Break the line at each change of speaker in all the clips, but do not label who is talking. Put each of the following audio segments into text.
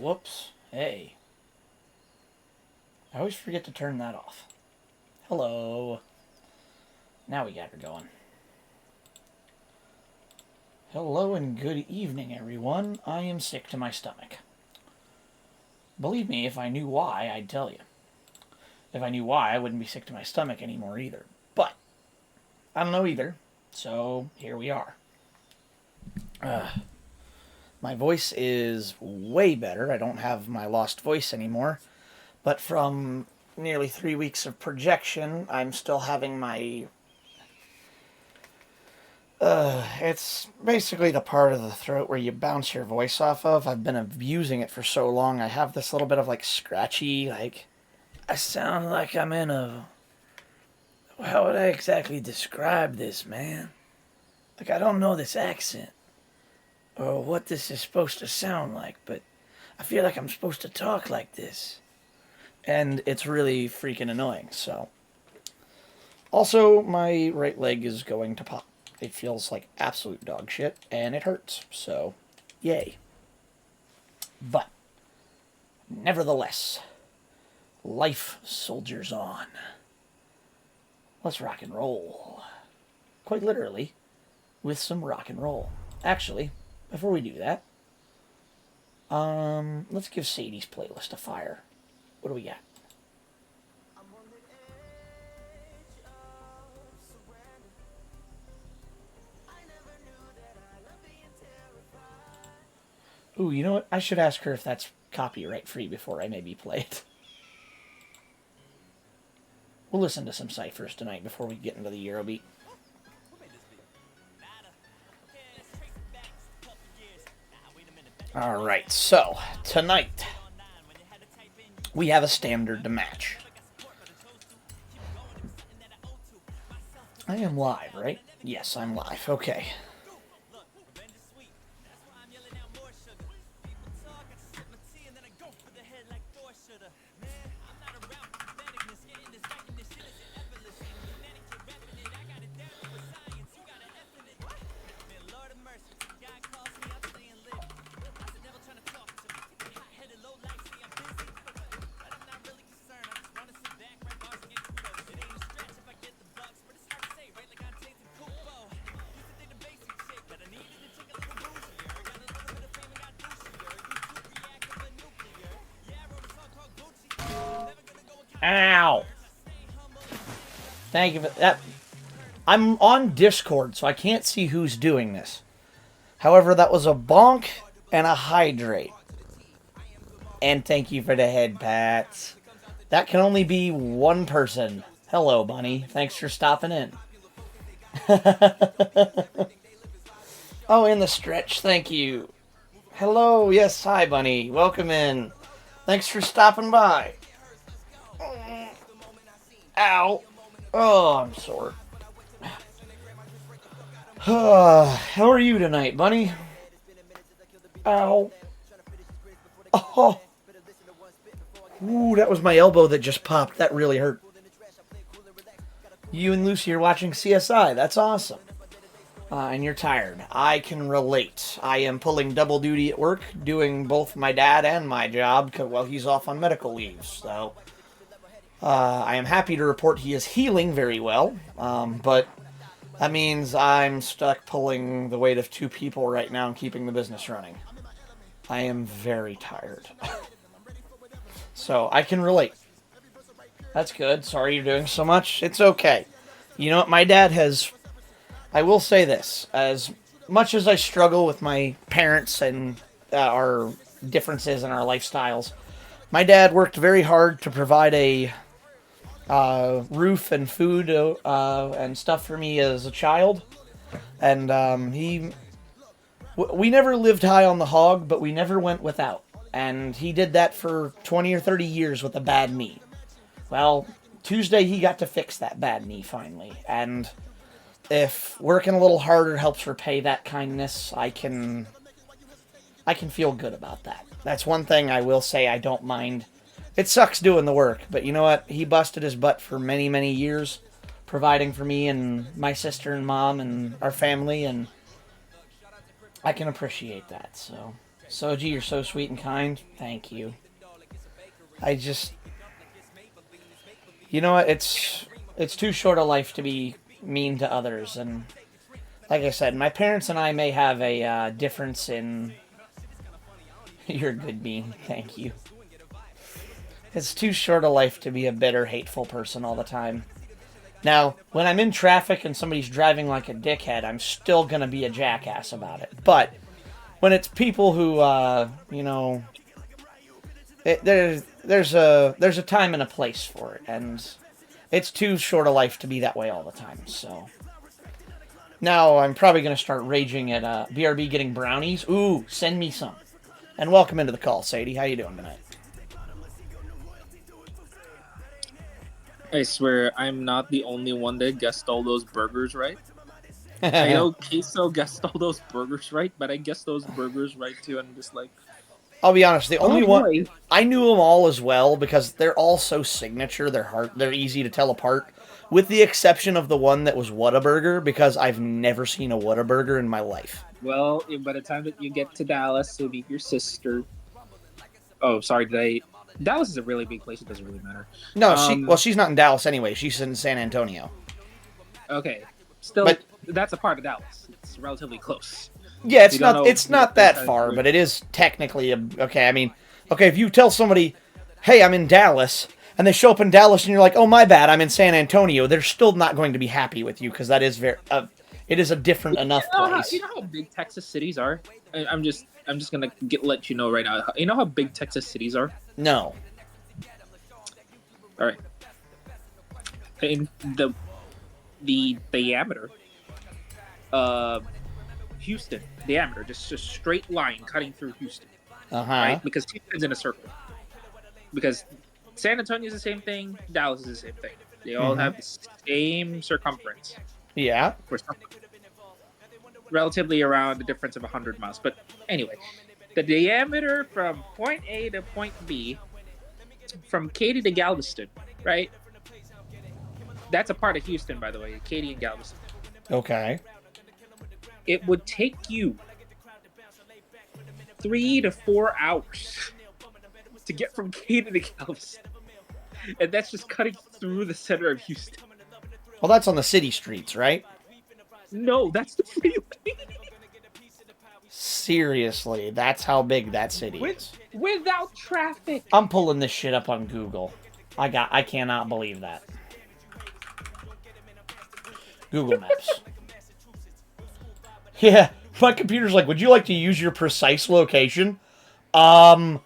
whoops. Hey. I always forget to turn that off. Hello. Now we got her going. Hello and good evening, everyone. I am sick to my stomach. Believe me, if I knew why, I'd tell you. If I knew why, I wouldn't be sick to my stomach anymore either. But I don't know either, so here we are. My voice is way better. I don't have my lost voice anymore. But from nearly 3 weeks of projection, I'm still having my... it's basically the part of the throat where you bounce your voice off of. I've been abusing it for so long. I have this little bit of, scratchy, I sound like I'm in a... How would I exactly describe this, man? I don't know this accent. Or what this is supposed to sound like, but I feel like I'm supposed to talk like this. And it's really freaking annoying, so... Also, my right leg is going to pop. It feels like absolute dog shit, and it hurts, so yay. But, nevertheless, life soldiers on. Let's rock and roll. Quite literally, with some rock and roll. Actually, before we do that, let's give Sadie's playlist a fire. What do we got? Ooh, you know what? I should ask her if that's copyright free before I maybe play it. We'll listen to some ciphers tonight before we get into the Eurobeat. Alright, so, tonight, we have a standard to match. I am live, right? Yes, I'm live. Okay. Ow! Thank you for that. I'm on Discord, so I can't see who's doing this. However, that was a bonk and a hydrate. And thank you for the head pats. That can only be one person. Hello, Bunny. Thanks for stopping in. Oh, in the stretch. Thank you. Hello. Yes, hi, Bunny. Welcome in. Thanks for stopping by. Ow. Oh, I'm sore. How are you tonight, Bunny? Ow. Oh. Ooh, that was my elbow that just popped. That really hurt. You and Lucy are watching CSI. That's awesome. And you're tired. I can relate. I am pulling double duty at work, doing both my dad and my job while he's off on medical leave. So, I am happy to report he is healing very well. But that means I'm stuck pulling the weight of two people right now and keeping the business running. I am very tired. So, I can relate. That's good. Sorry you're doing so much. It's okay. You know what? My dad has... I will say this. As much as I struggle with my parents and our differences in our lifestyles, my dad worked very hard to provide a roof and food and stuff for me as a child. And we never lived high on the hog, but we never went without. And he did that for 20 or 30 years with a bad knee. Well, Tuesday he got to fix that bad knee finally. And if working a little harder helps repay that kindness, I can feel good about that. That's one thing I will say I don't mind. It sucks doing the work, but you know what? He busted his butt for many, many years, providing for me and my sister and mom and our family, and I can appreciate that, so... Soji, you're so sweet and kind. Thank you. I just, you know what? It's too short a life to be mean to others, and like I said, my parents and I may have a difference in. You're a good bean. Thank you. It's too short a life to be a bitter, hateful person all the time. Now, when I'm in traffic and somebody's driving like a dickhead, I'm still gonna be a jackass about it. But when it's people who, there's a time and a place for it, and it's too short a life to be that way all the time. So now I'm probably gonna start raging at BRB getting brownies. Ooh, send me some. And welcome into the call, Sadie. How you doing tonight?
I swear I'm not the only one that guessed all those burgers right. I know Queso guessed all those burgers right, but I guessed those burgers right too. And I'm just like,
I'll be honest. The
oh
only one
boy.
I knew them all as well because they're all so signature. They're easy to tell apart. With the exception of the one that was Whataburger, because I've never seen a Whataburger in my life.
Well, by the time that you get to Dallas to meet your sister, oh, sorry, did I? Dallas is a really big place. It doesn't really matter.
No, she's not in Dallas anyway. She's in San Antonio.
Okay, still,
But
that's a part of Dallas. It's relatively close.
yeah,
You don't know
it's not that far, but it is technically okay. I mean, okay, if you tell somebody, "Hey, I'm in Dallas," and they show up in Dallas, and you're like, "Oh, my bad, I'm in San Antonio," they're still not going to be happy with you because that is it is a different enough place.
You know how big Texas cities are. I'm just gonna let you know right now. You know how big Texas cities are.
No.
All right. In the diameter, uh, Houston diameter, just a straight line cutting through Houston, right? Because Houston's in a circle. Because San Antonio is the same thing, Dallas is the same thing. They all have the same circumference.
Yeah.
Relatively around a difference of 100 miles. But anyway, the diameter from point A to point B, from Katy to Galveston, right? That's a part of Houston, by the way, Katy and Galveston.
Okay.
It would take you 3 to 4 hours to get from Katy to Galveston. And that's just cutting through the center of Houston.
Well, that's on the city streets, right?
No, that's the freeway.
Seriously, that's how big that city is.
Without traffic.
I'm pulling this shit up on Google. I cannot believe that. Google Maps. Yeah, my computer's like, would you like to use your precise location? No,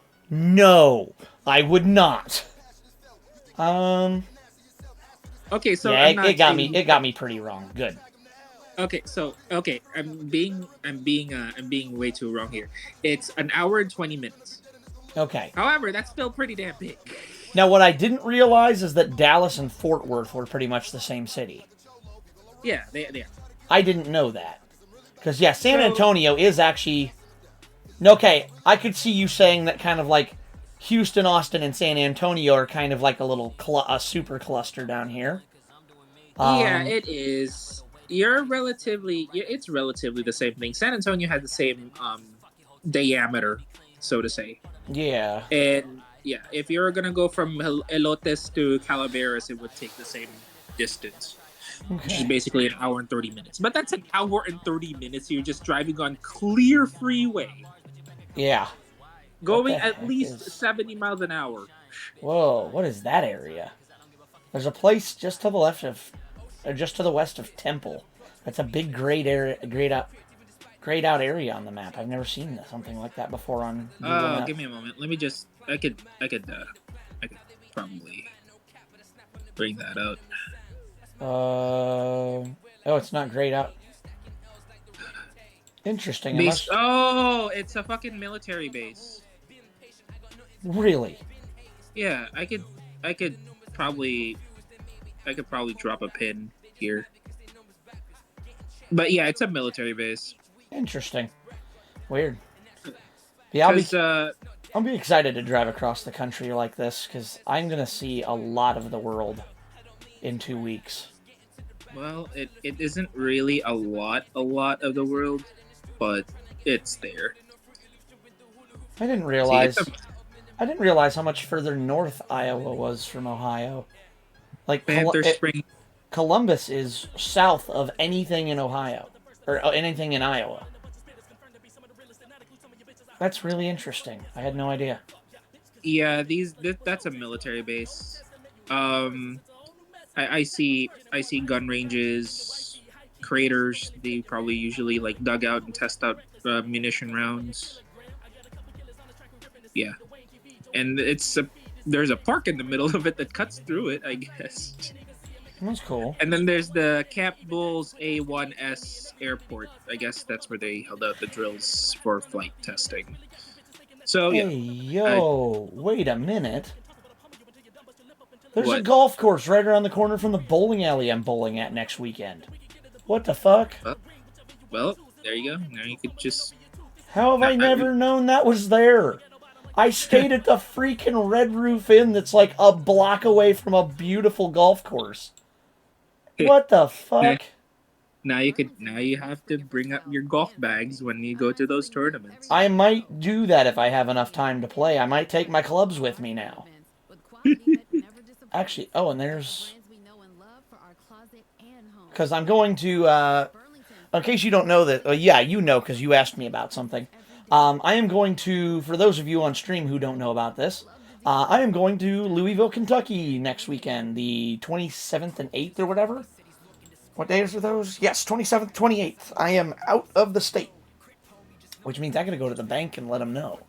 I would not.
Okay, so
yeah, it got me pretty wrong. Good.
Okay, so I'm being way too wrong here. It's an hour and 20 minutes.
Okay.
However, that's still pretty damn big.
Now, what I didn't realize is that Dallas and Fort Worth were pretty much the same city.
Yeah, they are.
I didn't know that. Because, yeah, San Antonio is actually... Okay, I could see you saying that kind of like Houston, Austin, and San Antonio are kind of like a super cluster down here.
Yeah, it is. It's relatively the same thing. San Antonio has the same diameter, so to say.
Yeah.
And yeah, if you're gonna go from Elotes to Calaveras, it would take the same distance. Okay. Which is basically an hour and 30 minutes. But that's an hour and 30 minutes. You're just driving on clear freeway.
Yeah.
Going at least 70 miles an hour.
Whoa, what is that area? There's a place just to the left of, or just to the west of Temple. That's a big grayed out area on the map. I've never seen something like that before on Google Maps.
Give me a moment. Let me just. I could probably bring that out.
Oh, it's not grayed out. Interesting.
Oh, it's a fucking military base.
Really?
Yeah, I could probably drop a pin here. But yeah, it's a military base.
Interesting. Weird. Yeah, I'll be excited to drive across the country like this because I'm gonna see a lot of the world in 2 weeks.
Well, it isn't really a lot of the world, but it's there.
I didn't
See, it's a
realize. I didn't realize how much further north Iowa was from Ohio. Like
Panther Spring.
Columbus is south of anything in Ohio or anything in Iowa. That's really interesting. I had no idea.
Yeah, that's a military base. Um, I see gun ranges, craters. They probably usually like dug out and test out munition rounds. Yeah, and there's a park in the middle of it that cuts through it, I guess.
That's cool.
And then there's the Camp Bulls A1S airport. I guess that's where they held out the drills for flight testing. So yeah,
Hey,
I,
yo, wait a minute. There's a
what?
golf course right around the corner from the bowling alley I'm bowling at next weekend. What the fuck?
Well, there you go. Now you could just.
How have I never known that was there? I stayed at the freaking Red Roof Inn that's like a block away from a beautiful golf course. What the fuck?
Now you could. Now you have to bring up your golf bags when you go to those tournaments.
I might do that if I have enough time to play. I might take my clubs with me now. Actually, oh, and there's... Because I'm going to... in case you don't know that... yeah, you know because you asked me about something. I am going to... For those of you on stream who don't know about this, I am going to Louisville, Kentucky next weekend. The 27th and 8th or whatever. What days are those? Yes, 27th, 28th. I am out of the state. Which means I gotta go to the bank and let them know.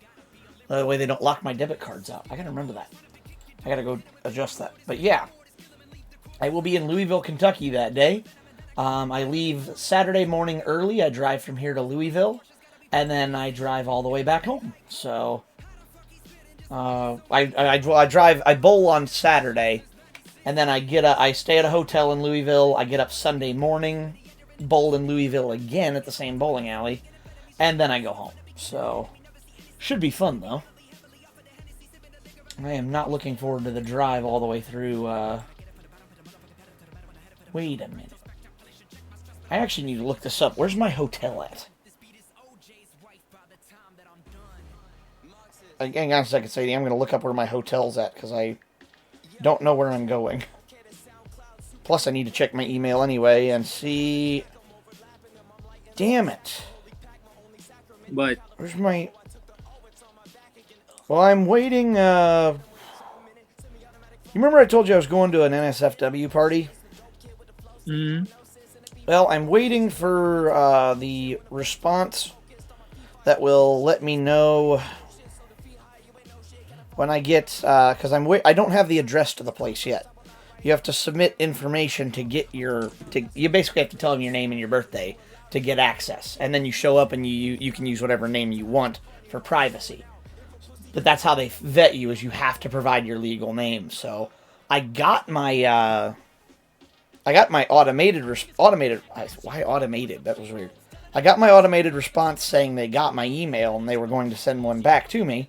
That way they don't lock my debit cards out. I gotta remember that. I gotta go adjust that. But yeah, I will be in Louisville, Kentucky that day. I leave Saturday morning early. I drive from here to Louisville, and then I drive all the way back home. So I drive. I bowl on Saturday, and then I stay at a hotel in Louisville. I get up Sunday morning, bowl in Louisville again at the same bowling alley, and then I go home. So should be fun though. I am not looking forward to the drive all the way through. Wait a minute. I actually need to look this up. Where's my hotel at? Hang on a second, Sadie. I'm going to look up where my hotel's at because I don't know where I'm going. Plus, I need to check my email anyway and see... Damn it.
But
Where's my... Well, I'm waiting, You remember I told you I was going to an NSFW party?
mm,
Well, I'm waiting for the response that will let me know when I get... Because I don't have the address to the place yet. You have to submit information to get your... You basically have to tell them your name and your birthday to get access. And then you show up and you can use whatever name you want for privacy. But that's how they vet you, is you have to provide your legal name. So I got my automated. Why automated? That was weird. I got my automated response saying they got my email and they were going to send one back to me,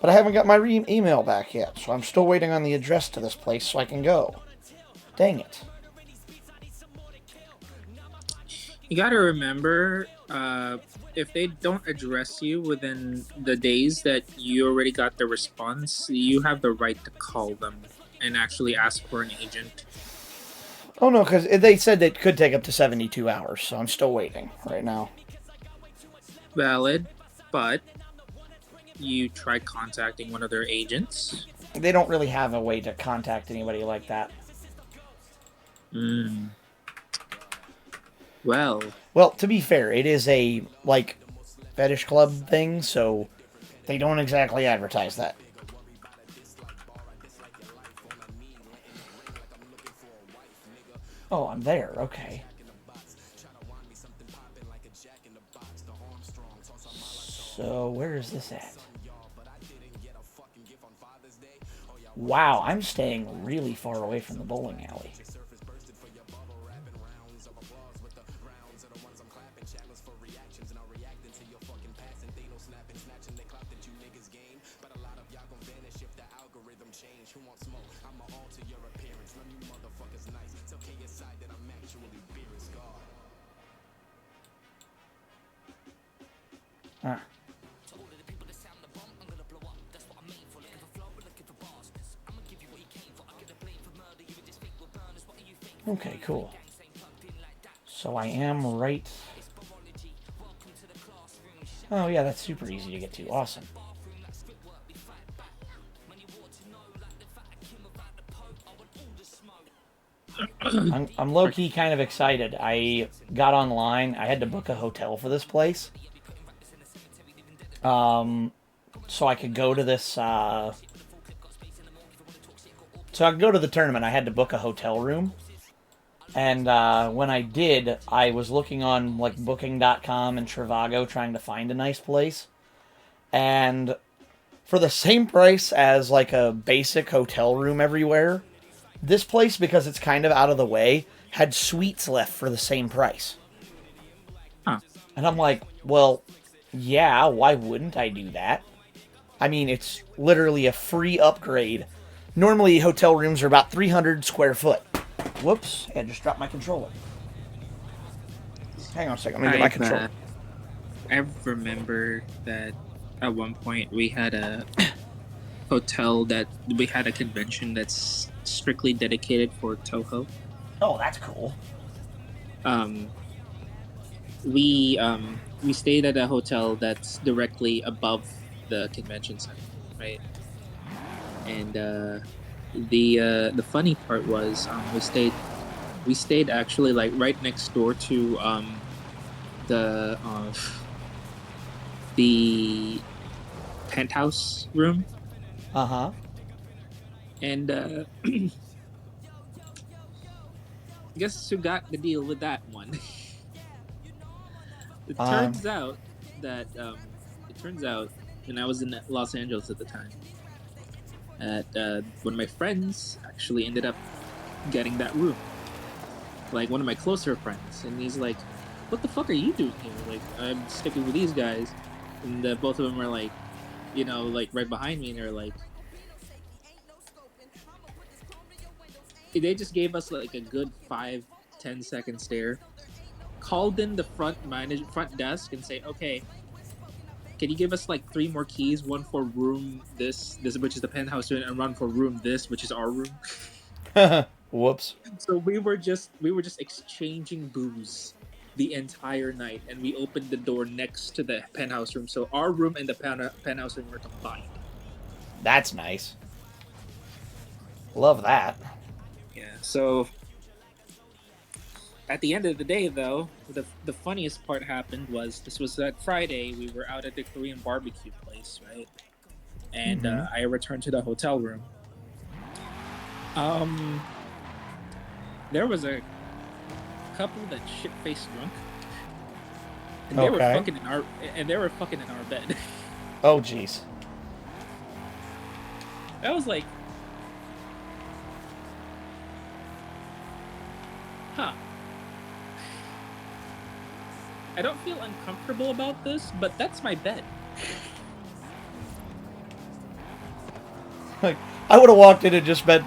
but I haven't got my email back yet. So I'm still waiting on the address to this place so I can go. Dang it.
you got to remember, if they don't address you within the days that you already got the response, you have the right to call them and actually ask for an agent.
Oh no, because they said it could take up to 72 hours, so I'm still waiting right now.
Valid, but you try contacting one of their agents.
They don't really have a way to contact anybody like that. Well, to be fair, it is a, fetish club thing, so they don't exactly advertise that. Oh, I'm there. Okay. So, where is this at? Wow, I'm staying really far away from the bowling alley. Okay, cool. So I am right... Oh, yeah, that's super easy to get to. Awesome. I'm low-key kind of excited. I got online. I had to book a hotel for this place. So I could go to this... So I could go to the tournament. I had to book a hotel room. And when I did, I was looking on like Booking.com and Trivago trying to find a nice place. And for the same price as like a basic hotel room everywhere, this place, because it's kind of out of the way, had suites left for the same price.
Huh.
And I'm like, well, yeah, why wouldn't I do that? I mean, it's literally a free upgrade. Normally, hotel rooms are about 300 square foot. Whoops, I just dropped my controller. Hang on a second, let me get my controller.
I remember that at one point we had a hotel that we had a convention that's strictly dedicated for Toho.
Oh, that's cool.
We stayed at a hotel that's directly above the convention center, right? And the funny part was we stayed actually like right next door to the the penthouse room.
Uh-huh.
And guess who got the deal with that one? It turns out that and I was in Los Angeles at the time, one of my friends actually ended up getting that room. Like one of my closer friends, and he's like, "What the fuck are you doing here?" Like, I'm sticking with these guys, and both of them are like, like right behind me, and they're like, they just gave us like a good 5-10 second stare, called in the front desk and say, "Okay, can you give us like 3 more keys? One for room this which is the penthouse, and one for room this, which is our room."
Whoops.
So we were just exchanging booze the entire night, and we opened the door next to the penthouse room, so our room and the penthouse room were combined.
That's nice. Love that.
Yeah. So at the end of the day, though, the funniest part happened was this was that Friday. We were out at the Korean barbecue place, right? And I returned to the hotel room. There was a couple that shit-faced drunk, and they were fucking in our bed.
Oh, jeez.
I was like, huh. I don't feel uncomfortable about this, but that's my bed.
Like, I would have walked in and just been,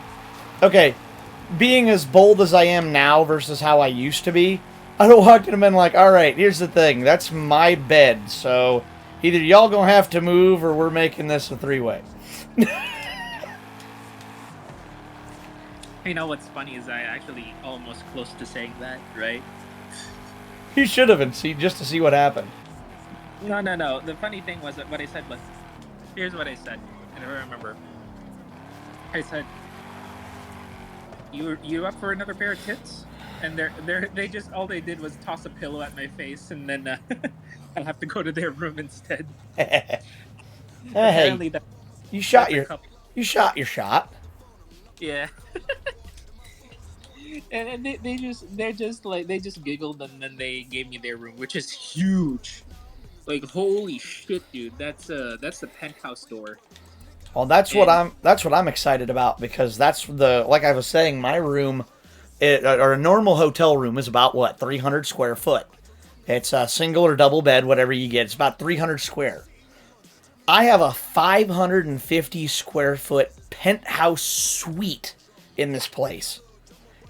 okay, being as bold as I am now versus how I used to be, I'd have walked in and been like, all right, here's the thing. That's my bed, so either y'all gonna have to move or we're making this a 3-way.
You know what's funny is I actually almost close to saying that, right?
You should have, and just to see what happened.
No. The funny thing was that what I said was, here's what I said, and I remember. I said, "You up for another pair of tits?" And they just all they did was toss a pillow at my face, and then I'll have to go to their room instead.
Hey, you shot your shot.
Yeah. And they just giggled, and then they gave me their room, which is huge. Like, holy shit, dude! That's the penthouse door.
Well, that's what I'm excited about, because that's like I was saying, my room, or a normal hotel room, is about what, 300 square foot. It's a single or double bed, whatever you get. It's about 300 square. I have a 550 square foot penthouse suite in this place,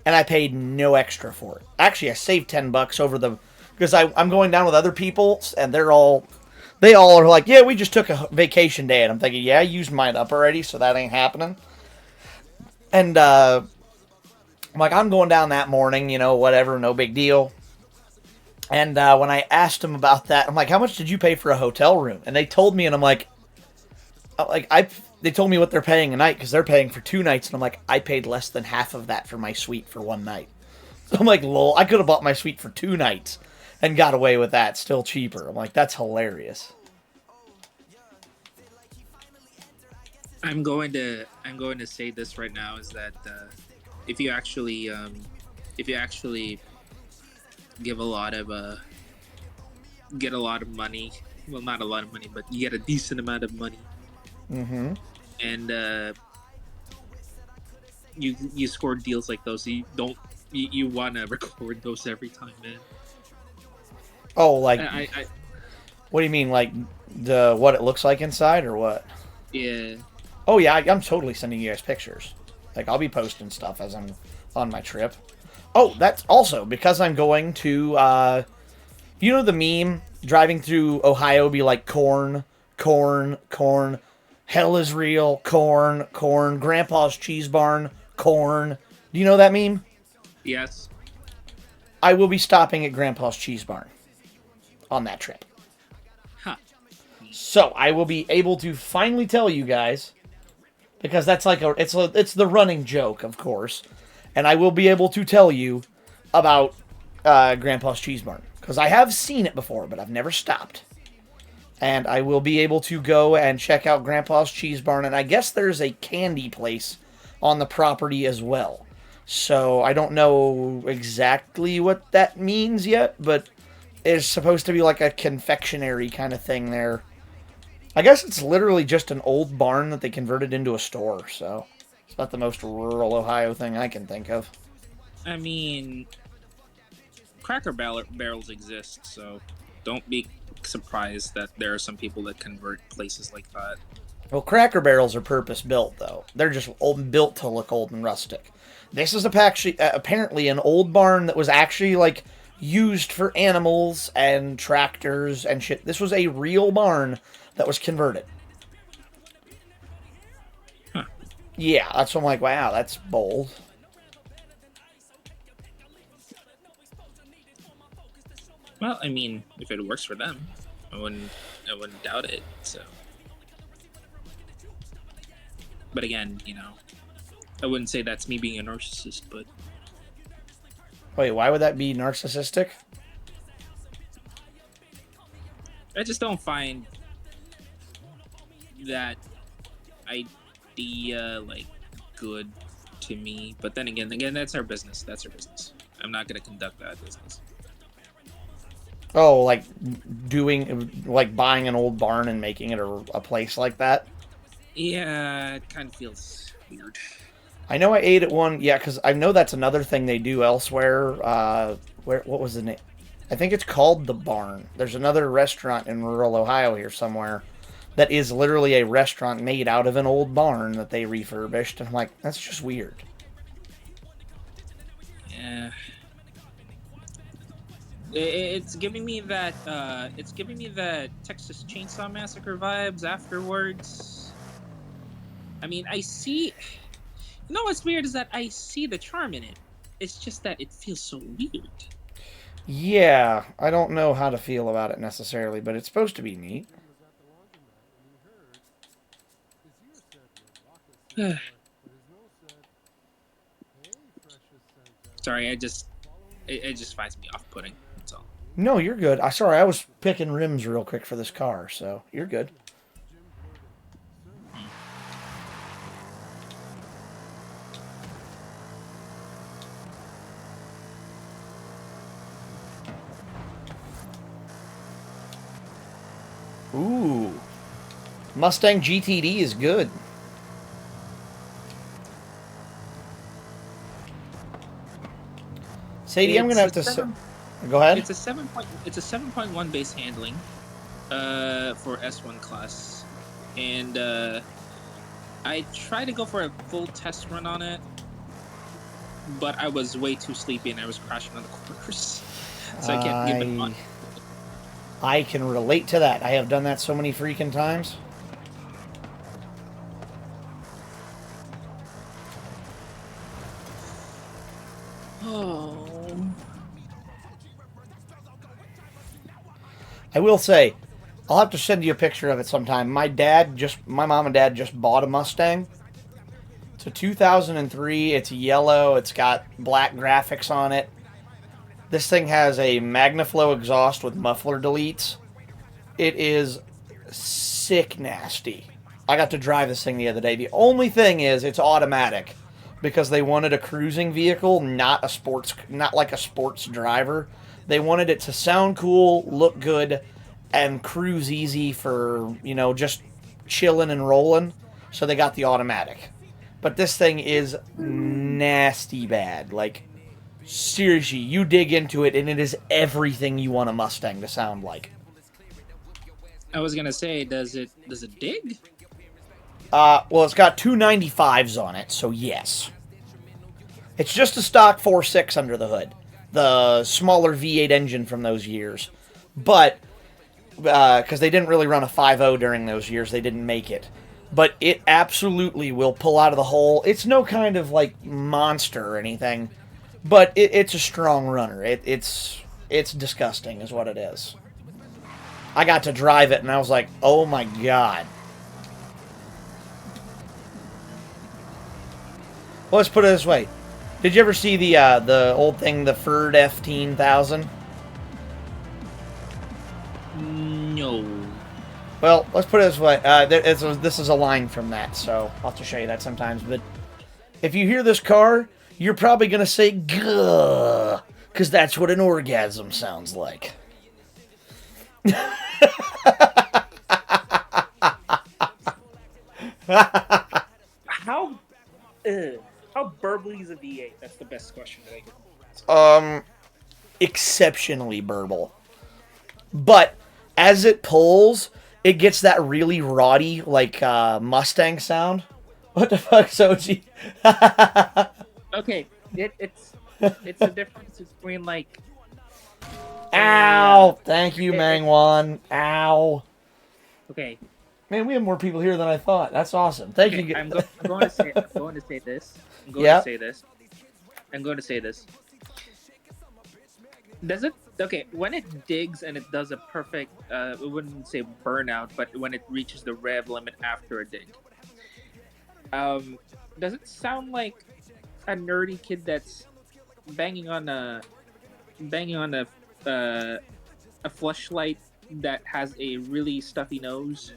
and I paid no extra for it. Actually, I saved $10 over because I'm going down with other people, and they all are like, yeah, we just took a vacation day. And I'm thinking, yeah, I used mine up already, so that ain't happening. And I'm like, I'm going down that morning, you know, whatever, no big deal. And when I asked them about that, I'm like, how much did you pay for a hotel room? And they told me, and I'm like, they told me what they're paying a night because they're paying for 2 nights, and I'm like, I paid less than half of that for my suite for one night. So I'm like, lol, I could have bought my suite for 2 nights and got away with that, still cheaper. I'm like, that's hilarious.
I'm going to say this right now is that if you actually give a lot of get a lot of money, well, not a lot of money, but you get a decent amount of money, and you score deals like those, you want to record those every time, man.
Oh, like what do you mean, like the what it looks like inside, or what?
Yeah.
Oh yeah, I'm totally sending you guys pictures. Like, I'll be posting stuff as I'm on my trip. Oh, that's also because I'm going to, you know the meme, driving through Ohio, be like, corn, corn, corn, hell is real, corn, corn, Grandpa's cheese barn, corn. Do you know that meme?
Yes.
I will be stopping at Grandpa's cheese barn on that trip.
Huh.
So I will be able to finally tell you guys, because that's like it's the running joke, of course, and I will be able to tell you about Grandpa's Cheese Barn, because I have seen it before, but I've never stopped. And I will be able to go and check out Grandpa's Cheese Barn, and I guess there's a candy place on the property as well. So I don't know exactly what that means yet, but it's supposed to be like a confectionery kind of thing there. I guess it's literally just an old barn that they converted into a store, so it's not the most rural Ohio thing I can think of.
I mean, barrels exist, so don't be surprised that there are some people that convert places like that.
Well, Cracker Barrels are purpose-built, though. They're just built to look old and rustic. This is apparently an old barn that was actually, like, used for animals and tractors and shit. This was a real barn that was converted.
Huh.
Yeah, that's what I'm like, wow, that's bold.
Well, I mean, if it works for them, I wouldn't doubt it. So, but again, you know, I wouldn't say that's me being a narcissist, but
wait, why would that be narcissistic?
I just don't find that idea like good to me. But then again, that's our business. That's our business. I'm not going to conduct that business.
Oh, like buying an old barn and making it a place like that?
Yeah, it kind of feels weird.
I know I ate at one, yeah, because I know that's another thing they do elsewhere. What was the name? I think it's called The Barn. There's another restaurant in rural Ohio here somewhere that is literally a restaurant made out of an old barn that they refurbished. And I'm like, that's just weird.
Yeah. It's giving me that Texas Chainsaw Massacre vibes afterwards. I mean, I see. You know what's weird is that I see the charm in it. It's just that it feels so weird.
Yeah, I don't know how to feel about it necessarily, but it's supposed to be neat.
Sorry, it just finds me off-putting. That's all.
No, you're good. Sorry, I was picking rims real quick for this car, so you're good. Ooh. Mustang GTD is good. Sadie, I'm gonna have to go ahead.
It's a 7.1 base handling for S1 class, and I tried to go for a full test run on it, but I was way too sleepy and I was crashing on the corners, so I can't give it on.
I can relate to that. I have done that so many freaking times.
Oh.
I will say, I'll have to send you a picture of it sometime. My mom and dad just bought a Mustang. It's a 2003. It's yellow. It's got black graphics on it. This thing has a MagnaFlow exhaust with muffler deletes. It is sick nasty. I got to drive this thing the other day. The only thing is it's automatic because they wanted a cruising vehicle, not like a sports driver. They wanted it to sound cool, look good, and cruise easy for, just chilling and rolling. So they got the automatic. But this thing is nasty bad. Like, seriously, you dig into it and it is everything you want a Mustang to sound like.
I was gonna say, does it dig?
Well, it's got 295s on it, so yes. It's just a stock 4.6 under the hood. The smaller V8 engine from those years. But, because they didn't really run a 5.0 during those years, they didn't make it. But it absolutely will pull out of the hole. It's no kind of, monster or anything. But it's a strong runner. It's disgusting is what it is. I got to drive it, and I was like, oh my god. Well, let's put it this way. Did you ever see the old thing, the Ford F-1000?
No.
Well, let's put it this way. This is a line from that, so I'll have to show you that sometimes. But if you hear this car, you're probably going to say, "Gah," because that's what an orgasm sounds like.
How burbly is a V8? That's the best question that I get.
Exceptionally burble. But as it pulls, it gets that really rotty, Mustang sound. What the fuck, Soji?
Okay, it's the difference between
Ow! Thank you, Mangwan. Ow.
Okay.
Man, we have more people here than I thought. That's awesome. Thank you.
I'm going to say this. I'm going to say this. Does it? Okay, when it digs and it does a perfect, I wouldn't say burnout, but when it reaches the rev limit after a dig, does it sound like a nerdy kid that's banging on a fleshlight that has a really stuffy nose?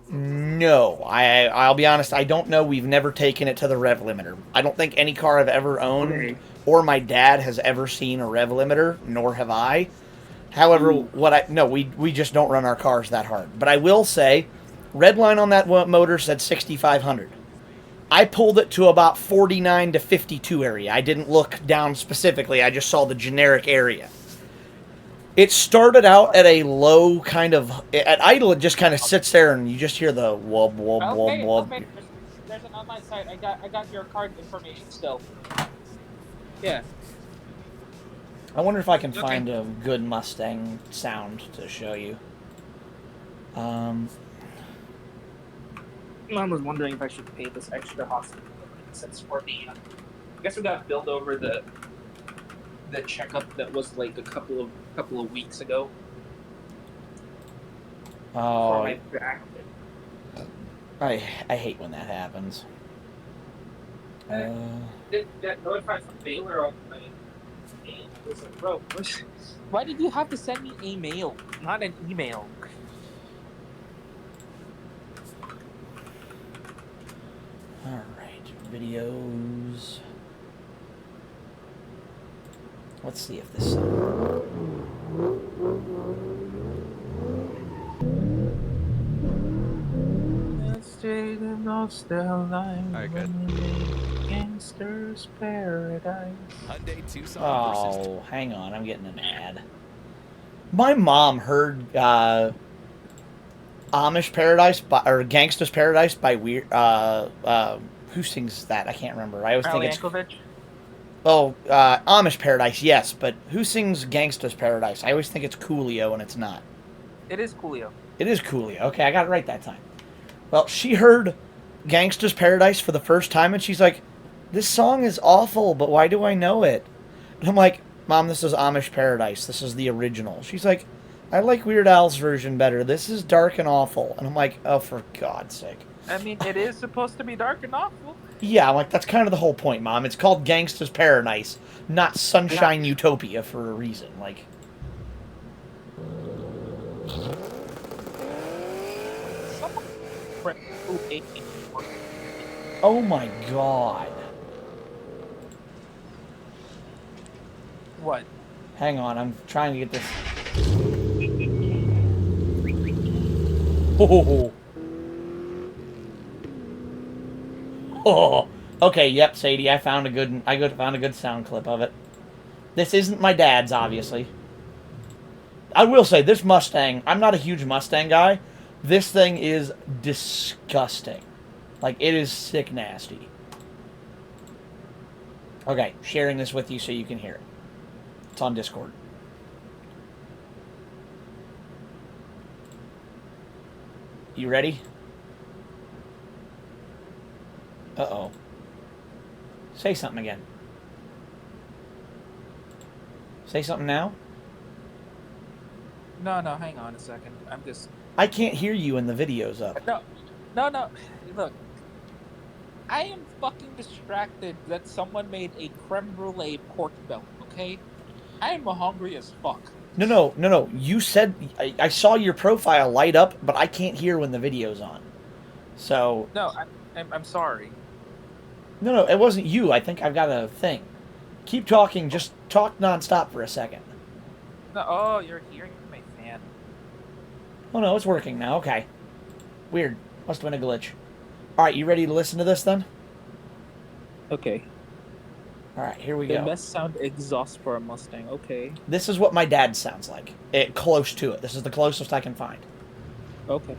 No, I'll be honest. I don't know. We've never taken it to the rev limiter. I don't think any car I've ever owned or my dad has ever seen a rev limiter, nor have I. However, we just don't run our cars that hard. But I will say, red line on that motor said 6,500. I pulled it to about 49 to 52 area. I didn't look down specifically. I just saw the generic area. It started out at a low kind of... At idle, it just kind of sits there and you just hear the wub, wub, wub, wub.
Okay. There's an online site. I got your card information still. Yeah.
I wonder if I can find a good Mustang sound to show you.
I was wondering if I should pay this extra hospital since for the... I guess we got billed over the checkup that was a couple of weeks ago.
Oh,
for my back.
I hate when that happens.
Did that notify from Baylor on my mail? It was like, bro, why did you have to send me a mail, not an email?
All right, videos. Let's see if this.
Alright, good.
Gangster's paradise.
Oh, hang on, I'm getting an ad. My mom heard Amish Paradise or Gangsta's Paradise by Weird. Who sings that? I can't remember. I always think it's.
Yankovic?
Oh, Amish Paradise, yes, but who sings Gangsta's Paradise? I always think it's Coolio, and it's not.
It is Coolio.
It is Coolio. Okay, I got it right that time. Well, she heard Gangsta's Paradise for the first time, and she's like, this song is awful, but why do I know it? And I'm like, Mom, this is Amish Paradise. This is the original. She's like, I like Weird Al's version better. This is dark and awful. And I'm like, oh, for God's sake.
I mean, it is supposed to be dark and awful.
Yeah, I'm like, that's kind of the whole point, Mom. It's called Gangsta's Paradise, not Sunshine Utopia for a reason. Like, oh my God.
What?
Hang on, I'm trying to get this. Oh. Oh. Okay, yep, Sadie, I found a good sound clip of it. This isn't my dad's, obviously. I will say, this Mustang, I'm not a huge Mustang guy. This thing is disgusting. Like, it is sick nasty. Okay, sharing this with you so you can hear it. It's on Discord. You ready? Uh-oh. Say something again. Say something now?
No, hang on a second. I'm just...
I can't hear you when the video's up.
No. Look. I am fucking distracted that someone made a creme brulee pork belly, okay? I am hungry as fuck.
No. You said... I saw your profile light up, but I can't hear when the video's on. So...
No, I'm sorry.
No, it wasn't you. I think I've got a thing. Keep talking. Just talk nonstop for a second.
No, oh, you're hearing my fan.
Oh, no, it's working now. Okay. Weird. Must have been a glitch. All right, you ready to listen to this, then?
Okay.
All right, here we
The
go.
best sound exhaust for a Mustang. Okay.
This is what my dad sounds like. Close to it. This is the closest I can find.
Okay.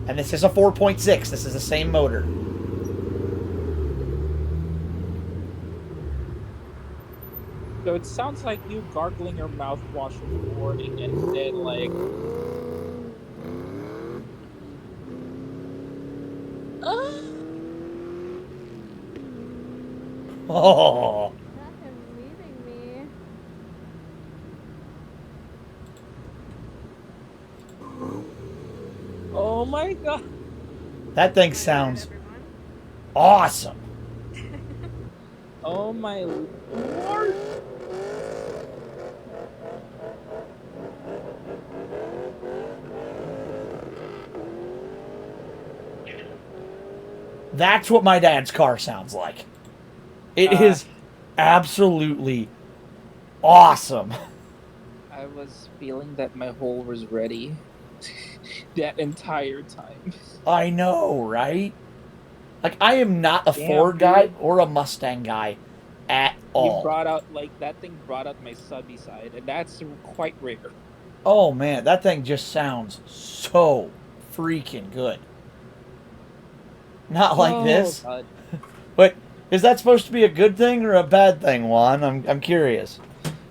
And this is a 4.6. This is the same motor.
So it sounds like you gargling your mouthwash in the morning and then, like...
Oh.
Not him leaving me.
Oh my god.
That thing sounds awesome.
Oh my lord.
That's what my dad's car sounds like. It is absolutely awesome.
I was feeling that my hole was ready that entire time.
I know, right? Like, I am not a
Damn,
Ford guy
dude.
or a Mustang guy at all.
You brought out, like, that thing brought out my subby side, and that's quite rare.
Oh, man, that thing just sounds so freaking good. Not like this.
God.
But is that supposed to be a good thing or a bad thing, Juan? I'm curious.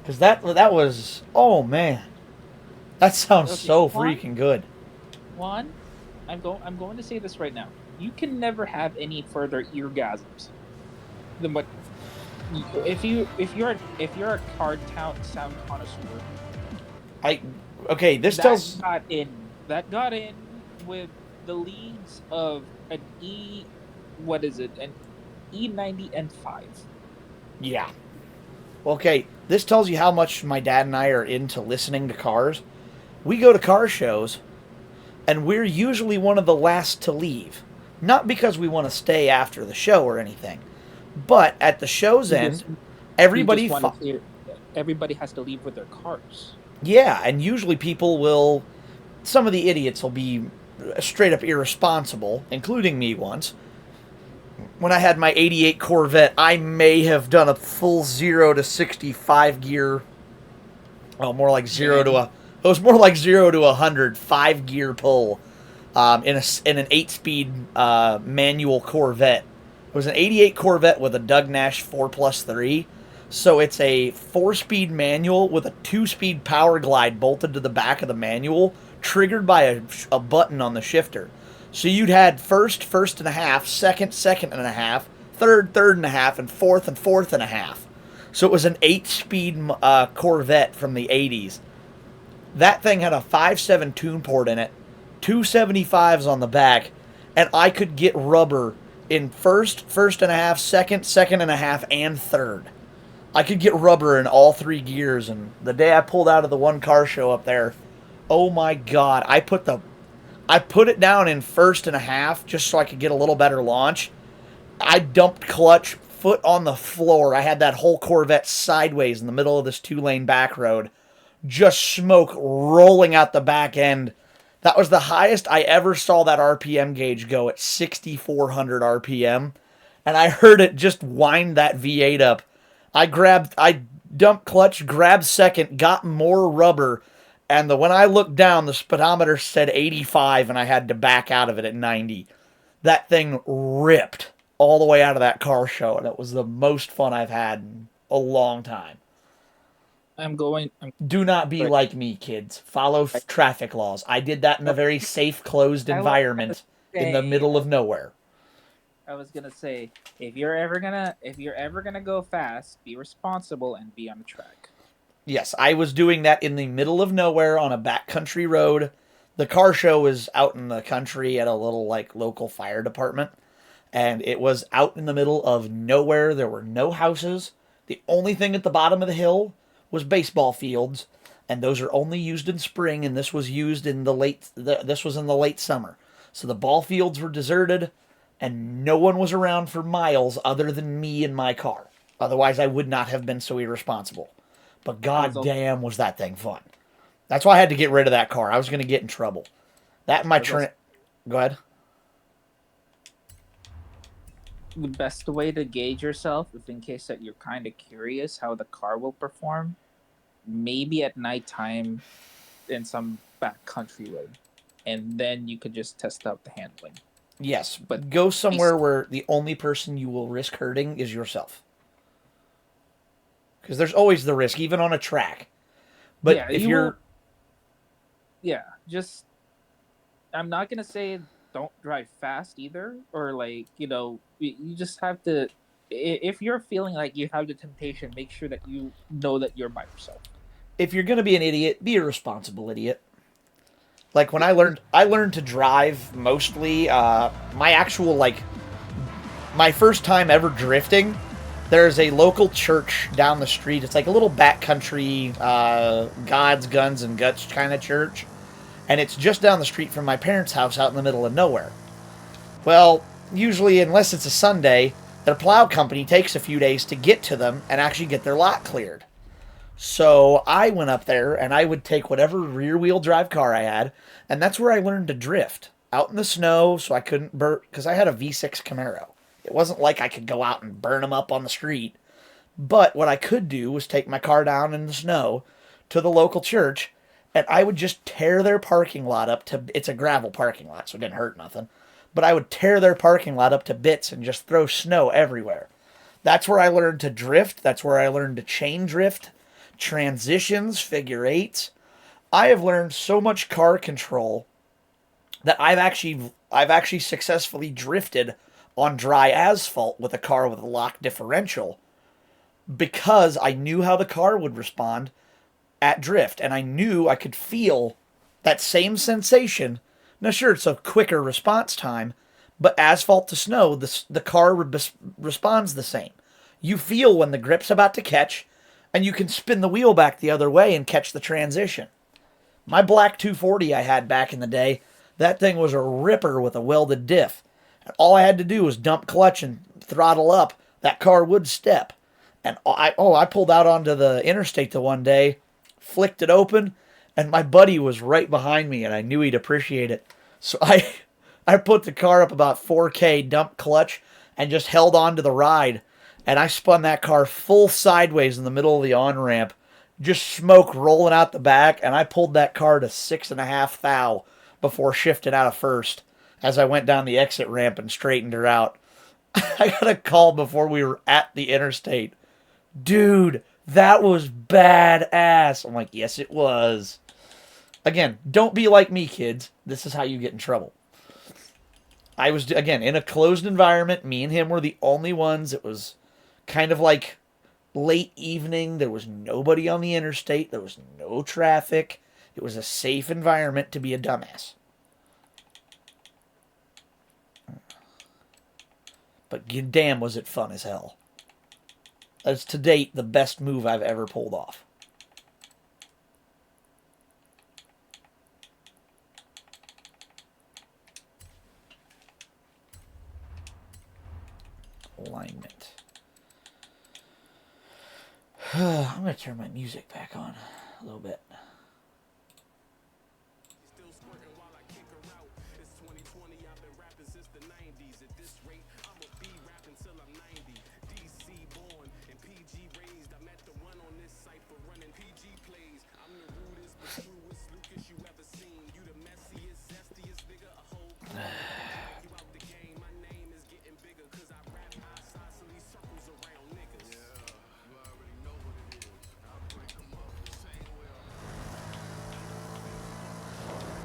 Because that was... Oh, man. That sounds
Okay,
so
Juan?
freaking good.
One, I'm going to say this right now. You can never have any further eargasms than what if you're a card sound connoisseur.
Okay, this
that
tells...
That got in with the leads of an an E90 and 5.
Yeah. Okay, this tells you how much my dad and I are into listening to cars. We go to car shows, and we're usually one of the last to leave. Not because we want to stay after the show or anything, but at the show's end, everybody
has to leave with their cars.
Yeah, and usually people will... Some of the idiots will be straight up irresponsible, including me once. When I had my 88 Corvette, I may have done a full 0 to 65 gear... Oh, more like 0 to a... It was more like 0 to 100, 5-gear pull in an 8-speed manual Corvette. It was an 88 Corvette with a Doug Nash 4+3. So it's a 4-speed manual with a 2-speed power glide bolted to the back of the manual, triggered by a button on the shifter. So you'd had first, first and a half, second, second and a half, third, third and a half, and fourth and a half. So it was an 8-speed Corvette from the 80s. That thing had a 5.7 tune port in it, 275s on the back, and I could get rubber in first, first and a half, second, second and a half, and third. I could get rubber in all 3 gears, and the day I pulled out of the one car show up there, oh my god, I put it down in first and a half just so I could get a little better launch. I dumped clutch, foot on the floor. I had that whole Corvette sideways in the middle of this 2-lane back road. Just smoke rolling out the back end. That was the highest I ever saw that RPM gauge go, at 6,400 RPM. And I heard it just wind that V8 up. I dumped clutch, grabbed second, got more rubber, and when I looked down, the speedometer said 85, and I had to back out of it at 90. That thing ripped all the way out of that car show, and it was the most fun I've had in a long time. Do not be like me, kids. Follow traffic laws. I did that in a very safe, closed environment in the middle of nowhere.
I was gonna say, if you're ever gonna go fast, be responsible and be on the track.
Yes, I was doing that in the middle of nowhere on a backcountry road. The car show was out in the country at a little local fire department, and it was out in the middle of nowhere. There were no houses. The only thing at the bottom of the hill was baseball fields, and those are only used in spring, and this was used in the late summer. So the ball fields were deserted, and no one was around for miles other than me and my car. Otherwise, I would not have been so irresponsible. But goddamn, was that thing fun. That's why I had to get rid of that car. I was going to get in trouble. That and my Go ahead.
The best way to gauge yourself, if in case that you're kind of curious how the car will perform, maybe at nighttime in some backcountry road, and then you could just test out the handling.
Yes, but go somewhere where the only person you will risk hurting is yourself. Because there's always the risk, even on a track. But yeah, if you're...
Yeah, just... I'm not going to say don't drive fast either, or you just have to... If you're feeling like you have the temptation, make sure that you know that you're by yourself.
If you're going to be an idiot, be a responsible idiot. Like when I learned to drive mostly, my first time ever drifting, there's a local church down the street. It's like a little backcountry, God's Guns and Guts kind of church. And it's just down the street from my parents' house out in the middle of nowhere. Well, usually, unless it's a Sunday, their plow company takes a few days to get to them and actually get their lot cleared. So I went up there, and I would take whatever rear-wheel drive car I had, and that's where I learned to drift. Out in the snow, so I couldn't burn, because I had a V6 Camaro. It wasn't like I could go out and burn them up on the street. But what I could do was take my car down in the snow to the local church, and I would just tear their parking lot up to... It's a gravel parking lot, so it didn't hurt nothing. But I would tear their parking lot up to bits and just throw snow everywhere. That's where I learned to drift. That's where I learned to chain drift, transitions, figure eights. I have learned so much car control that I've actually successfully drifted on dry asphalt with a car with a lock differential because I knew how the car would respond at drift, and I knew I could feel that same sensation. Now, sure, it's a quicker response time, but asphalt to snow, the car responds the same. You feel when the grip's about to catch, and you can spin the wheel back the other way and catch the transition. My black 240 I had back in the day, that thing was a ripper with a welded diff. And all I had to do was dump clutch and throttle up. That car would step. And I pulled out onto the interstate the one day, flicked it open, and my buddy was right behind me, and I knew he'd appreciate it. So I put the car up about 4K, dumped clutch, and just held on to the ride. And I spun that car full sideways in the middle of the on-ramp, just smoke rolling out the back, and I pulled that car to 6.5 thou before shifting out of first as I went down the exit ramp and straightened her out. I got a call before we were at the interstate. Dude, that was badass. I'm like, yes, it was. Again, don't be like me, kids. This is how you get in trouble. I was, again, in a closed environment. Me and him were the only ones. It was kind of like late evening. There was nobody on the interstate. There was no traffic. It was a safe environment to be a dumbass. But damn, was it fun as hell. That's to date the best move I've ever pulled off. Alignment. I'm going to turn my music back on a little bit.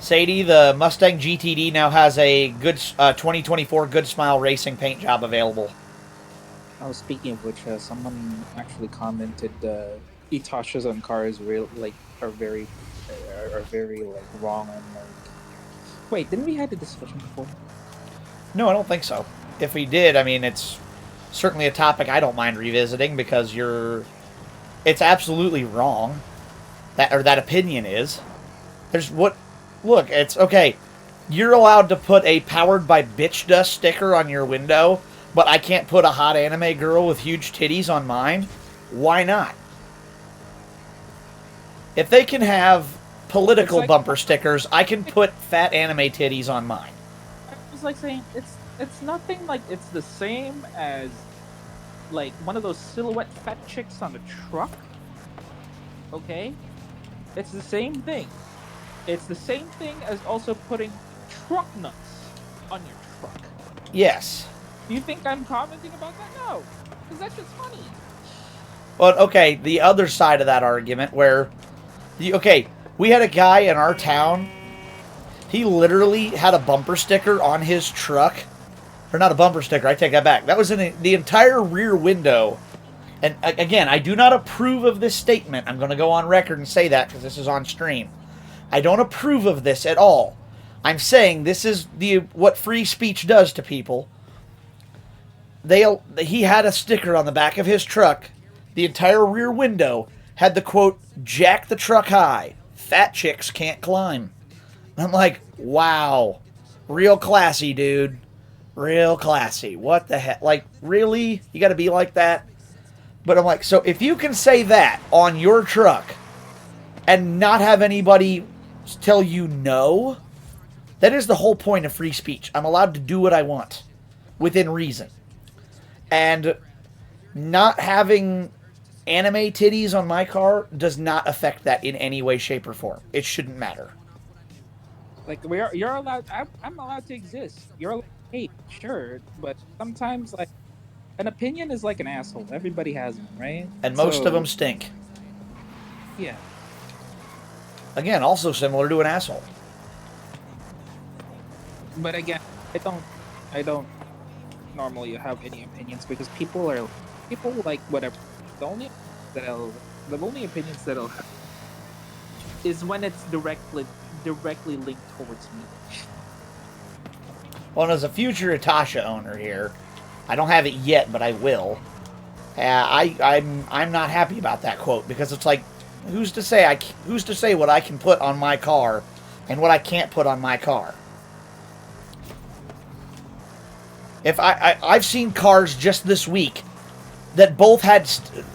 Sadie, the Mustang GTD now has a good 2024 Good Smile Racing paint job available.
Oh, speaking of which, someone actually commented Itashas on cars are very like wrong and like. Wait, didn't we have the discussion before?
No, I don't think so. If we did, I mean, it's certainly a topic I don't mind revisiting because it's absolutely wrong. That opinion is. Look, it's okay. You're allowed to put a powered by bitch dust sticker on your window, but I can't put a hot anime girl with huge titties on mine. Why not? If they can have political bumper stickers, I can put fat anime titties on mine.
It's like saying it's nothing like it's the same as like one of those silhouette fat chicks on a truck. Okay? It's the same thing. It's the same thing as also putting truck nuts on your truck.
Yes.
Do you think I'm commenting about that? No. Because that's just funny.
Well, okay, the other side of that argument where... we had a guy in our town. He literally had a bumper sticker on his truck. Or not a bumper sticker, I take that back. That was in the entire rear window. And again, I do not approve of this statement. I'm going to go on record and say that because this is on stream. I don't approve of this at all. I'm saying this is what free speech does to people. He had a sticker on the back of his truck. The entire rear window had the quote, "Jack the truck high. Fat chicks can't climb." And I'm like, wow. Real classy, dude. Real classy. What the heck? Like, really? You got to be like that? But I'm like, so if you can say that on your truck and not have anybody tell you no, that is the whole point of free speech. I'm allowed to do what I want within reason. And not having anime titties on my car does not affect that in any way, shape, or form. It shouldn't matter.
Like you're allowed. I'm allowed to exist. You're allowed to hate, sure, but sometimes like an opinion is like an asshole. Everybody has them, right?
And most of them stink.
Yeah.
Again, also similar to an asshole.
But again, I don't normally have any opinions because people like whatever. The only opinions that I'll have is when it's directly linked towards me.
Well, as a future Itasha owner here, I don't have it yet, but I will. I'm not happy about that quote because it's like, who's to say what I can put on my car and what I can't put on my car? If I've seen cars just this week that both had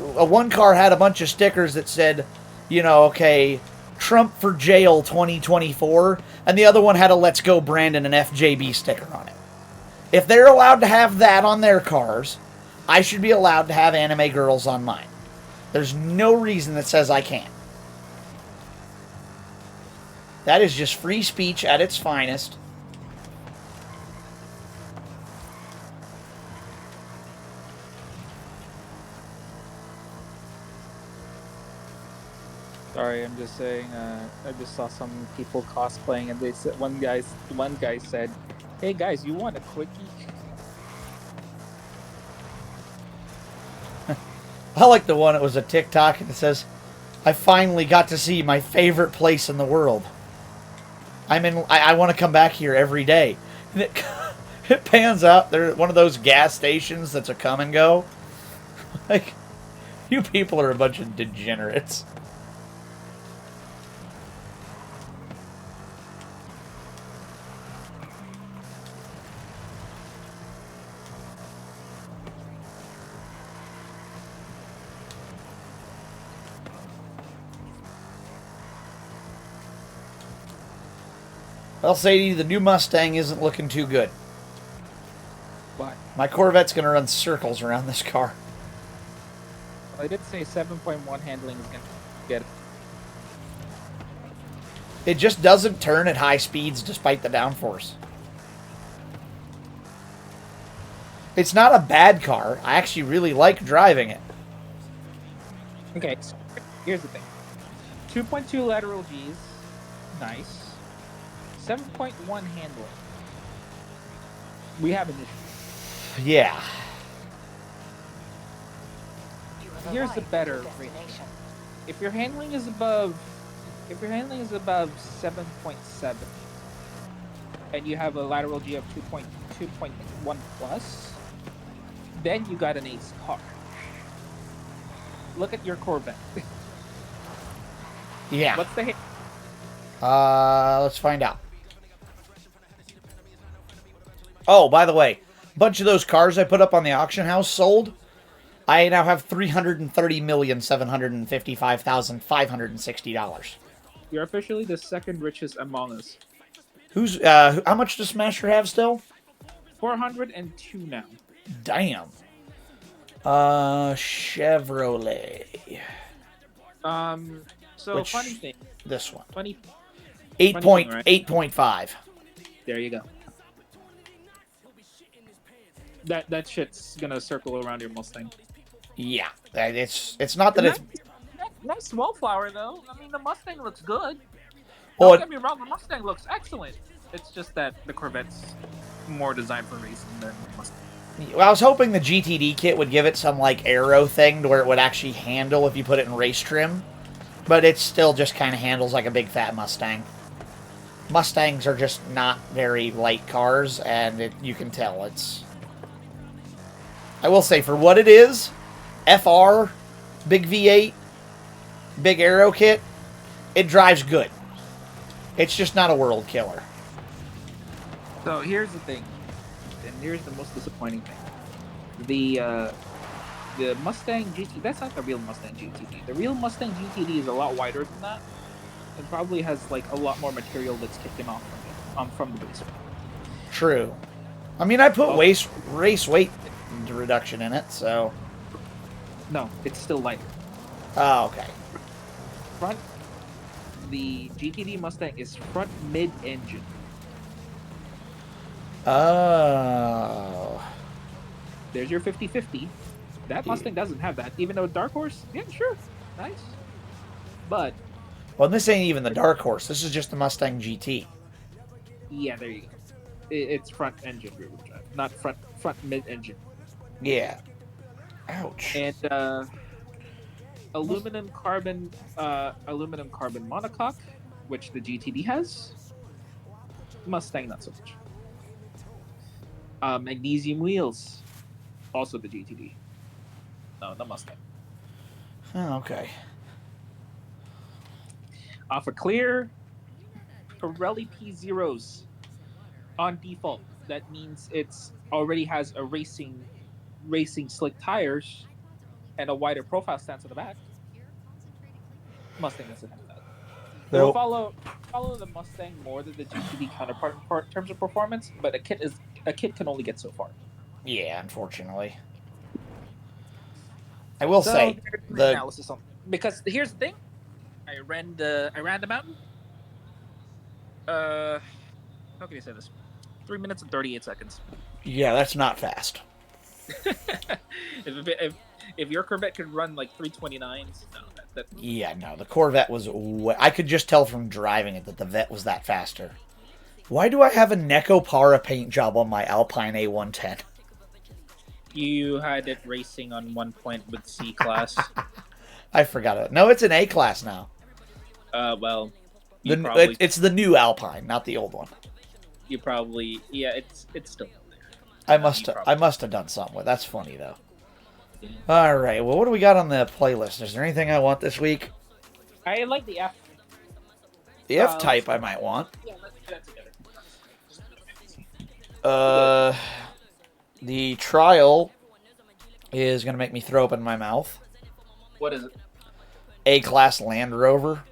one car had a bunch of stickers that said, okay, Trump for jail 2024, and the other one had a Let's Go Brandon and FJB sticker on it. If they're allowed to have that on their cars, I should be allowed to have anime girls on mine. There's no reason that says I can't. That is just free speech at its finest.
Sorry, I'm just saying. I just saw some people cosplaying, and they said one guy said, Hey guys, you want a quickie?
I like the one. It was a TikTok and it says, "I finally got to see my favorite place in the world. I want to come back here every day." And it it pans out. They're one of those gas stations that's a come and go. Like, you people are a bunch of degenerates. I'll say to you, the new Mustang isn't looking too good.
Why?
My Corvette's going to run circles around this car.
Well, I did say 7.1 handling is going to get it.
It just doesn't turn at high speeds despite the downforce. It's not a bad car. I actually really like driving it.
Okay, so here's the thing. 2.2 lateral Gs. Nice. 7.1 handling. We have an issue.
Yeah.
Here's the better rate. If your handling is above 7.7 and you have a lateral G of 2.1 plus, then you got an ace car. Look at your Corvette.
Yeah.
What's the hit?
Let's find out. Oh, by the way, a bunch of those cars I put up on the auction house sold. I now have $330,755,560.
You're officially the second richest among us.
Who's how much does Smasher have still?
402 now.
Damn. Chevrolet.
So
Which-
funny thing.
This one.
Funny.
8.5.
There you go. That shit's gonna circle around your Mustang.
Yeah. It's not that it's
Nice wallflower though. I mean, the Mustang looks good.
well,
Don't get me wrong, the Mustang looks excellent. It's just that the Corvette's more designed for racing than the Mustang.
well, I was hoping the GTD kit would give it some like aero thing to where it would actually handle if you put it in race trim, but it still just kind of handles like a big fat Mustang. Mustangs are just not very light cars, and you can tell it's. I will say, for what it is, FR, big V8, big aero kit, it drives good. It's just not a world killer.
So here's the thing, and here's the most disappointing thing: the Mustang GT. That's not the real Mustang GTD. The real Mustang GTD is a lot wider than that. It probably has like a lot more material that's kicking off from the base.
True. I mean, I put race weight reduction in it, so.
No, it's still lighter.
Oh, okay.
The GTD Mustang is front mid-engine.
Oh.
There's your 50-50. That Mustang doesn't have that, even though Dark Horse, yeah, sure, nice. But
Well, this ain't even the Dark Horse. This is just the Mustang GT.
yeah, there you go. It's front engine rear wheel drive, not front mid-engine.
Yeah. Ouch.
And aluminum carbon monocoque, which the GTD has. Mustang not so much. Magnesium wheels, also the GTD. No, the Mustang.
Oh, okay.
Off a clear Pirelli P0s on default. That means it's already has a racing slick tires and a wider profile stance on the back. Mustang doesn't have that. They will follow the Mustang more than the GTD counterpart in terms of performance, but a kit can only get so far.
Yeah, unfortunately. I will say
the analysis on, because here's the thing. I ran the mountain. How can you say this? 3 minutes and 38 seconds.
Yeah, that's not fast.
if your Corvette could run like 329s, no.
Yeah, no. The Corvette was. I could just tell from driving it that the Vet was that faster. Why do I have a Necopara paint job on my Alpine A110?
You had it racing on one point with C class.
I forgot it. No, it's an A class now.
Well, you
It's the new Alpine, not the old one.
yeah, it's still there.
I must have done something with it. That's funny though. Yeah. All right. Well, what do we got on the playlist? Is there anything I want this week?
I like the F.
The F type I might want.
Yeah, let's do that together.
The trial is gonna make me throw up in my mouth.
What is it?
A-class Land Rover.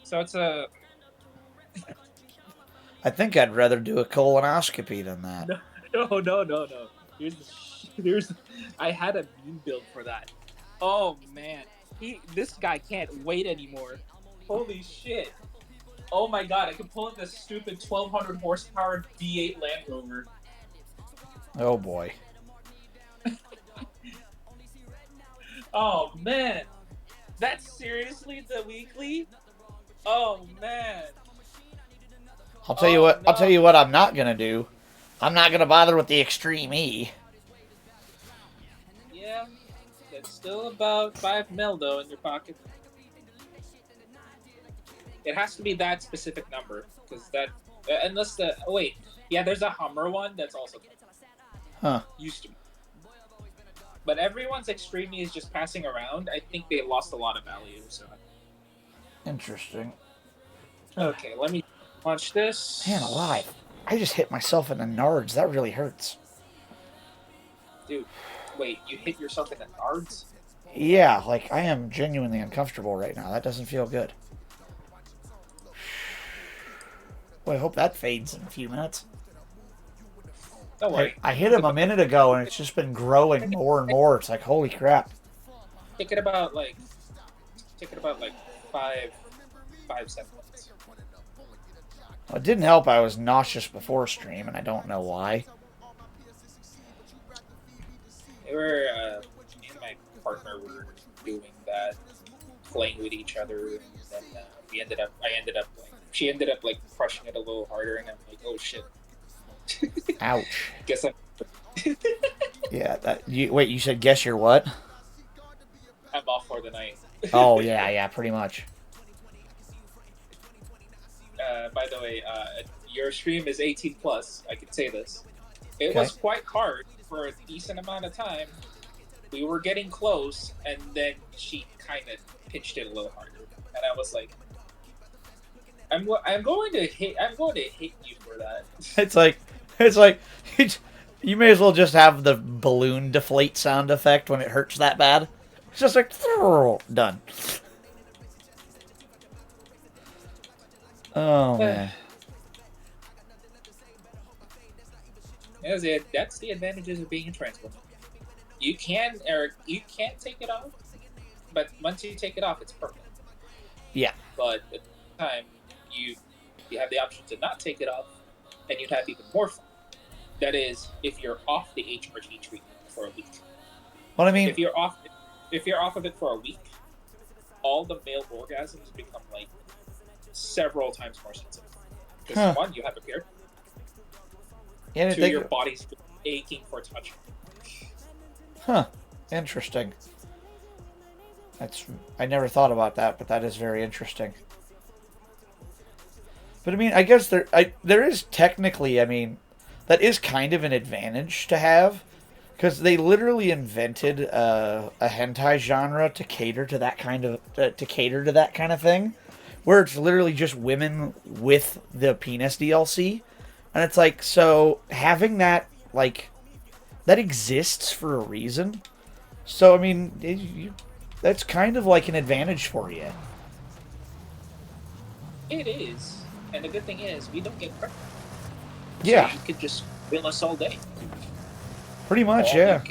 So it's a.
I think I'd rather do a colonoscopy than that.
No. I had a meme build for that. Oh man, this guy can't wait anymore. Holy shit! Oh my god, I can pull in this stupid 1200 horsepower V8 Land Rover.
Oh boy.
Oh man, that's seriously the weekly? Oh man.
I'll tell you what. No. I'll tell you what. I'm not gonna do. I'm not gonna bother with the Extreme E.
Yeah, that's still about 5 mil though in your pocket. It has to be that specific number because that unless the there's a Hummer one that's also used to be. But everyone's Extreme E is just passing around. I think they lost a lot of value. So
interesting.
Okay, let me watch this.
Man alive. I just hit myself in the nards. That really hurts.
Dude, wait, you hit yourself in the nards?
Yeah, like I am genuinely uncomfortable right now. That doesn't feel good. Well, I hope that fades in a few minutes.
Don't worry.
I hit him a minute ago and it's just been growing more and more. It's like, holy crap.
Take it about like 5 seconds.
Well, it didn't help. I was nauseous before stream, and I don't know why.
Me and my partner were doing that, playing with each other, and then she ended up like crushing it a little harder, and I'm like, oh shit.
Ouch.
Guess I'm.
Yeah. Wait. You said guess you're what?
I'm off for the night.
Oh yeah, pretty much.
By the way, your stream is 18 plus. I can say this. It was quite hard for a decent amount of time. We were getting close, and then she kind of pitched it a little harder, and I was like, "I'm going to hit you for that."
It's like you may as well just have the balloon deflate sound effect when it hurts that bad. It's just like done. Oh man.
That's the advantages of being a transport. You can't take it off, but once you take it off, it's permanent.
Yeah.
But at the time, you have the option to not take it off, and you'd have even more fun. That is, if you're off the HRT treatment for a week.
What I mean,
if you're off of it for a week, all the male orgasms become like several times more sensitive. Because one, you have a beard.
Yeah,
two, your body's aching for touch.
Huh. Interesting. I never thought about that, but that is very interesting. But I mean, I guess there is technically, I mean, that is kind of an advantage to have, because they literally invented a hentai genre to cater to that kind of thing, where it's literally just women with the penis DLC, and it's like, so having that, like, that exists for a reason. So I mean, that's kind of like an advantage for you.
It is. And the good thing is, we don't get pregnant.
Yeah.
So you could just bill us all day.
Pretty much, yeah.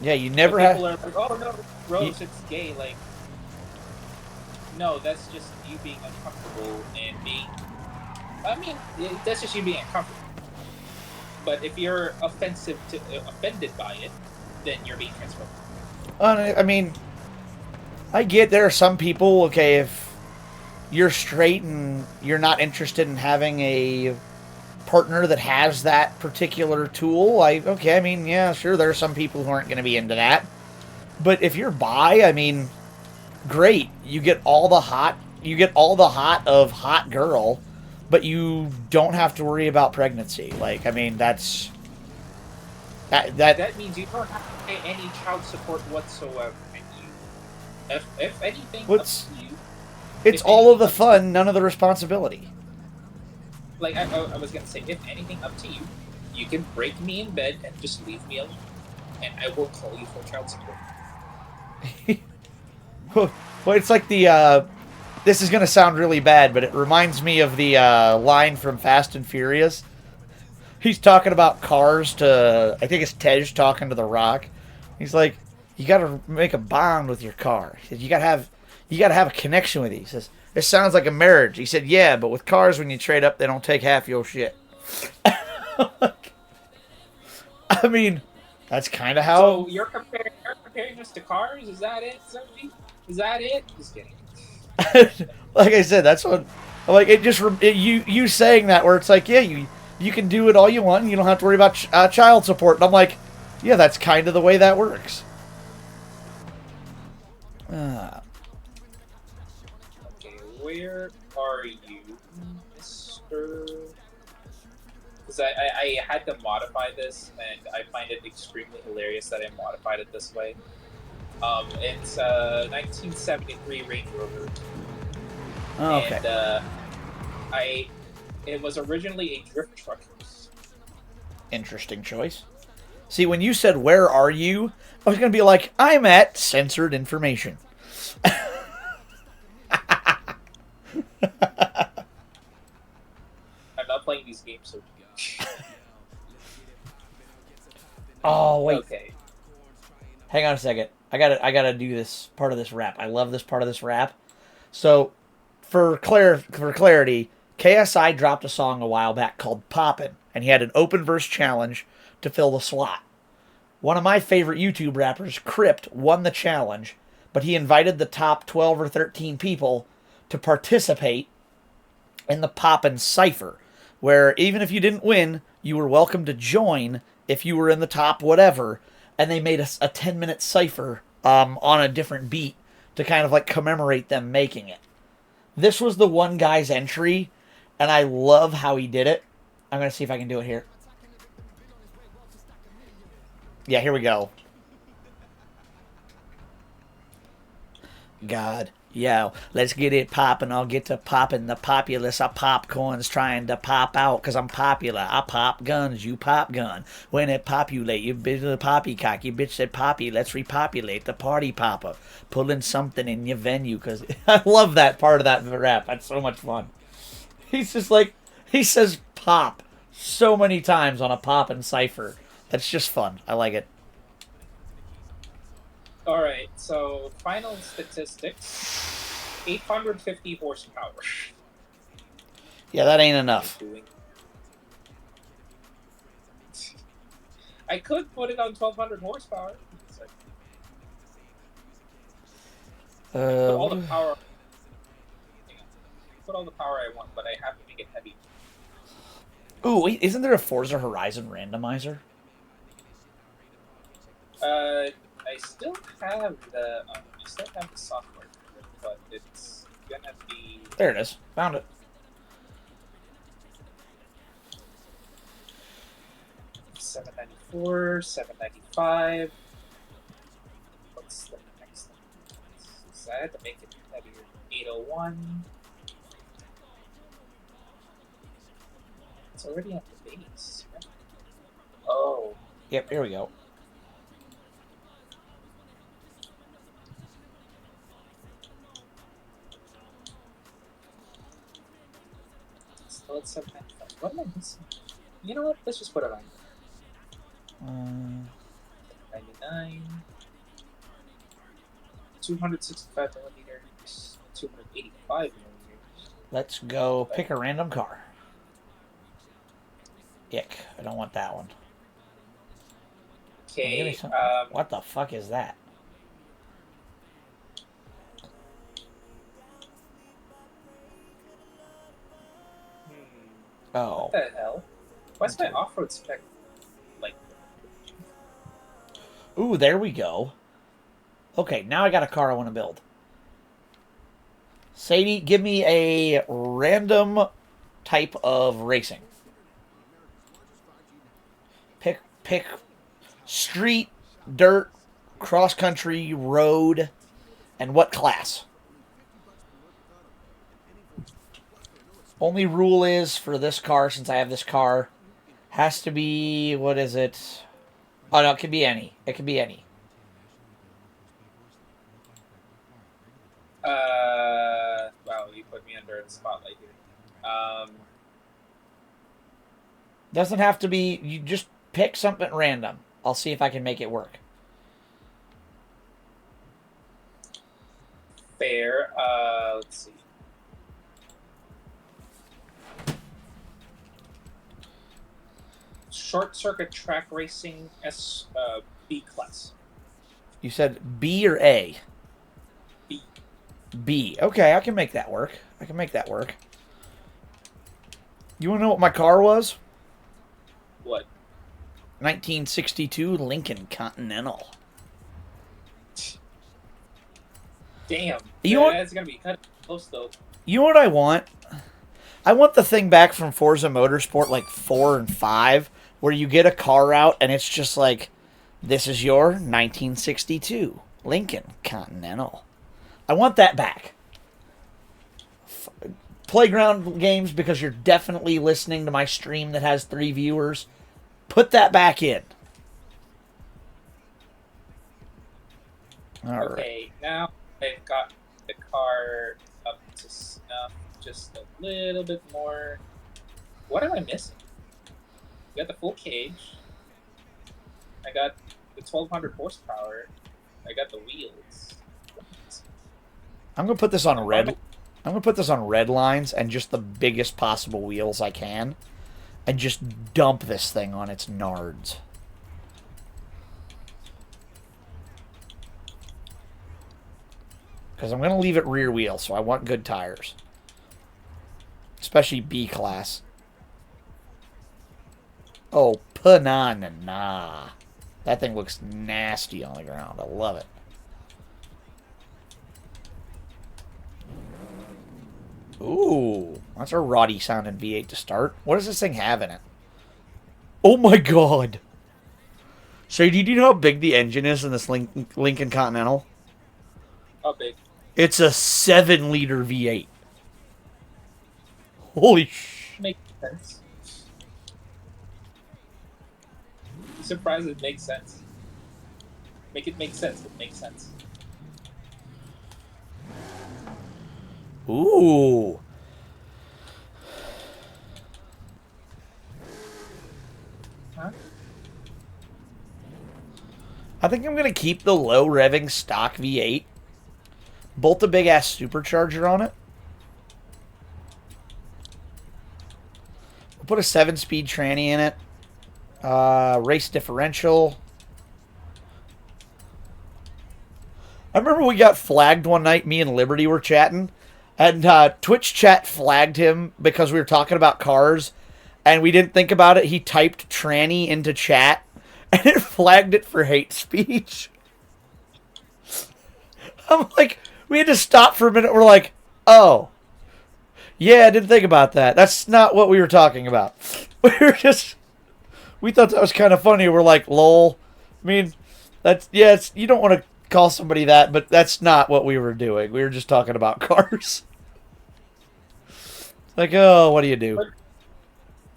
Yeah, you never have...
People are like, oh no, Rose, it's gay. Like, no, that's just you being uncomfortable and being... I mean, that's just you being uncomfortable. But if you're offended by it, then you're being transphobic.
I mean... I get there are some people, okay, if you're straight and you're not interested in having a partner that has that particular tool, I mean, yeah, sure, there are some people who aren't going to be into that. But if you're bi, I mean, great. You get all the hot of hot girl, but you don't have to worry about pregnancy. Like, I mean, that
That means you don't have to pay any child support whatsoever. And you, if anything, up
what's
to you.
it's
If
all of
anything,
the
up to you.
fun, none of the responsibility.
Like I was gonna say, if anything, up to you. You can break me in bed and just leave me alone, and I will call you for child support.
Well, it's like the this is gonna sound really bad, but it reminds me of the line from Fast and Furious. He's talking about cars to, I think it's Tej talking to The Rock. He's like, you got to make a bond with your car. He said, you got to have a connection with it. He says, this sounds like a marriage. He said, yeah, but with cars, when you trade up, they don't take half your shit. I mean, that's kind of how.
So you're comparing us to cars? Is that it, Sophie? Is that it? Just kidding.
Like I said, that's what. Like it just you saying that where it's like, yeah, you can do it all you want. And you don't have to worry about child support. And I'm like, yeah, that's kind of the way that works.
Okay, where are you, Mister? Because I had to modify this, and I find it extremely hilarious that I modified it this way. It's 1973 Range Rover.
Oh, okay.
And it was originally a drift truck.
Interesting choice. See, when you said, where are you? I was going to be like, I'm at censored information.
I'm not playing these games, so.
Oh, wait.
Okay.
Hang on a second. I gotta do this part of this rap. I love this part of this rap. So, for clarity, KSI dropped a song a while back called Poppin', and he had an open verse challenge to fill the slot. One of my favorite YouTube rappers, Crypt, won the challenge, but he invited the top 12 or 13 people to participate in the Poppin' Cypher, where even if you didn't win, you were welcome to join if you were in the top whatever, and they made a 10-minute cypher on a different beat to kind of like commemorate them making it. This was the one guy's entry, and I love how he did it. I'm going to see if I can do it here. Yeah, here we go. God, yo, let's get it poppin'. I'll get to poppin'. The populace of popcorn's trying to pop out because I'm popular. I pop guns, you pop gun. When it populate, you bitch the poppycock. You bitch said poppy, let's repopulate the party popper. Pulling something in your venue because I love that part of that rap. That's so much fun. He's just like, he says pop so many times on a Poppin' Cypher. That's just fun. I like it.
Alright, so final statistics 850 horsepower.
Yeah, that ain't enough.
I could put it on 1200 horsepower. Put all the power. Put all the power I want, but I have to make it heavy.
Ooh, wait, isn't there a Forza Horizon randomizer?
I still have the software, but it's gonna be.
There it is. Found it.
$794, $795. What's the next one? So I had to make it heavier. 801. It's already on the base. Right? Oh.
Yep, here we go.
Still at 795. What am I missing? You know what? Let's just put it on. 99. 265 millimeters. 285 millimeters.
Let's go pick a random car. Ick. I don't want that one.
Okay.
What the fuck is that? Oh.
What the hell? Why's my off-road spec like?
Ooh, there we go. Okay, now I got a car I want to build. Sadie, give me a random type of racing. Pick street, dirt, cross country, road, and what class? Only rule is for this car, since I have this car, has to be, what is it? Oh no, it can be any. It can be any.
Wow, you put me under the spotlight here.
Doesn't have to be, you just pick something random. I'll see if I can make it work.
Fair. Let's see. Short circuit track racing B class.
You said B or A?
B.
B. Okay, I can make that work. I can make that work. You want to know what my car was?
What?
1962 Lincoln Continental.
Damn. That's gonna be kind of close though.
You know what I want? I want the thing back from Forza Motorsport like 4 and 5, where you get a car out and it's just like, this is your 1962 Lincoln Continental. I want that back. Playground games, because you're definitely listening to my stream that has 3 viewers. Put that back in. All right.
Okay, now I've got the car up to snuff just a little bit more. What am I missing? I got the full cage. I got the 1200 horsepower. I got the wheels.
I'm gonna put this on red. I'm gonna put this on red lines and just the biggest possible wheels I can, and just dump this thing on its nards. Because I'm gonna leave it rear wheel, so I want good tires, especially B class. Oh, panana. That thing looks nasty on the ground. I love it. Ooh, that's a Roddy sounding V8 to start. What does this thing have in it? Oh my god. So do you know how big the engine is in this Lincoln Continental?
How big?
It's a 7-liter V8. Holy sh...
Makes sense. I'm surprised it makes sense. Make it make sense. It makes sense.
Ooh.
Huh?
I think I'm going to keep the low revving stock V8. Bolt a big ass supercharger on it. We'll put a 7-speed tranny in it. Race differential. I remember we got flagged one night, me and Liberty were chatting, and Twitch chat flagged him because we were talking about cars, and we didn't think about it. He typed tranny into chat, and it flagged it for hate speech. I'm like, we had to stop for a minute. We're like, oh, yeah, I didn't think about that. That's not what we were talking about. We thought that was kind of funny. We're like, lol. I mean, you don't want to call somebody that, but that's not what we were doing. We were just talking about cars. Like, oh, what do you do?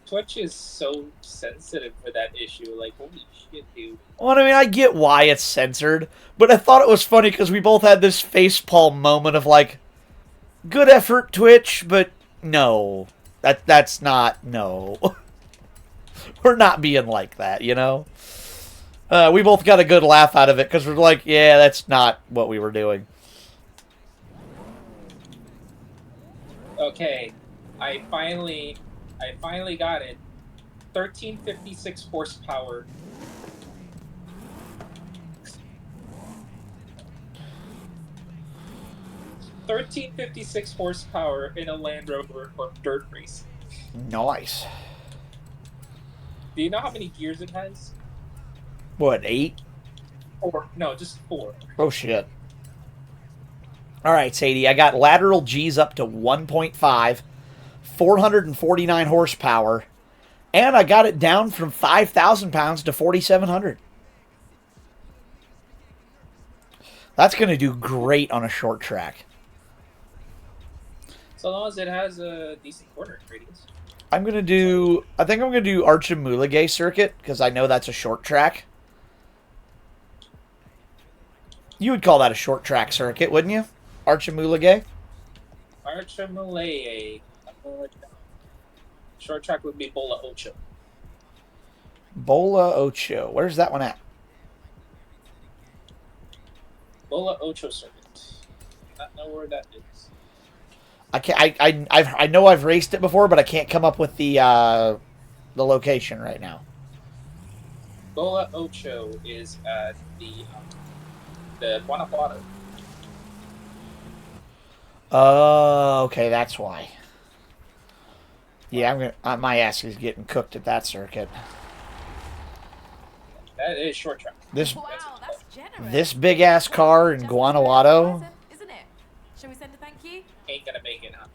Twitch is so sensitive for that issue. Like, holy shit, dude.
Well, I mean, I get why it's censored, but I thought it was funny because we both had this facepalm moment of like, good effort, Twitch, but no. That's not, no. We're not being like that, you know? We both got a good laugh out of it because we're like, yeah, that's not what we were doing.
Okay, I finally got it. 1356 horsepower. $1356 horsepower in a Land Rover or dirt race.
Nice.
Do you know how many gears it has?
What, 8?
4. No, just 4.
Oh, shit. All right, Sadie, I got lateral G's up to 1.5, 449 horsepower, and I got it down from 5,000 pounds to 4,700. That's going to do great on a short track.
So long as it has a decent corner radius.
I think I'm going to do Archimulege circuit, because I know that's a short track. You would call that a short track circuit, wouldn't you? Archimulege?
Archimulege. Short track would be Bola Ocho.
Bola Ocho. Where's that one at?
Bola Ocho circuit. Not know where that is.
I can't. I know I've raced it before, but I can't come up with the location right now.
Bola Ocho is at the Guanajuato.
Oh, okay, that's why. Yeah, I'm gonna. My ass is getting cooked at that circuit.
That is short track.
This
That's generous.
this big ass car in Guanajuato.
Isn't it? Shall we send a thank you?
Ain't gonna make it, huh?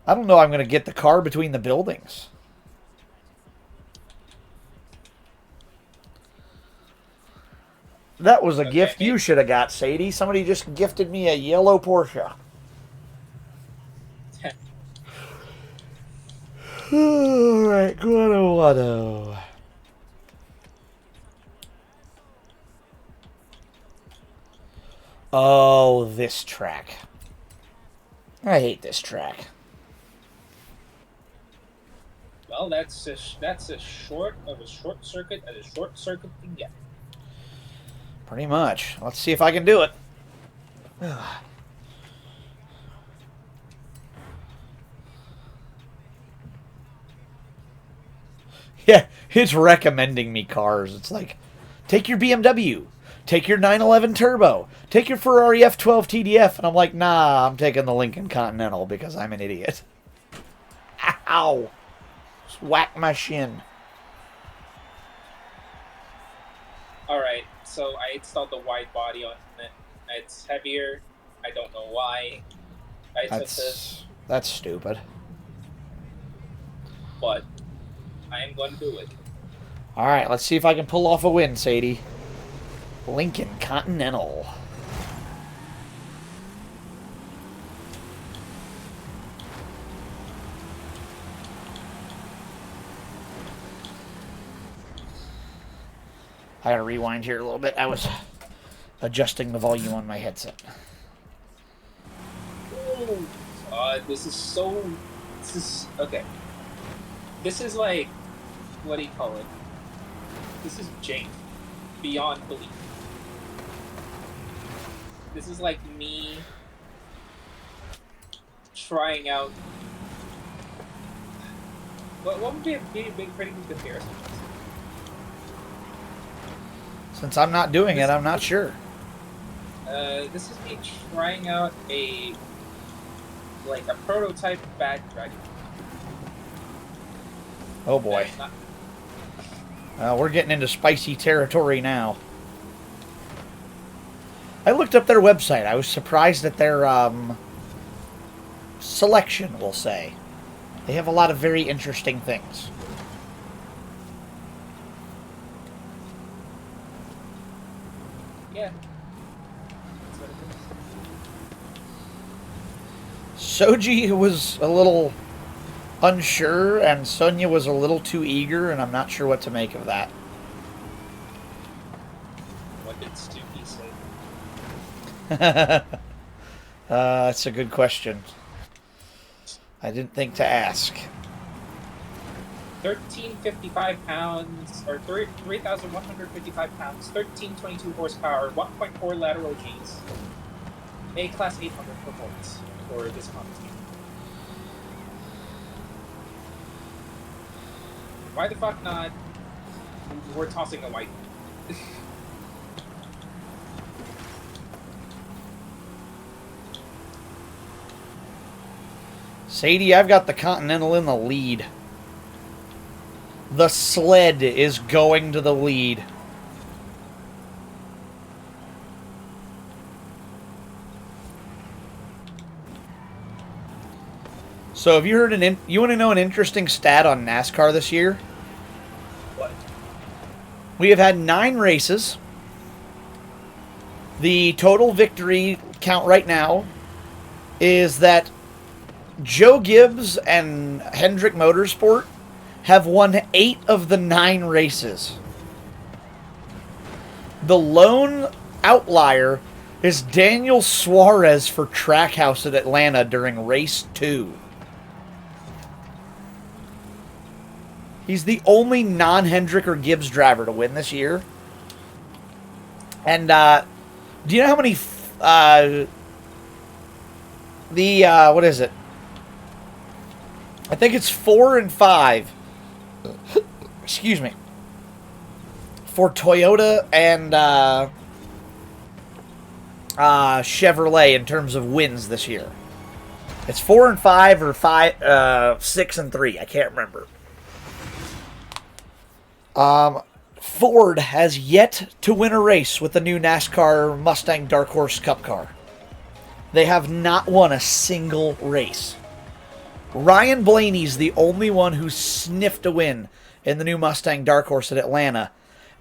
I don't know. I'm gonna get the car between the buildings. That was a gift you should have got, Sadie. Somebody just gifted me a yellow Porsche. Alright, Guanajuato. Oh, this track. I hate this track.
Well, that's a short circuit as a short circuit can get.
Pretty much. Let's see if I can do it. Yeah, it's recommending me cars. It's like, take your BMW, take your 911 Turbo, take your Ferrari F12 TDF, and I'm like, nah, I'm taking the Lincoln Continental because I'm an idiot. Ow! Just whack my shin.
Alright, so I installed the wide body on it. It's heavier. I don't know why. I took this,
That's stupid.
but I am going to do it.
Alright, let's see if I can pull off a win, Sadie. Lincoln Continental. I gotta rewind here a little bit. I was adjusting the volume on my headset.
This is okay. This is like, what do you call it? This is jank. Beyond belief. This is like me trying out. What would be a pretty good comparison?
Since I'm not doing it, I'm not sure.
This is me trying out a prototype bad dragon.
Oh boy. We're getting into spicy territory now. I looked up their website. I was surprised at their selection, we'll say. They have a lot of very interesting things.
Yeah.
Soji was a little unsure, and Sonia was a little too eager, and I'm not sure what to make of that.
What did Stucky say?
That's a good question. I didn't think to ask.
1355 pounds, or 3,155 pounds, 1322 horsepower, 1.4 lateral Gs. A-Class 800 performance for this contest. Why the fuck not? We're tossing a white.
Sadie, I've got the Continental in the lead. The sled is going to the lead. So have you heard you want to know an interesting stat on NASCAR this year?
What?
We have had 9 races. The total victory count right now is that Joe Gibbs and Hendrick Motorsport have won 8 of the 9 races. The lone outlier is Daniel Suarez for Trackhouse at Atlanta during race 2. He's the only non-Hendrick or Gibbs driver to win this year. And do you know how many what is it? I think it's 4 and 5. Excuse me. For Toyota and Chevrolet in terms of wins this year. It's 4 and 5 or 6 and 3. I can't remember. Ford has yet to win a race with the new NASCAR Mustang Dark Horse Cup car. They have not won a single race. Ryan Blaney's the only one who sniffed a win in the new Mustang Dark Horse at Atlanta,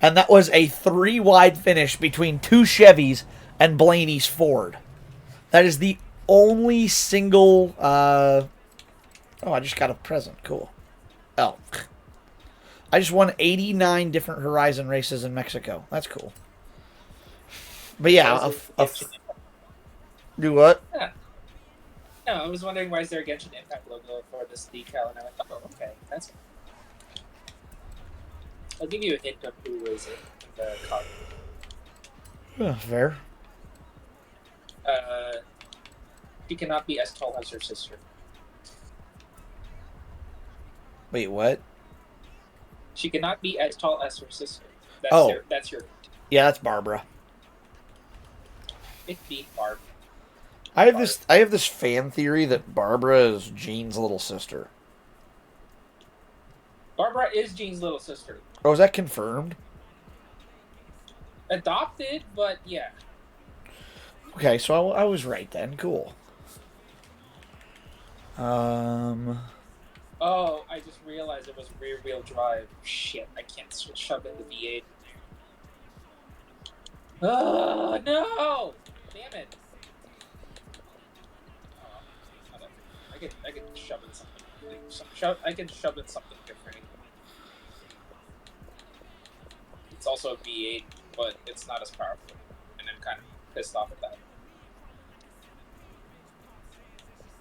and that was a 3-wide finish between 2 Chevys and Blaney's Ford. That is the only single... oh, I just got a present. Cool. Oh. I just won 89 different Horizon races in Mexico. That's cool. But yeah, do what?
Yeah. No, I was wondering why is there a Genshin Impact logo for this decal, and I went, oh, okay, that's. I'll give you a hint of who was in the car.
Fair.
She cannot be as tall as her sister.
Wait, what?
She cannot be as tall as her sister. That's your.
Yeah, that's Barbara.
It beat Barb.
I have this fan theory that Barbara is Jean's little sister.
Barbara is Jean's little sister.
Oh, is that confirmed?
Adopted, but yeah.
Okay, so I was right then. Cool.
Oh, I just realized it was rear-wheel drive. Shit, I can't shove in the V8. Oh, no! Damn it. I can shove in something. I can shove in something different. It's also a V8, but it's not as powerful. And I'm kind of pissed off at that.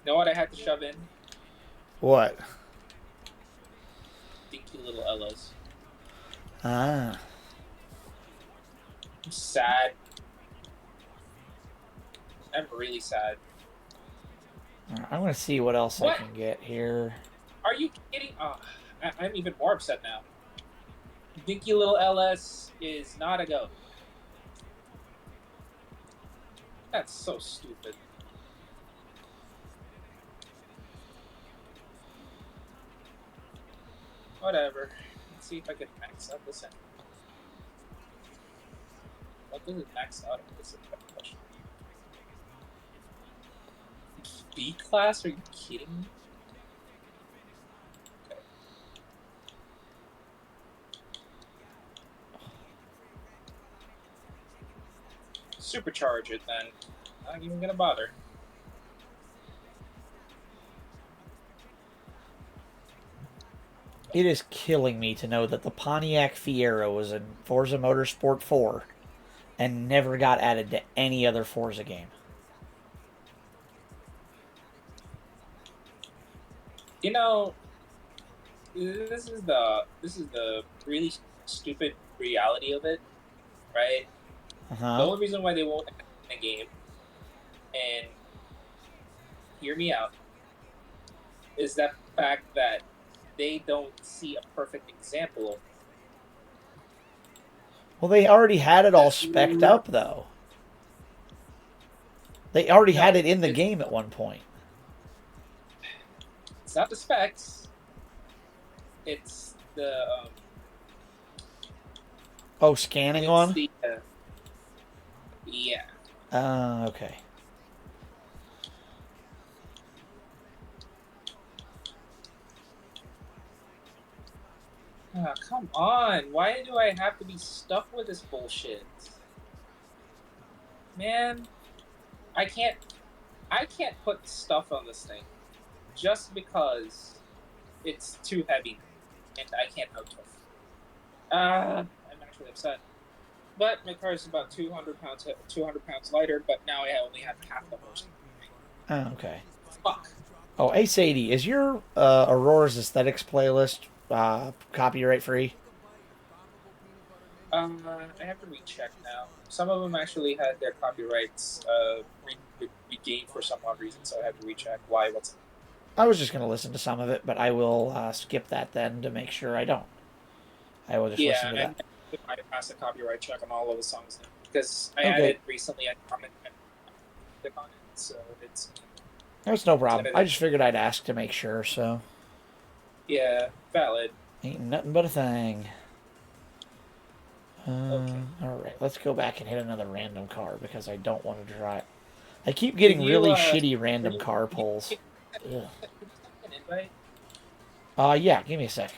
You know what I had to shove in?
What?
Dinky little Ellas.
Ah.
I'm sad. I'm really sad.
I'm going to see what else
What?
I can get here.
Are you kidding? Oh, I'm even more upset now. Dinky little LS is not a go. That's so stupid. Whatever. Let's see if I can max out this end. What does it max out of this question? B class? Are you kidding me? Okay. Supercharge it then. Not even gonna bother.
It is killing me to know that the Pontiac Fiero was in Forza Motorsport 4 and never got added to any other Forza game.
You know, this is the really stupid reality of it, right? The only reason why they won't add it in a game, and hear me out, is that fact that they don't see a perfect example of.
Well, they already had it all spec'd up, though. They already had it in the game at one point.
not the specs. It's the
Oh, scanning
it's
one?
the yeah.
Okay.
Ah, come on. Why do I have to be stuck with this bullshit? Man, I can't put stuff on this thing just because it's too heavy and I can't hook it. I'm actually upset. But my car is about 200 pounds lighter, but now I only have half the horse.
Oh, okay.
Fuck.
Oh, Ace 80, is your Aurora's Aesthetics playlist copyright free?
I have to recheck now. Some of them actually had their copyrights regained for some odd reason, so I have to recheck why. What's
I was just going to listen to some of it, but I will skip that then to make sure I don't. I will just listen to
yeah,
that.
I passed a copyright check on all of the songs now because I
Okay.
added recently a comment on it, so it's
That's no problem. I just figured I'd ask to make sure, so.
yeah, valid.
Ain't nothing but a thing.
Okay.
Alright, let's go back and hit another random car because I don't want to try it. I keep getting
Can you,
really shitty random
can you-
car
can you-
pulls.
can you
Ugh.
send an invite?
Yeah, give me a sec.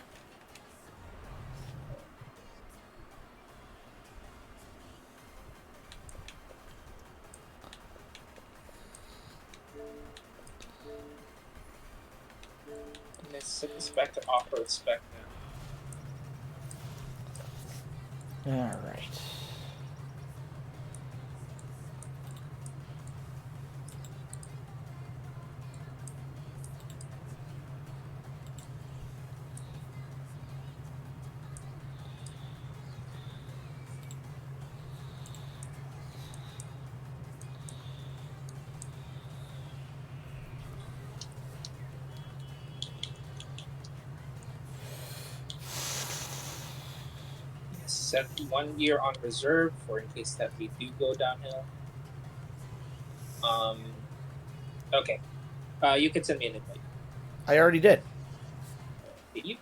Let's set this back to off-road spec now.
Alright.
Set 1 year on reserve for in case that we do go downhill. Okay. You can send me an invite.
I already did.
Did you?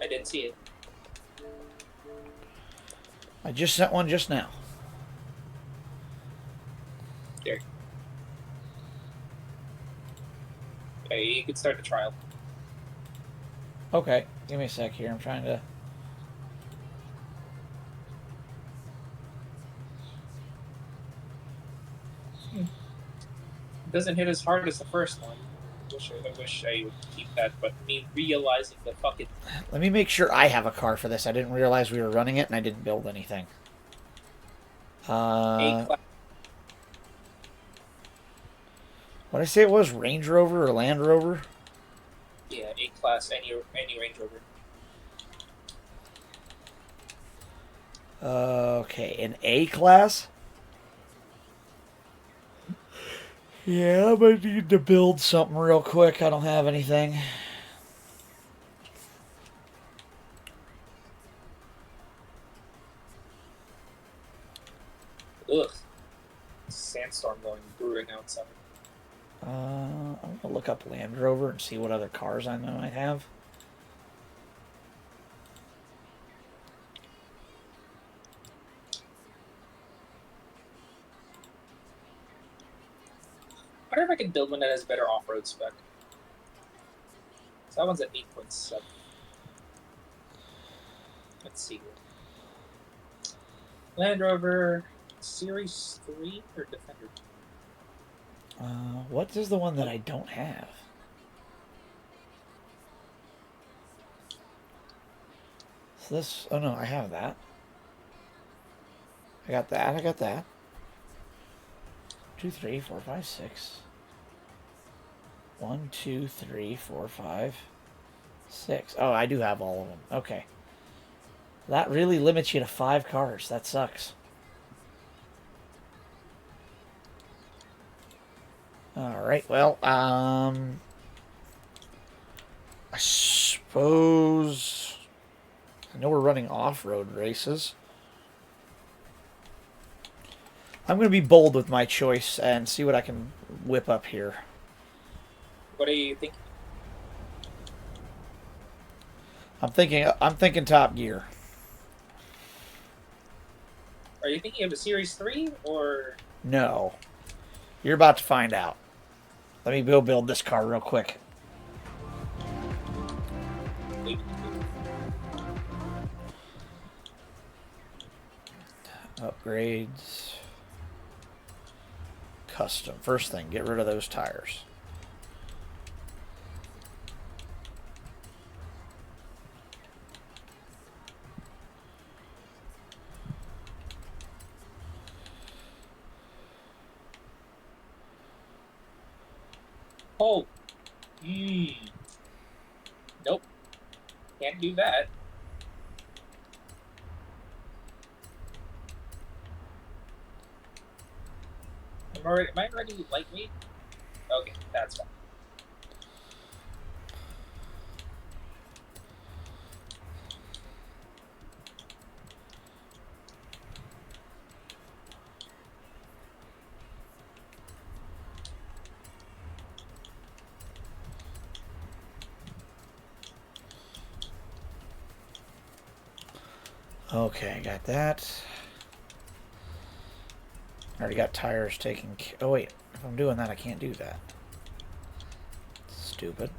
I didn't see it.
I just sent one just now.
There. Okay, you can start the trial.
Okay, give me a sec here. I'm trying to...
It doesn't hit as hard as the first one. I wish I would keep that, but me realizing the fucking...
Let me make sure I have a car for this. I didn't realize we were running it and I didn't build anything.
A-class.
What did I say it was? Range Rover or Land Rover?
Yeah, A-class, any Range Rover.
Okay, an A-class? Yeah, I might need to build something real quick. I don't have anything.
Ugh. Sandstorm brewing outside.
I'm going to look up Land Rover and see what other cars I might have.
I wonder if I can build one that has better off-road spec. So that one's at 8.7. Let's see. Land Rover Series 3 or Defender 2?
What is the one that I don't have? So this... Oh, no, I have that. I got that. I got that. 2, 3, 4, 5, 6. 1, 2, 3, 4, 5, 6. Oh, I do have all of them. Okay. That really limits you to 5 cars. That sucks. Alright, well, I suppose... I know we're running off-road races. I'm going to be bold with my choice and see what I can whip up here.
What are you thinking?
I'm thinking Top Gear.
Are you thinking of a Series 3 or?
No. You're about to find out. Let me go build this car real quick. Upgrades. Custom. First thing, get rid of those tires.
Oh. Nope. Can't do that. Am I already lightweight? Okay, that's fine.
Okay, got that. Already got tires taken. Oh wait, if I'm doing that, I can't do that. Stupid.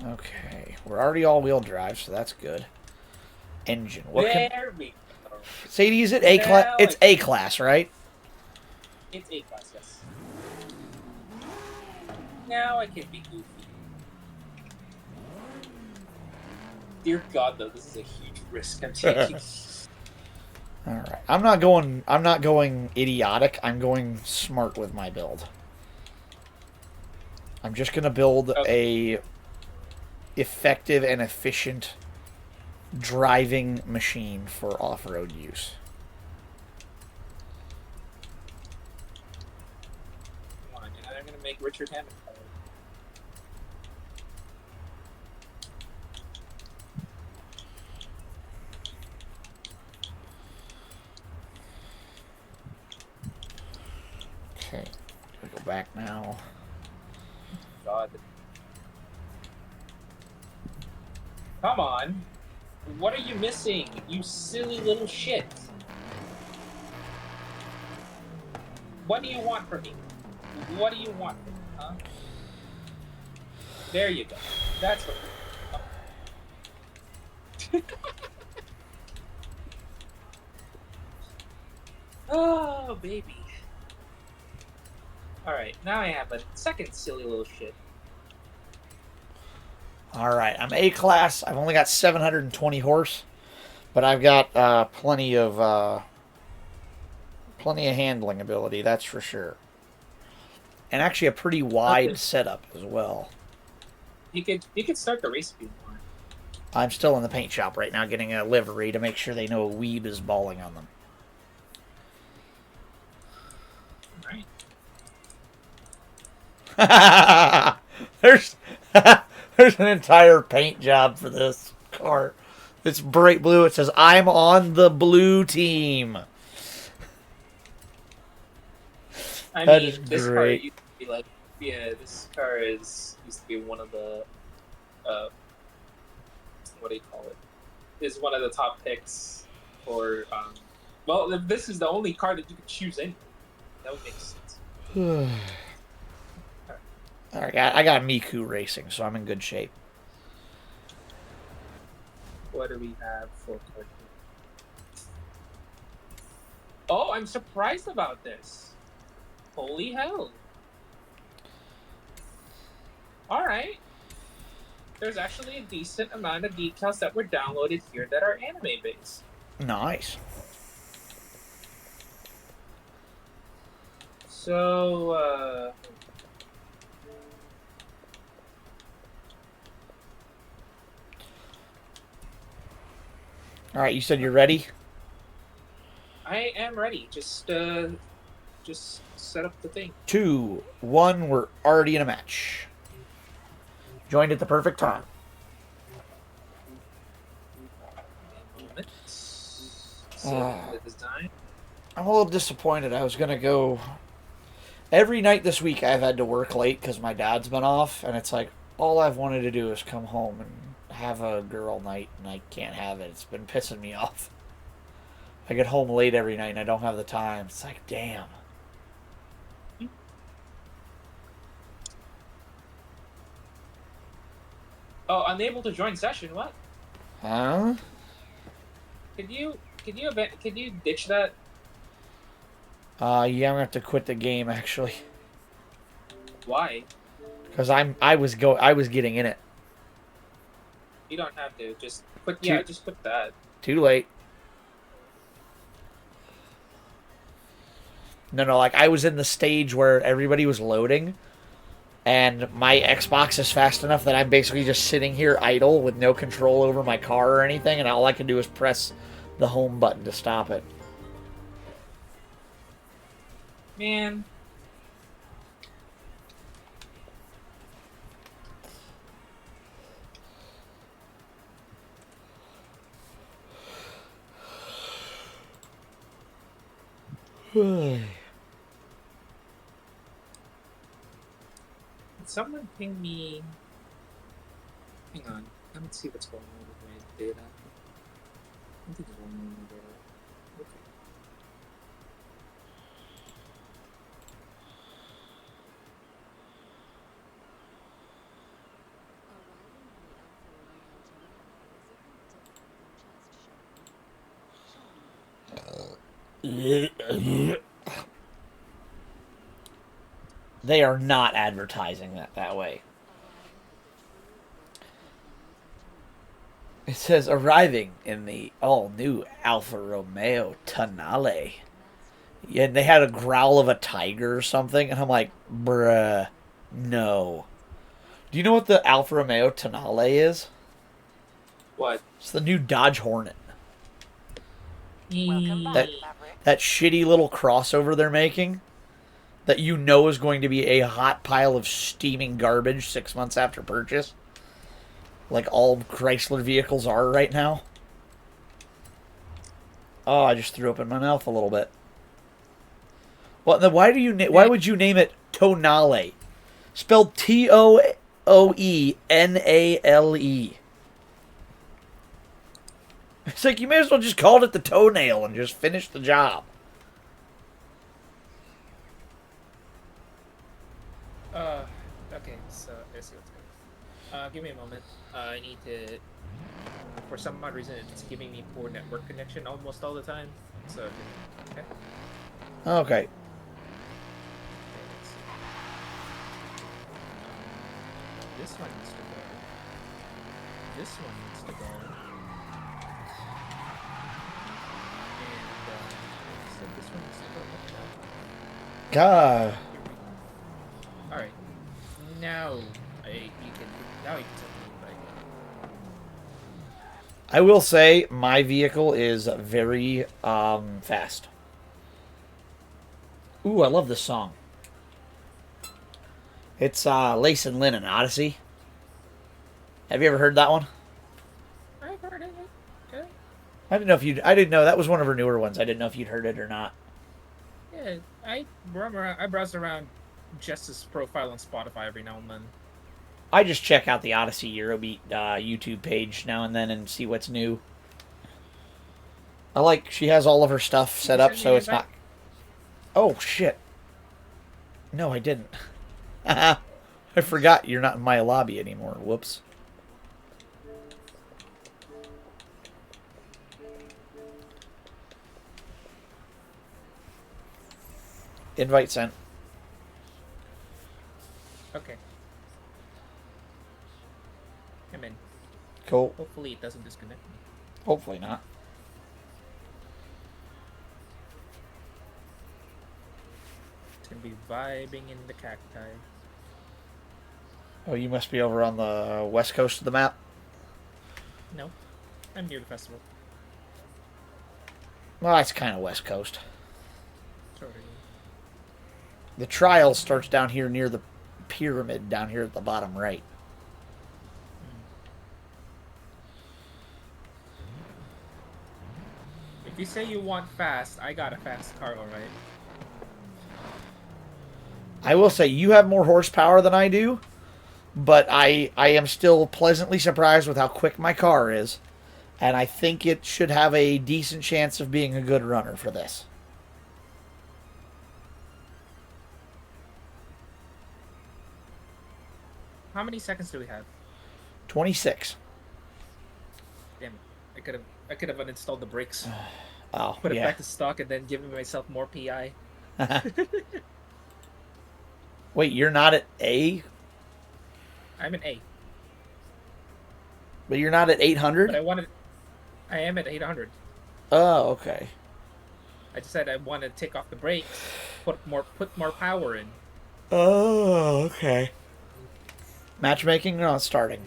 Okay, we're already all-wheel drive, so that's good. Engine. What can?
There we go.
Sadie, is it A class?
Now
It's A class, right?
It's A class, yes. Now I can be goofy. Dear God, though, this is a huge risk I'm taking.
All right, I'm not going idiotic. I'm going smart with my build. I'm just gonna build a effective and efficient driving machine for off-road use.
Come on, I'm gonna make Richard Hammond.
Okay, gotta go back now.
God. Come on. What are you missing, you silly little shit? What do you want from me? What do you want from me, huh? There you go. That's what. Oh, baby. Alright, now I have a second silly little shit.
All right, I'm A class. I've only got 720 horse, but I've got plenty of handling ability. That's for sure, and actually a pretty wide setup as well.
You could start the race if you want.
I'm still in the paint shop right now, getting a livery to make sure they know a weeb is balling on them.
Right.
There's there's an entire paint job for this car. It's bright blue. It says, "I'm on the blue team."
I
That
mean,
is
this car
great.
used to be like, this car used to be one of the, what do you call it? Is one of the top picks for, well, if this is the only car that you could choose anyway, that would make sense.
All right, I got Miku Racing, so I'm in good shape.
What do we have for car? Oh, I'm surprised about this. Holy hell. Alright. There's actually a decent amount of decals that were downloaded here that are anime-based.
Nice.
So,
All right, you said you're ready?
I am ready. Just set up the thing.
2, 1, we're already in a match. Joined at the perfect time.
So the design.
I'm a little disappointed. I was gonna go every night this week. I've had to work late because my dad's been off, and it's like all I've wanted to do is come home and have a girl night, and I can't have it. It's been pissing me off. I get home late every night and I don't have the time. It's like, damn.
Oh, unable to join session. What?
Huh?
Could you ditch that?
Yeah, I'm gonna have to quit the game actually,
Why?
because I was getting in it.
You don't have to. Just quit.
Too-
Yeah, just quit that.
Too late. No, like I was in the stage where everybody was loading, and my Xbox is fast enough that I'm basically just sitting here idle with no control over my car or anything, and all I can do is press the home button to stop it.
Man. Did someone ping me? Hang on. Let me see what's going on with my data. Something's wrong with my data. Okay.
They are not advertising that way. It says arriving in the all-new Alfa Romeo Tonale. Yeah, and they had a growl of a tiger or something, and I'm like, bruh, no. Do you know what the Alfa Romeo Tonale is?
What?
It's the new Dodge Hornet.
Welcome
That shitty little crossover they're making that you know is going to be a hot pile of steaming garbage 6 months after purchase. Like all Chrysler vehicles are right now. Oh, I just threw up in my mouth a little bit. Well, then why would you name it Tonale? Spelled Tooenale. It's like you may as well just call it the toenail and just finish the job.
Okay, so let's see what's going on. Give me a moment. I need to. For some odd reason, it's giving me poor network connection almost all the time. So, okay.
Okay.
This one needs to go. This one needs to go. And so this one needs to go.
God.
All right. Now you can send me invite.
I will say my vehicle is very fast. Ooh, I love this song. It's Lace and Linen Odyssey. Have you ever heard that one?
I've heard it. Okay.
I didn't know that was one of her newer ones. I didn't know if you'd heard it or not.
Yeah, I browse around Jess's profile on Spotify every now and then.
I just check out the Odyssey Eurobeat YouTube page now and then and see what's new. She has all of her stuff set up so it's not... Oh, shit. No, I didn't. I forgot you're not in my lobby anymore. Whoops. Invite sent.
Okay. Come in.
Cool.
Hopefully it doesn't disconnect me.
Hopefully not.
It's gonna be vibing in the cacti.
Oh, you must be over on the west coast of the map?
No, I'm near the festival.
Well, that's kind of west coast.
Sorry.
The trial starts down here near the pyramid down here at the bottom right.
If
you say you want fast, I got a fast car, all right.
I will say you have more horsepower than I do, but I am still pleasantly surprised with how quick my car is, and I think it should have a decent chance of being a good runner for this.
How many seconds do we have?
26.
Damn it. I could have uninstalled the brakes.
Oh,
Put it
yeah.
back to stock and then given myself more PI.
Wait, you're not at A?
I'm an A.
But you're not at
But
800?
I am at 800.
Oh, okay.
I just said I want to take off the brakes, put more power in.
Oh, okay. Matchmaking? No, it's starting.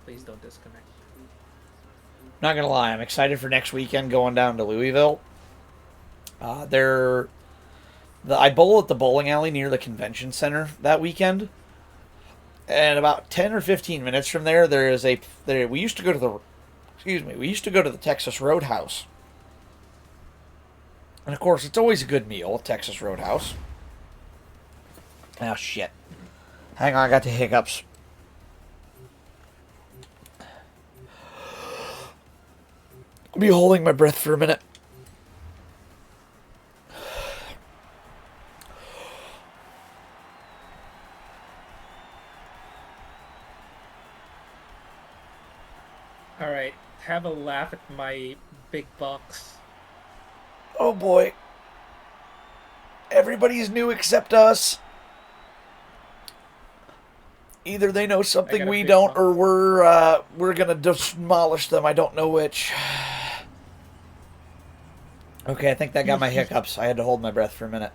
Please don't disconnect.
Not gonna lie, I'm excited for next weekend going down to Louisville. I bowl at the bowling alley near the convention center that weekend, and about 10 or 15 minutes from there, we used to go to the Texas Roadhouse, and of course, it's always a good meal at Texas Roadhouse. Oh shit! Hang on, I got the hiccups. I'll be holding my breath for a minute.
Alright, have a laugh at my big box.
Oh boy. Everybody's new except us. Either they know something we don't, or we're gonna demolish them. I don't know which. Okay, I think that got my hiccups. I had to hold my breath for a minute.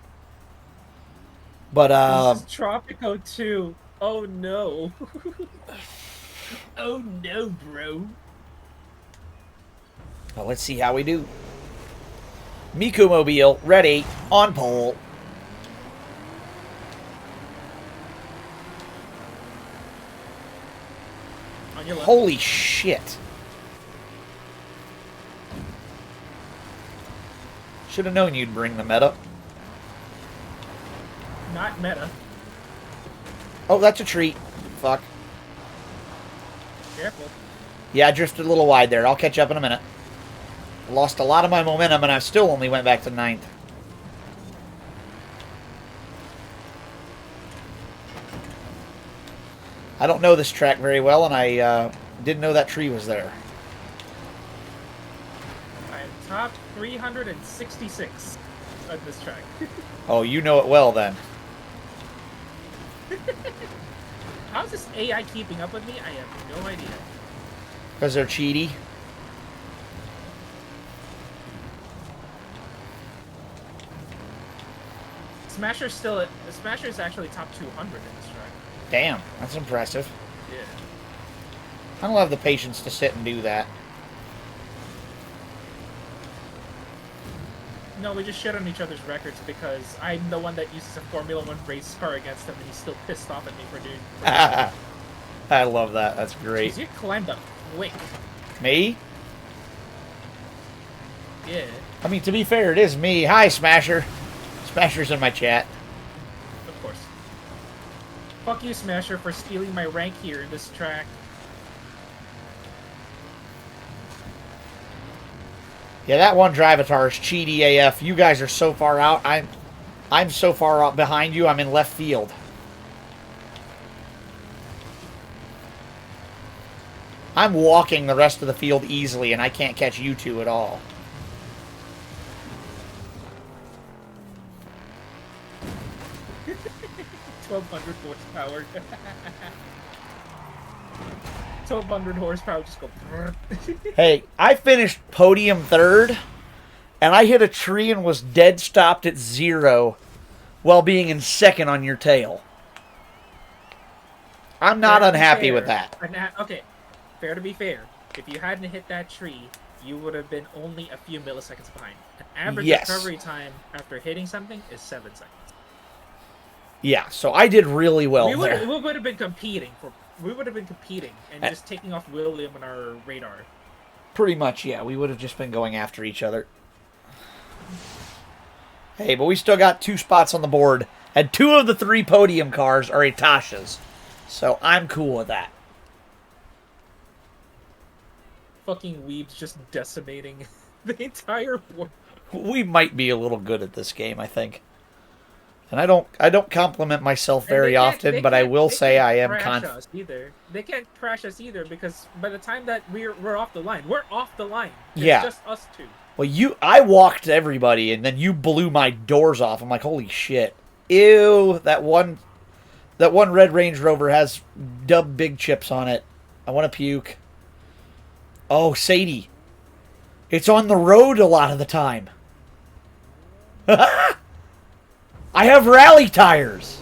But
This is Tropico 2. Oh no. Oh no, bro.
well, let's see how we do. Miku Mobile ready on pole.
On your left.
Holy shit. Should have known you'd bring the meta.
Not meta.
Oh, that's a treat. Fuck.
Careful.
Yeah, I drifted a little wide there. I'll catch up in a minute. Lost a lot of my momentum, and I still only went back to 9th. I don't know this track very well, and I didn't know that tree was there.
I am top 366 on this track.
Oh, you know it well, then.
How's this AI keeping up with me? I have no idea.
Because they're cheaty.
Smasher's actually top 200 in this track.
Damn, that's impressive.
Yeah.
I don't have the patience to sit and do that.
No, we just shit on each other's records because I'm the one that uses a Formula 1 race car against him and he's still pissed off at me for doing it.
I love that. That's great.
Jeez, you climbed up quick.
Me?
Yeah.
I mean, to be fair, it is me. Hi, Smasher. Smasher's in my chat.
Of course. Fuck you, Smasher, for stealing my rank here in this track.
Yeah, that one Drivatar is cheaty AF. You guys are so far out. I'm so far out behind you. I'm in left field. I'm walking the rest of the field easily, and I can't catch you two at all.
$1,200 horsepower. 1,200 horsepower just go.
Hey, I finished podium 3rd, and I hit a tree and was dead stopped at 0 while being in 2nd on your tail. I'm not unhappy with that.
Okay, fair to be fair. If you hadn't hit that tree, you would have been only a few milliseconds behind. An average recovery time after hitting something is 7 seconds.
Yeah, so I did really well there.
We would have been competing and just taking off William on our radar.
Pretty much, yeah. We would have just been going after each other. Hey, but we still got 2 spots on the board. And 2 of the 3 podium cars are Itasha's. So I'm cool with that.
Fucking weebs just decimating the entire board.
We might be a little good at this game, I think. And I don't compliment myself very often, but I will say I am confident.
They can't crash us either because by the time that we're off the line, we're off the line. It's
Yeah.
just us 2.
Well, I walked everybody, and then you blew my doors off. I'm like, holy shit. Ew, that one red Range Rover has dub big chips on it. I want to puke. Oh, Sadie. It's on the road a lot of the time. I have rally tires.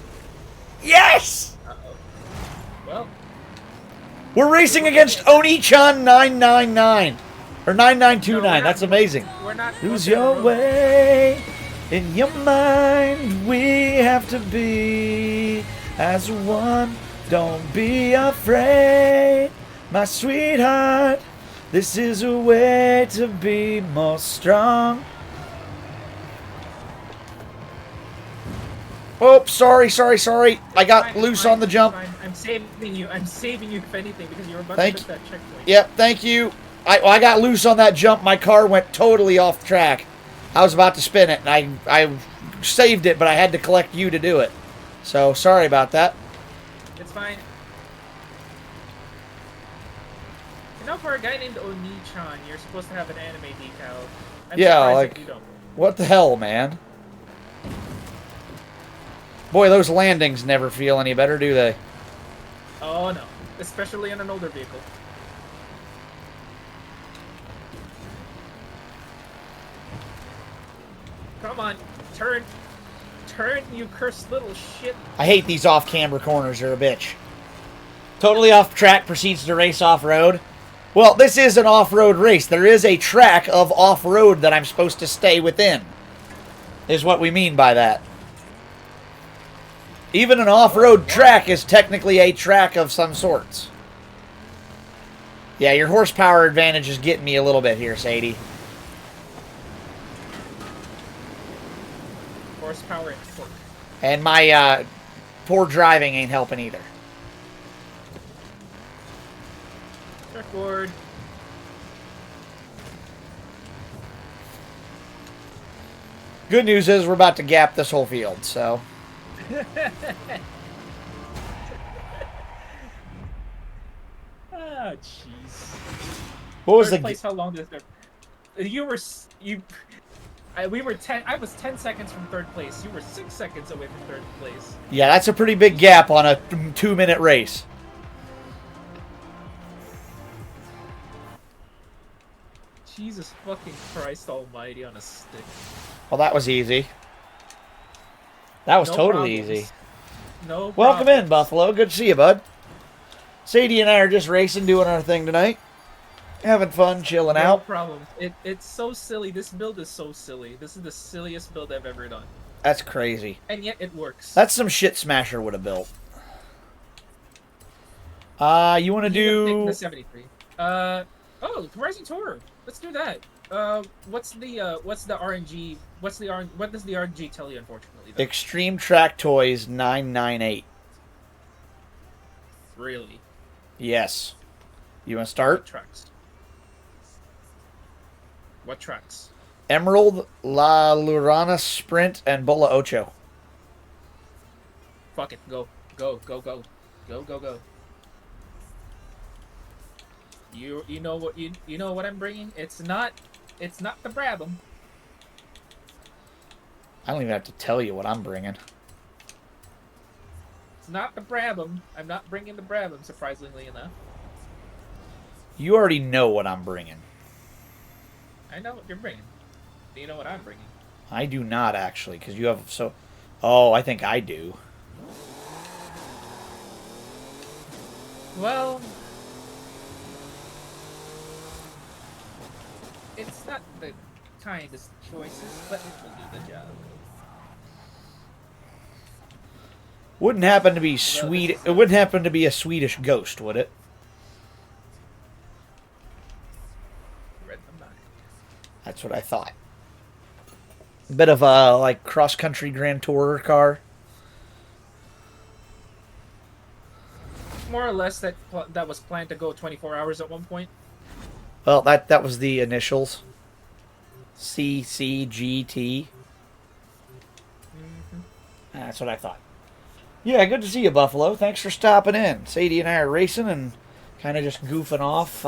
Yes!
Uh-oh. Well,
we're racing against Oni-chan 999. Or 9929.
No,
That's amazing.
We're not.
Lose your way in your mind. We have to be as one. Don't be afraid, my sweetheart. This is a way to be more strong. Oh, sorry. I got loose on the jump.
I'm saving you. I'm saving you if anything because you're about
to
miss that checkpoint.
Yep, thank you. I got loose on that jump. My car went totally off track. I was about to spin it, and I saved it, but I had to collect you to do it. So, sorry about that.
It's fine. You know, for a guy named Oni-chan, you're supposed to have an anime decal. I'm surprised if you don't.
What the hell, man? Boy, those landings never feel any better, do they?
Oh, no. Especially in an older vehicle. Come on. Turn. Turn, you cursed little shit.
I hate these off-camber corners. They're a bitch. Totally off track, proceeds to race off-road. Well, this is an off-road race. There is a track of off-road that I'm supposed to stay within. Is what we mean by that. Even an off-road track is technically a track of some sorts. Yeah, your horsepower advantage is getting me a little bit here, Sadie.
Horsepower and torque.
And my poor driving ain't helping either.
Checkboard.
Good news is we're about to gap this whole field, so...
Ah, jeez.
What was
Third
the
place? How long did we were 10. I was 10 seconds from third place. You were 6 seconds away from third place.
Yeah, that's a pretty big gap on a 2-minute race.
Jesus fucking Christ almighty on a stick.
Well, that was easy. That was
No
totally
problems.
easy.
No
Welcome
problems.
in, Buffalo. Good to see you, bud. Sadie and I are just racing, doing our thing tonight. Having fun, chilling
No
out.
problems. It's so silly. This build is so silly. This is the silliest build I've ever done.
That's crazy.
And yet it works.
That's some shit Smasher would have built. You want to do...
The 73. Oh, Rising Tour. Let's do that. What's the RNG? What does the RNG tell you? Unfortunately, though?
Extreme Track Toys 998.
Really?
Yes. You want to
What
start?
tracks? What tracks?
Emerald, La Lurana Sprint, and Bola Ocho.
Fuck it. Go. Go. Go. Go. Go. Go. Go. You know what you know what I'm bringing? It's not the Brabham.
I don't even have to tell you what I'm bringing.
It's not the Brabham. I'm not bringing the Brabham, surprisingly enough.
You already know what I'm bringing.
I know what you're bringing. Do you know what I'm bringing?
I do not, actually, because you have so... Oh, I think I do.
Well, it's not the kindest choices, but it will do the job.
Wouldn't happen to be sweet. It wouldn't happen to be a Swedish ghost, would it? That's what I thought. Bit of a like cross-country Grand Tourer car.
More or less that was planned to go 24 hours at one point.
Well, that was the initials. CCGT. That's what I thought. Yeah, good to see you, Buffalo. Thanks for stopping in. Sadie and I are racing and kind of just goofing off.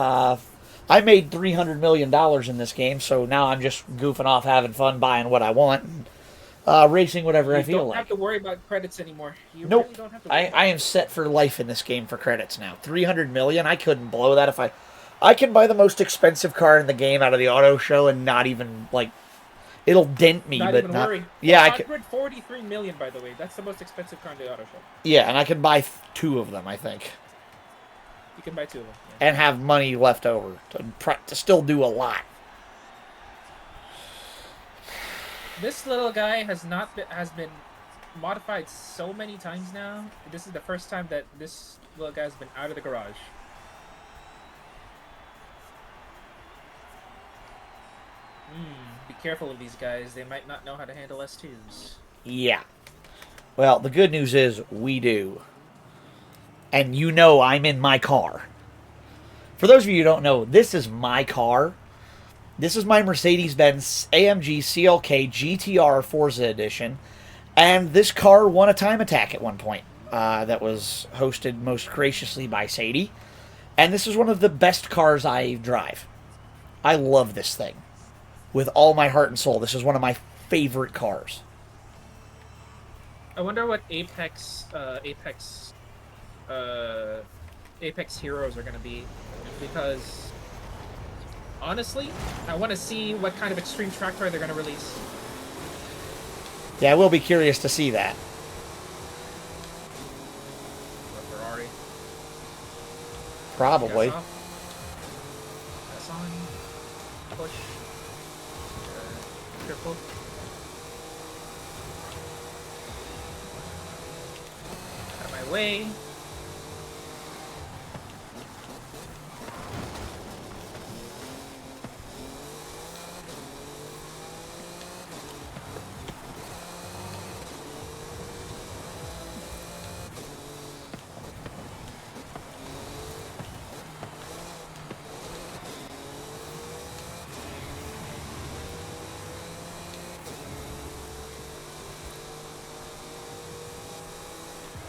I made $300 million in this game, so now I'm just goofing off, having fun, buying what I want, and racing whatever I feel
You don't
like.
have to worry about credits anymore. You
Nope.
really don't have to worry
I am set for life in this game for credits now. $300 million. I couldn't blow that if I can buy the most expensive car in the game out of the auto show and not even like it'll dent me,
Not
but
even
not.
worry.
Yeah, I could.
143 million, by the way. That's the most expensive car in the auto show.
Yeah, and I can buy two of them, I think,
You can buy two of them. Yeah.
and have money left over to still do a lot.
This little guy has been modified so many times now. This is the first time that this little guy's been out of the garage. Be careful of these guys. They might not know how to handle S2s.
Yeah. Well, the good news is we do. And you know I'm in my car. For those of you who don't know, this is my car. This is my Mercedes-Benz AMG CLK GTR Forza Edition. And this car won a time attack at one point. That was hosted most graciously by Sadie. And this is one of the best cars I drive. I love this thing. With all my heart and soul. This is one of my favorite cars.
I wonder what Apex heroes are going to be, because honestly, I want to see what kind of extreme track car they're going to release.
Yeah, I will be curious to see that.
A Ferrari.
Probably.
Gas off. Gas on. Push. Careful. Out of my way.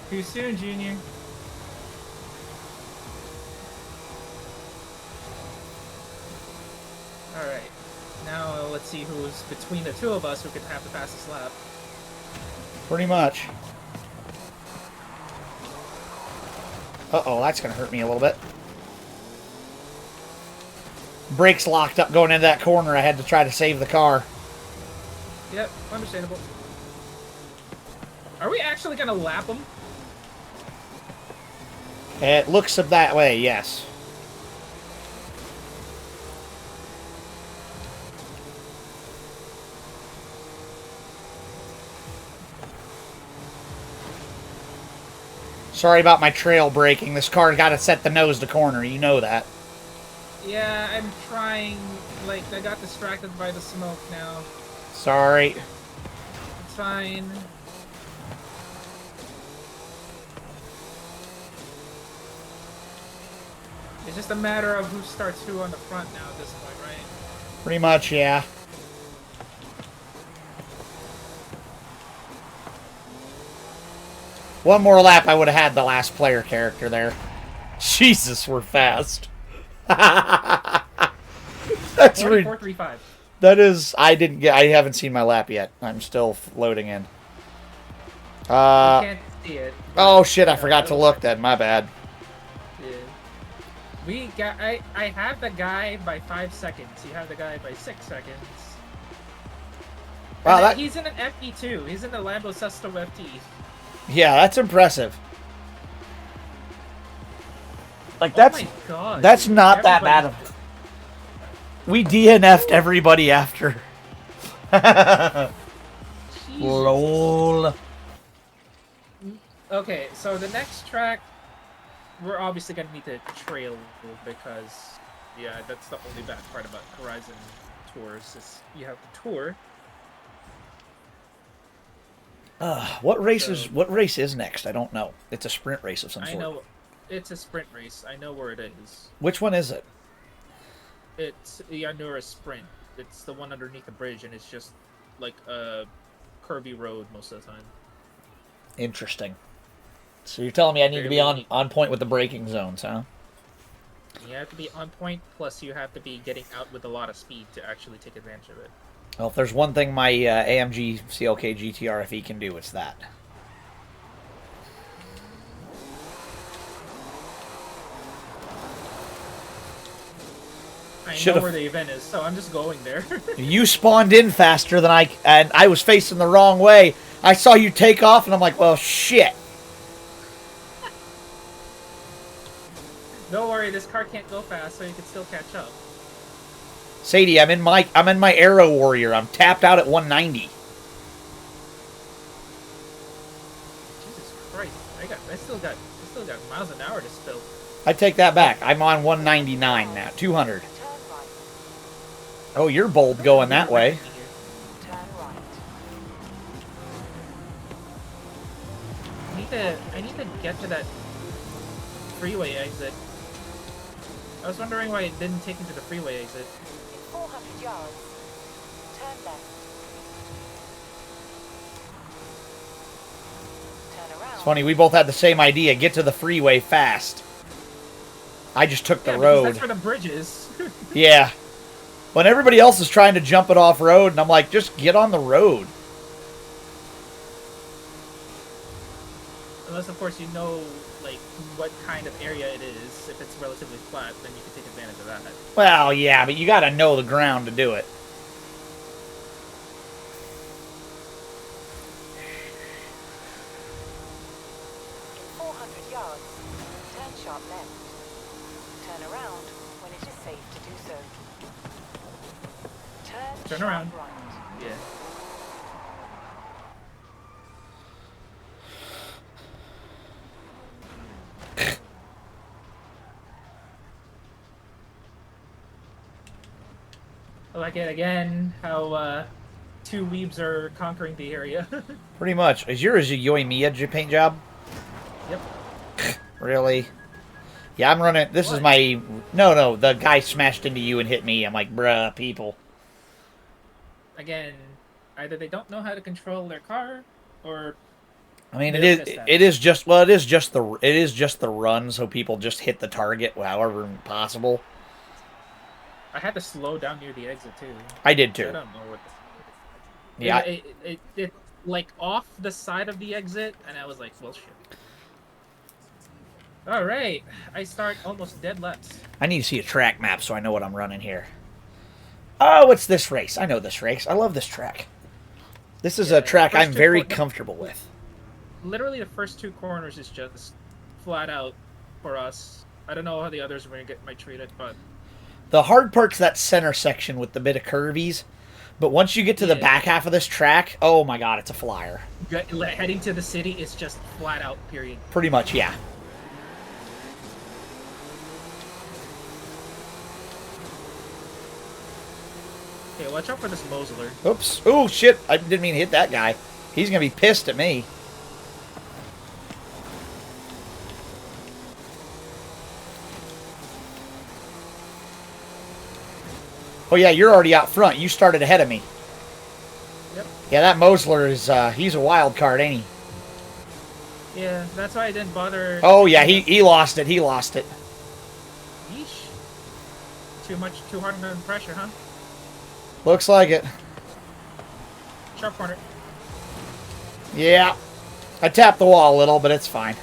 Too soon, Junior. Alright. Now let's see who's between the two of us who can have the fastest lap.
Pretty much. Uh-oh, that's going to hurt me a little bit. Brakes locked up going into that corner. I had to try to save the car.
Yep, understandable. Are we actually gonna lap them?
It looks that way, yes. Sorry about my trail braking. This car's got to set the nose to corner. You know that.
Yeah, I'm trying. Like, I got distracted by the smoke now.
Sorry.
It's fine. It's just a matter of who starts who on the front now at this point, right?
Pretty much, yeah. One more lap, I would have had the last player character there. Jesus, we're fast. That's
44.35.
That is, I haven't seen my lap yet. I'm still loading in.
You can't see it.
Oh shit, I forgot to look then. My bad.
Yeah. We got. I have the guy by 5 seconds. You have the guy by 6 seconds.
Wow,
He's in an FE2. He's in the Lambo Sesto FT.
Yeah, that's impressive. Like
Oh my God,
that's
dude.
not that bad
Everybody-
of. We DNF'd everybody after.
Jesus.
Lol.
Okay, so the next track, we're obviously gonna need to trail because, yeah, that's the only bad part about Horizon
tours. You have the tour.
What race is next? I don't know. It's a sprint race of some
I
sort.
know it's a sprint race. I know where it is.
Which one is it?
It's the Honduras Sprint. It's the one underneath the bridge, and it's just like a curvy road most of the time.
Interesting. So you're telling me I need to be on point with the braking zones, huh?
You have to be on point, plus you have to be getting out with a lot of speed to actually take advantage of it.
Well, if there's one thing my AMG CLK GTRFE can do, it's that.
I know where the event is, so I'm just going there.
You spawned in faster than and I was facing the wrong way. I saw you take off, and I'm like, well, shit.
Don't worry, this car can't go fast, so you can still catch up.
Sadie, I'm in my Aero Warrior. I'm tapped out at 190.
Jesus Christ, I still got miles an hour to spill.
I take that back. I'm on 199 now. 200. Oh, you're bold going that way.
I need to get to that freeway exit. I was wondering why it didn't take me to the freeway exit.
In 400 yards, turn left. Turn around.
It's funny, we both had the same idea. Get to the freeway fast. I just took the road.
That's where the bridge is.
Yeah. When everybody else is trying to jump it off road, and I'm like, just get on the road.
Unless, of course, you know, like, what kind of area it is. If it's relatively flat, then you can take advantage of that.
Well, yeah, but you got to know the ground to do it.
In 400 yards, turn sharp left. Turn around when it is safe to do so.
Turn
sharp
around.
right.
Yeah. I like it again, how two weebs are conquering the area.
Pretty much. Is yours a Yoimiya paint job?
Yep.
Really? Yeah, I'm running... This is my... No, the guy smashed into you and hit me. I'm like, bruh, people.
Again, either they don't know how to control their car, or...
I mean, it is just the run, so people just hit the target however possible.
I had to slow down near the exit, too.
I did, too.
I don't know what...
Yeah.
It like, off the side of the exit, and I was like, well, shit. Alright, I start almost dead left.
I need to see a track map so I know what I'm running here. Oh, it's this race. I know this race. I love this track. This is a track I'm very comfortable with.
Literally, the first two corners is just flat out for us. I don't know how the others might treat it, but...
The hard part's that center section with the bit of curvies. But once you get to the back half of this track, oh my god, it's a flyer.
Heading to the city is just flat out, period.
Pretty much, yeah.
Okay, watch out for this Mosler.
Oops. Oh, shit. I didn't mean to hit that guy. He's going to be pissed at me. Oh, yeah, you're already out front. You started ahead of me.
Yep.
Yeah, that Mosler is, he's a wild card, ain't
he? Yeah, that's why I didn't bother.
Oh, yeah, he lost it. He lost it.
Yeesh. Too hard under pressure, huh?
Looks like it.
Sharp corner.
Yeah. I tapped the wall a little, but it's fine.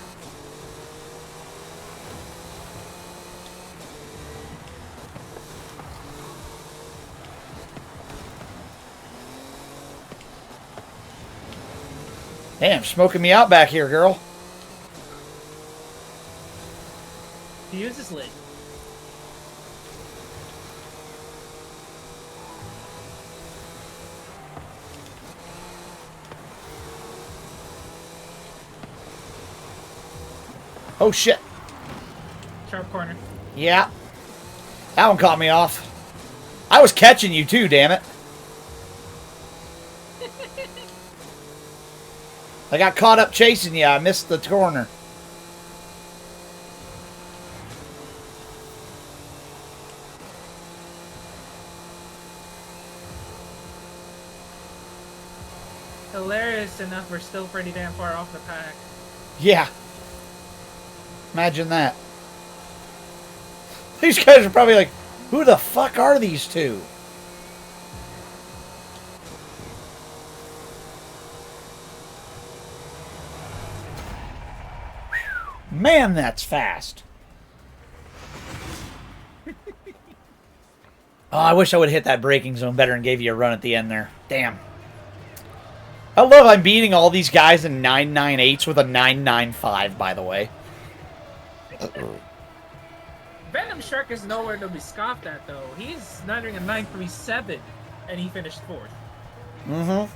Damn, smoking me out back here, girl.
He uses lid.
Oh, shit.
Sharp corner.
Yeah. That one caught me off. I was catching you too, damn it. I got caught up chasing you. I missed the corner.
Hilarious enough, we're still pretty damn far off the pack.
Yeah. Imagine that. These guys are probably like, who the fuck are these two? Man, that's fast. Oh, I wish I would have hit that braking zone better and gave you a run at the end there. Damn. I love I'm beating all these guys in 998s with a 995, by the way.
Venom Shark is nowhere to be scoffed at, though. He's running a 937, and he finished 4th.
Mm-hmm.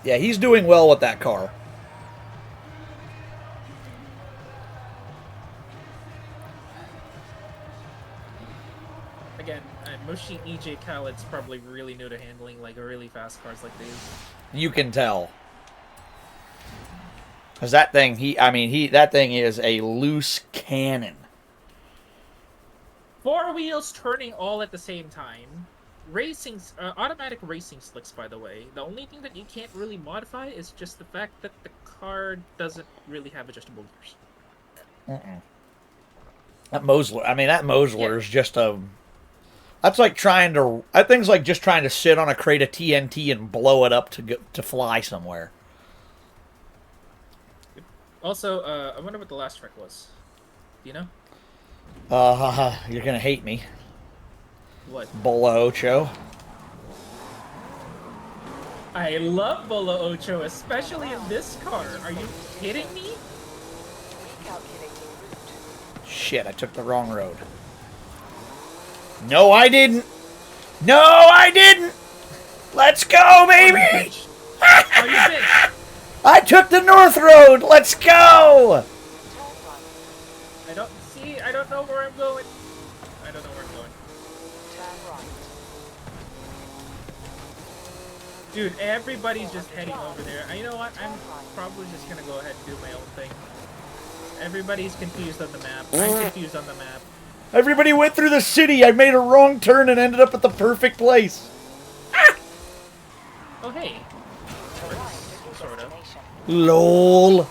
Yeah, he's doing well with that car.
Again, Mushi EJ Khaled's probably really new to handling like really fast cars like these.
You can tell. Cause that thing, that thing is a loose cannon.
4 wheels turning all at the same time. Automatic racing slicks, by the way. The only thing that you can't really modify is just the fact that the car doesn't really have adjustable gears.
That Mosler is just a... That's like trying to... That thing's like just trying to sit on a crate of TNT and blow it up to fly somewhere.
Also, I wonder what the last track was. Do you know?
You're gonna hate me.
What?
Bola Ocho.
I love Bola Ocho, especially in this car. Are you kidding me?
Shit, I took the wrong road. No, I didn't. No, I didn't. Let's go, baby.
Oh, you bitch.
I took the north road. Let's go.
I don't know where I'm going. I don't know where I'm going. Dude, everybody's just heading over there. You know what? I'm probably just gonna go ahead and do my own thing. Everybody's confused on the map. I'm confused on the map.
Everybody went through the city. I made a wrong turn and ended up at the perfect place.
Oh, hey. Sort of.
LOL.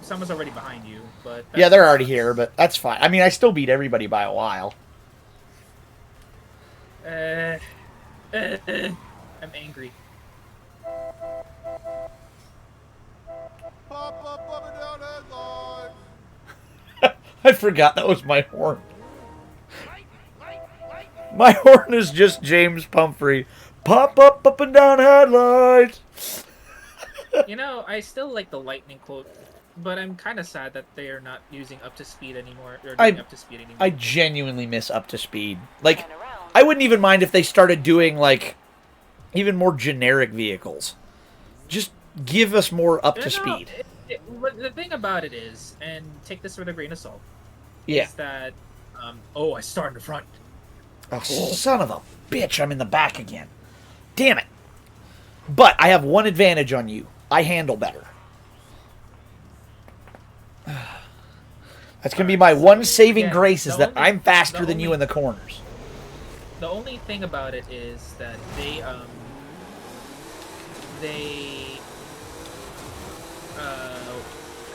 Someone's already behind you, but...
Yeah, they're already here, but that's fine. I mean, I still beat everybody by a while.
I'm angry.
I forgot that was my horn. My horn is just James Pumphrey. Pop up and down headlights.
You know, I still like the lightning quote, but I'm kind of sad that they are not using up to speed anymore. Or doing up to speed anymore.
I genuinely miss up to speed. Like, I wouldn't even mind if they started doing, like, even more generic vehicles. Just give us more up to speed.
But the thing about it is, and take this with a grain of salt,
Yeah.
is that, I started in the front.
Oh, son of a bitch, I'm in the back again. Damn it. But I have one advantage on you. I handle better. That's going to be my one saving grace is that I'm faster than you in the corners.
The only thing about it is that they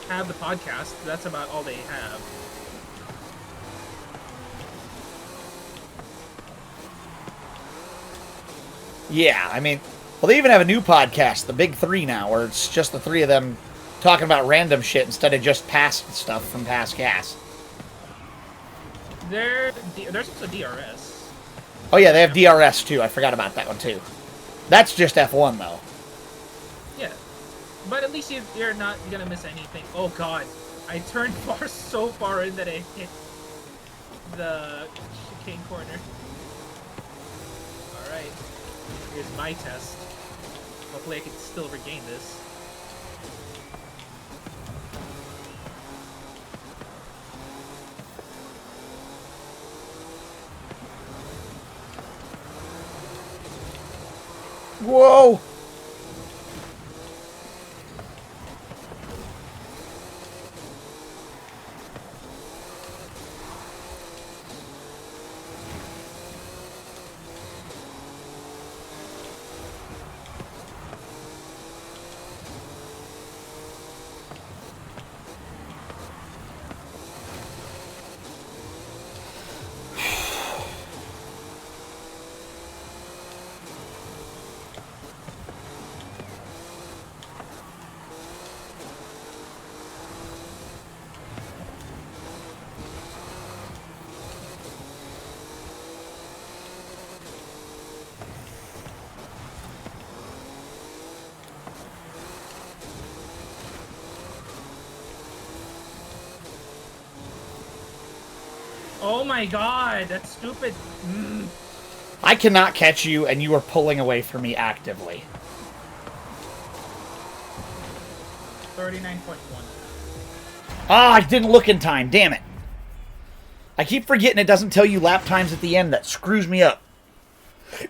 have the podcast. That's about all they have.
Yeah, I mean, well, they even have a new podcast, The Big Three now, where it's just the three of them talking about random shit instead of just past stuff from past casts.
There's also DRS.
Oh yeah, they have DRS too. I forgot about that one too. That's just F1 though.
Yeah, but at least you're not gonna miss anything. Oh god, I turned so far in that I hit the chicane corner. All right, here's my test. Hopefully, I can still regain this.
Whoa!
Oh my god, that's stupid.
I cannot catch you, and you are pulling away from me actively.
39.1.
Ah, I didn't look in time. Damn it. I keep forgetting it doesn't tell you lap times at the end. That screws me up.
8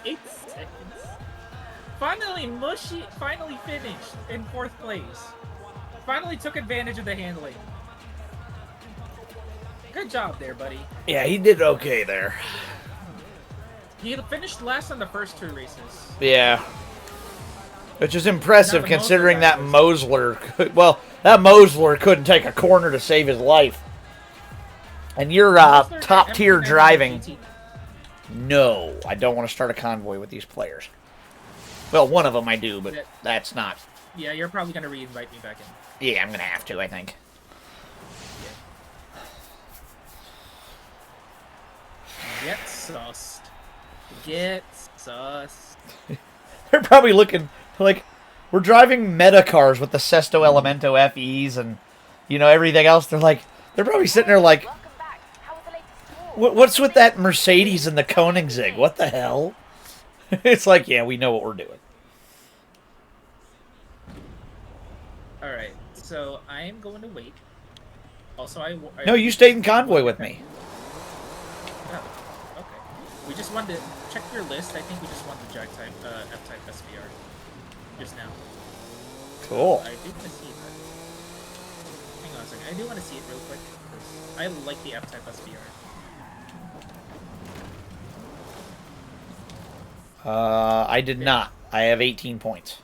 seconds. Finally finished in 4th place. Finally took advantage of the handling. Good job there, buddy.
Yeah, he did okay there.
He finished last on the first 2 races.
Yeah. Which is impressive
Now the
considering
Mosler
that
guy
Mosler... Well, that Mosler couldn't take a corner to save his life. And you're
Mosler got
top-tier
everything
driving.
GTD.
No, I don't want to start a convoy with these players. Well, one of them I do, but that's not...
Yeah, you're probably going to re-invite me back in.
Yeah, I'm going to have to, I think.
Get sussed. Get sussed.
They're probably looking like we're driving meta cars with the Sesto Elemento FEs and, you know, everything else. They're probably sitting there like,
Welcome back. How was the latest tour?
what's with that Mercedes and the Koenigsegg? What the hell? It's like, yeah, we know what we're doing.
Alright, so I am going to wait. Also,
No, you stayed in convoy with me.
Oh, okay. We just wanted to check your list. I think we just wanted the F-type SBR just now.
Cool.
I do want to see that. Hang on a second. I do want to see it real quick because I like the F-type SBR.
I did not. I have 18 points.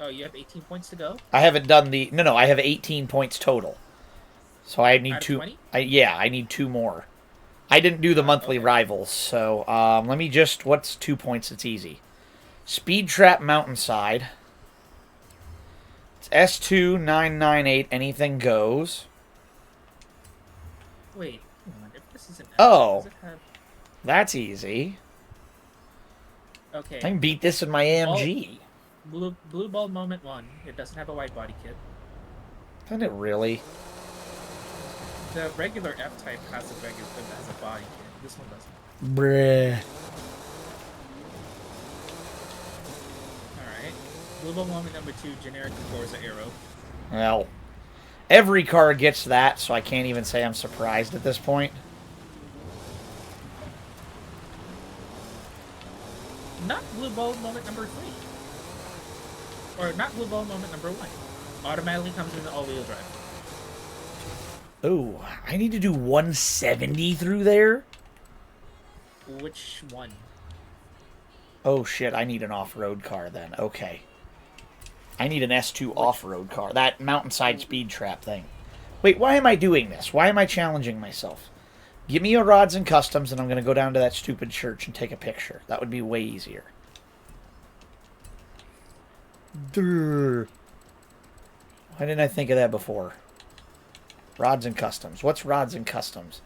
Oh, you have 18 points to go?
I haven't done the... No, I have 18 points total. So I need
Out of
2...
20?
Yeah, I need 2 more. I didn't do the monthly
okay.
rivals, so let me just... What's 2 points? It's easy. Speed Trap Mountainside. It's S2998. Anything goes.
Wait, hang on. If this is an F,
Oh.
does it have...
That's easy.
Okay.
I can beat this in my AMG.
Blue Ball Moment 1. It doesn't have a wide body kit.
Doesn't it really?
The regular F-type has a body kit. This one doesn't.
Bruh.
Alright. Blue Ball Moment number 2, generic Forza Aero.
Well, every car gets that, so I can't even say I'm surprised at this point.
Not Blue Ball Moment number 3. Or not Blue Ball Moment number 1. Automatically comes with an all-wheel drive.
Oh, I need to do 170 through there?
Which one?
Oh shit, I need an off-road car then. Okay. I need an S2 off-road car. That mountainside speed trap thing. Wait, why am I doing this? Why am I challenging myself? Give me your rods and customs and I'm going to go down to that stupid church and take a picture. That would be way easier. Durr. Why didn't I think of that before? Rods and customs. What's rods and customs?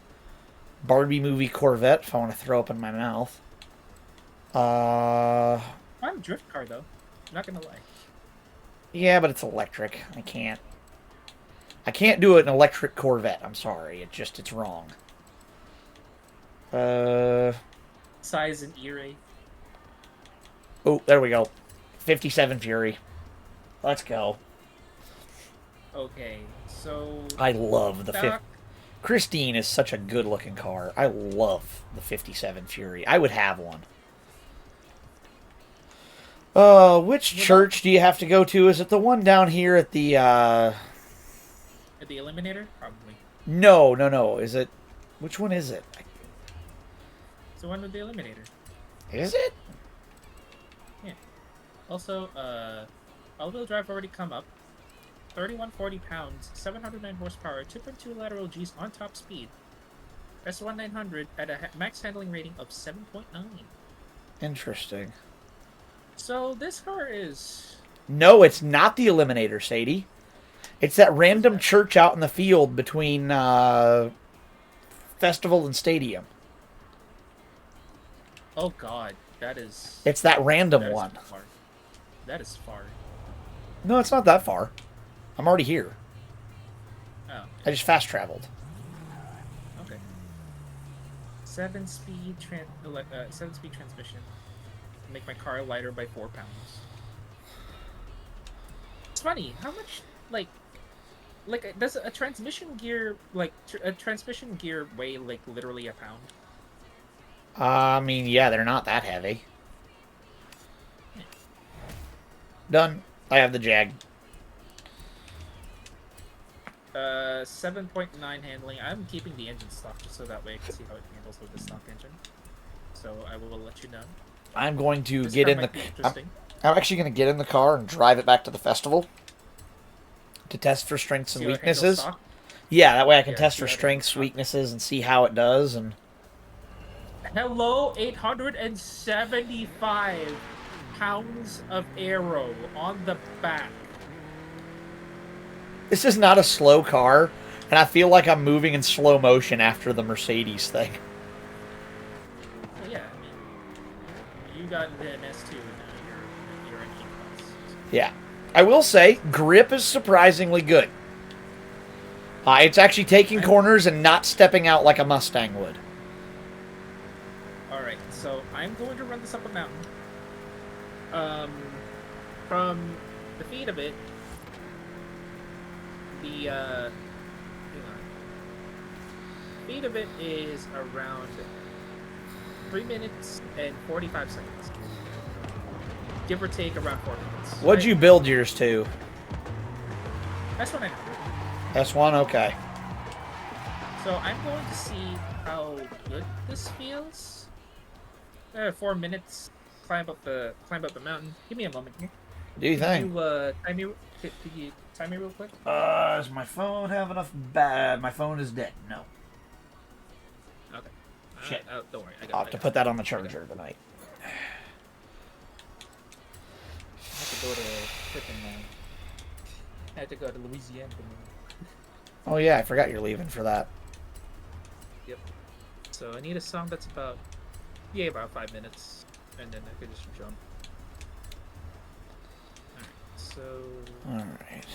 Barbie movie Corvette, if I want to throw up in my mouth.
I'm drift car though. Not gonna lie.
Yeah, but it's electric. I can't do an electric Corvette. I'm sorry. It's wrong.
Size and E-ray.
Oh, there we go. 57 Fury. Let's go.
Okay, so
I love the
stock
Christine is such a good-looking car. I love the 57 Fury. I would have one. Which church do you have to go to? Is it the one down here at the,
At the Eliminator? Probably.
No. Is it... Which one is it?
It's the one with the Eliminator.
Is it?
Yeah. Also, all-wheel drive already come up. 3140 pounds, 709 horsepower, 2.2 lateral Gs on top speed. S1900 at a max handling rating of 7.9.
Interesting.
So this car is...
No, it's not the Eliminator, Sadie. It's that random church out in the field between Festival and Stadium.
Oh god, that is...
It's that random one.
Far. That is far.
No, it's not that far. I'm already here.
Oh.
I just fast traveled.
Okay. 7-speed transmission. Make my car lighter by 4 pounds. It's funny how much does a transmission gear weigh like literally a pound?
I mean, yeah, they're not that heavy. Done. I have the Jag.
7.9 handling. I'm keeping the engine stock just so that way I can see how it handles with the stock engine. So I will let you know.
I'm going to
This
get
car
in the...
might be interesting.
I'm actually going to get in the car and drive it back to the festival to test for strengths and
See how it handles
weaknesses.
stock?
Yeah, that way I can
Yeah,
test
see
for
how it
strengths,
handles stock.
weaknesses, and see how it does. And
Hello, 875 pounds of aero on the back.
this is not a slow car, and I feel like I'm moving in slow motion after the Mercedes thing.
Well, yeah, I mean, you got the MS2, now you're an E-Class.
Yeah. I will say, grip is surprisingly good. It's actually taking corners and not stepping out like a Mustang would.
Alright, so I'm going to run this up a mountain. From the feet of it, the, hang on. Speed of it is around 3 minutes and 45 seconds. Give or take around 4 minutes.
What'd you build yours to?
That's what I know.
S1? Okay.
So I'm going to see how good this feels. 4 minutes. Climb up the mountain. Give me a moment here.
Do you think?
Could you time me real quick?
Does my phone have enough bad? My phone is dead. No.
Okay.
Shit.
Don't worry.
I'll have to put that on the charger tonight.
I have to go to freaking. I had to go to Louisiana tomorrow.
Oh yeah, I forgot you're leaving for that.
Yep. So I need a song that's about 5 minutes, and then I could just jump. Alright, so...
Alright.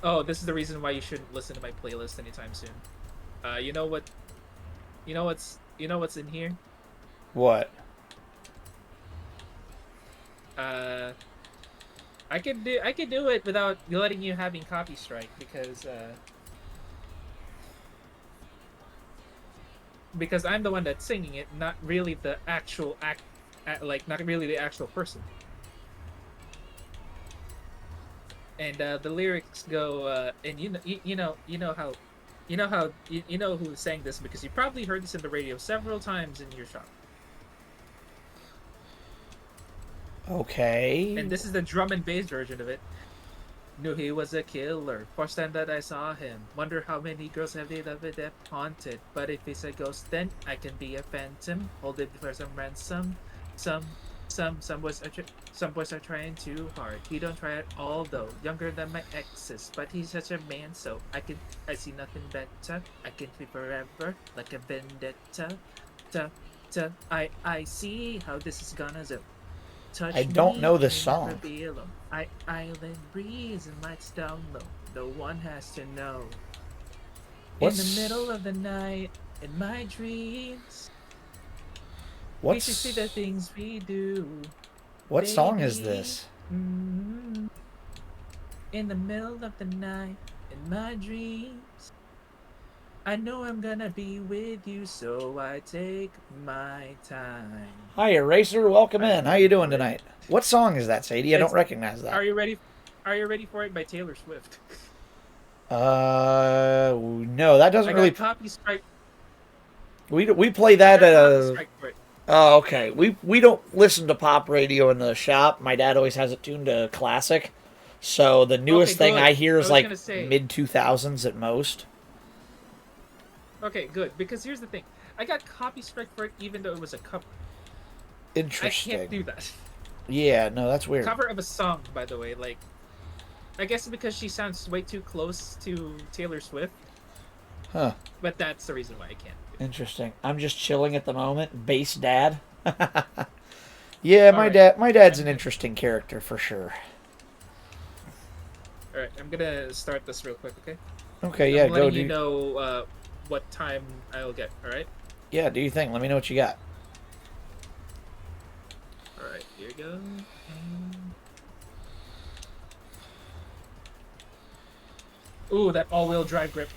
Oh, this is the reason why you shouldn't listen to my playlist anytime soon. You know what? You know what's in here?
What?
I could do it without letting you having copy strike because I'm the one that's singing it, not really the actual not really the actual person. And the lyrics go, and you know who sang this because you probably heard this in the radio several times in your shop.
Okay.
And this is the drum and bass version of it. Knew he was a killer. First time that I saw him. Wonder how many girls have they ever that haunted. But if he's a ghost, then I can be a phantom. Hold it for some ransom. Some boys are trying too hard. He don't try at all though. Younger than my exes, but he's such a man, so I see nothing better. I can be forever like a vendetta. I see how this is gonna go. Touch
I don't know this
me, never
song.
be alone. Island breeze and lights down low. No one has to know.
What's-
In the middle of the night, in my dreams, we should see the things we do.
What song is
Baby,
this?
In the middle of the night, in my dreams, I know I'm gonna be with you, so I take my time.
Hi, Eraser. Welcome
Are
in.
you
How you
ready
doing
for it?
tonight? What song is that, Sadie? I don't
It's
recognize that.
Are you ready? Are you ready for it by Taylor Swift?
No, that doesn't
I
really.
got copy strike.
We play
I
that.
got copy strike for it.
Oh, okay. We don't listen to pop radio in the shop. My dad always has it tuned to classic. So the
Okay,
newest thing
good.
I hear
I
is
was
like
gonna say.
mid 2000s at most.
Okay, good. Because here's the thing. I got copy strike for it even though it was a cover. I can't
Interesting.
do that.
Yeah, no, that's weird.
Cover of a song, by the way. Like, I guess because she sounds way too close to Taylor Swift.
Huh.
But that's the reason why I can't do it.
Interesting. I'm just chilling at the moment. Bass dad. Yeah,
All right.
my dad's
I'm
an
good.
interesting character for sure.
All right, I'm gonna start this real quick, okay?
Okay, yeah,
I'm
go
letting you
do.
know what time I'll get. All right.
Yeah, do you think? Let me know what you got.
All right. Here you go. Ooh, that all-wheel drive grip.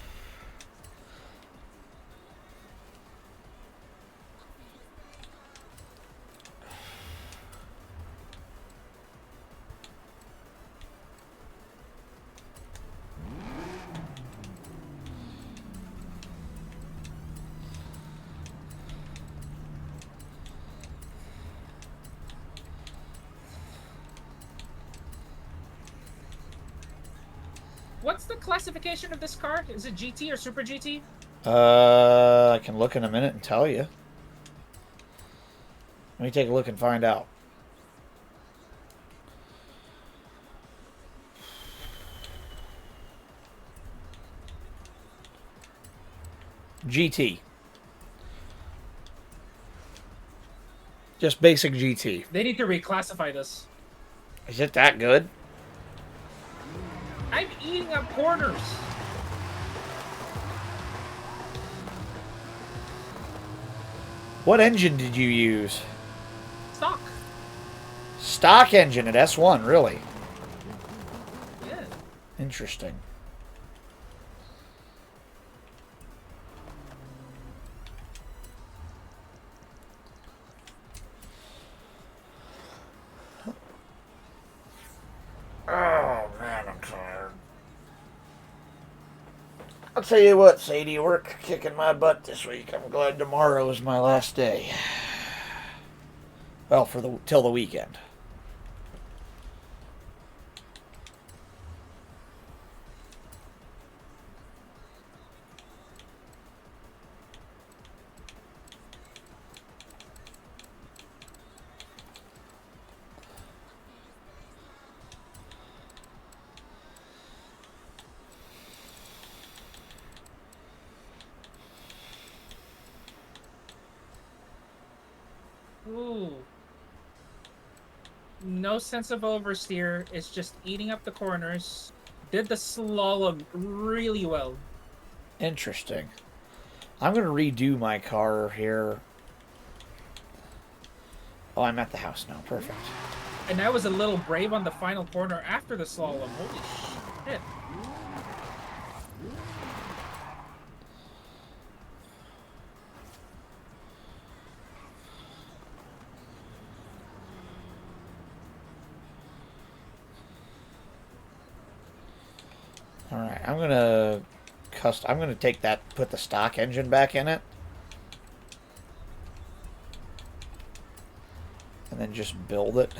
What's the classification of this car? Is it GT or Super GT?
I can look in a minute and tell you. Let me take a look and find out. GT. Just basic GT.
They need to reclassify this.
Is it that good?
I'm eating up corners.
What engine did you use?
Stock.
Stock engine at S1, really?
Yeah.
Interesting. Oh, man, I'm tired. I'll tell you what, Sadie, work kicking my butt this week. I'm glad tomorrow is my last day. Well, till the weekend.
Ooh. No sense of oversteer. It's just eating up the corners. Did the slalom really well.
Interesting. I'm going to redo my car here. Oh, I'm at the house now. Perfect.
And I was a little brave on the final corner after the slalom. Holy shit.
All right, I'm gonna take that, put the stock engine back in it, and then just build it.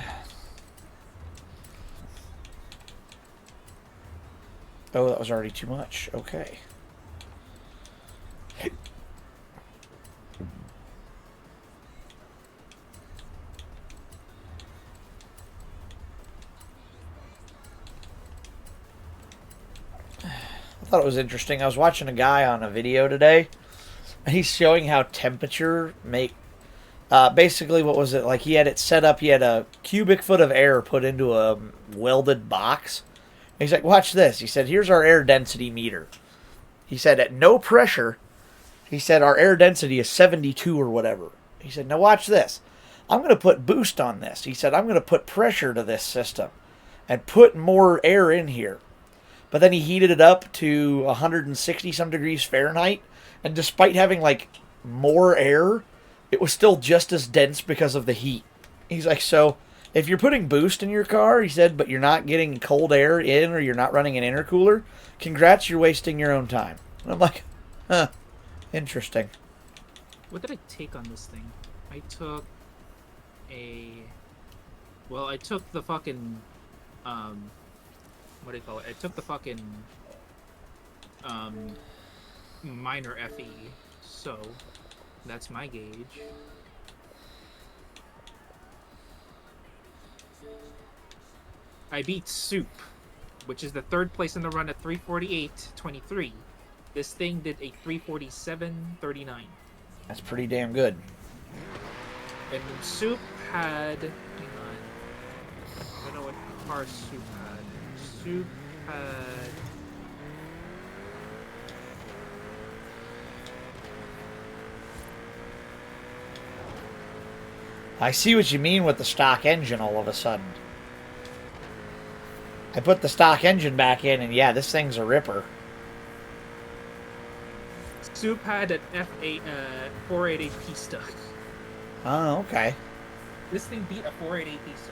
Oh, that was already too much. Okay. I thought it was interesting. I was watching a guy on a video today, and he's showing how temperature basically, what was it? Like, he had it set up, he had a cubic foot of air put into a welded box. He's like, watch this. He said, here's our air density meter. He said, at no pressure, he said, our air density is 72 or whatever. He said, now watch this. I'm going to put boost on this. He said, I'm going to put pressure to this system. and put more air in here. But then he heated it up to 160 some degrees Fahrenheit, and despite having like more air, it was still just as dense because of the heat. He's like, so if you're putting boost in your car, he said, but you're not getting cold air in or you're not running an intercooler, congrats, you're wasting your own time. And I'm like, huh, interesting.
What did I take on this thing? I took I took the fucking, what do you call it? I took the fucking, minor FE, so that's my gauge. I beat Soup, which is the third place in the run at 348.23. This thing did a 347.39.
That's pretty damn good.
And Soup had, hang on, I don't know what car Soup had. Soup had,
I see what you mean with the stock engine all of a sudden. I put the stock engine back in, and yeah, this thing's a ripper.
Soup had an F8 488 Pista.
Oh, okay.
This thing beat a 488 Pista.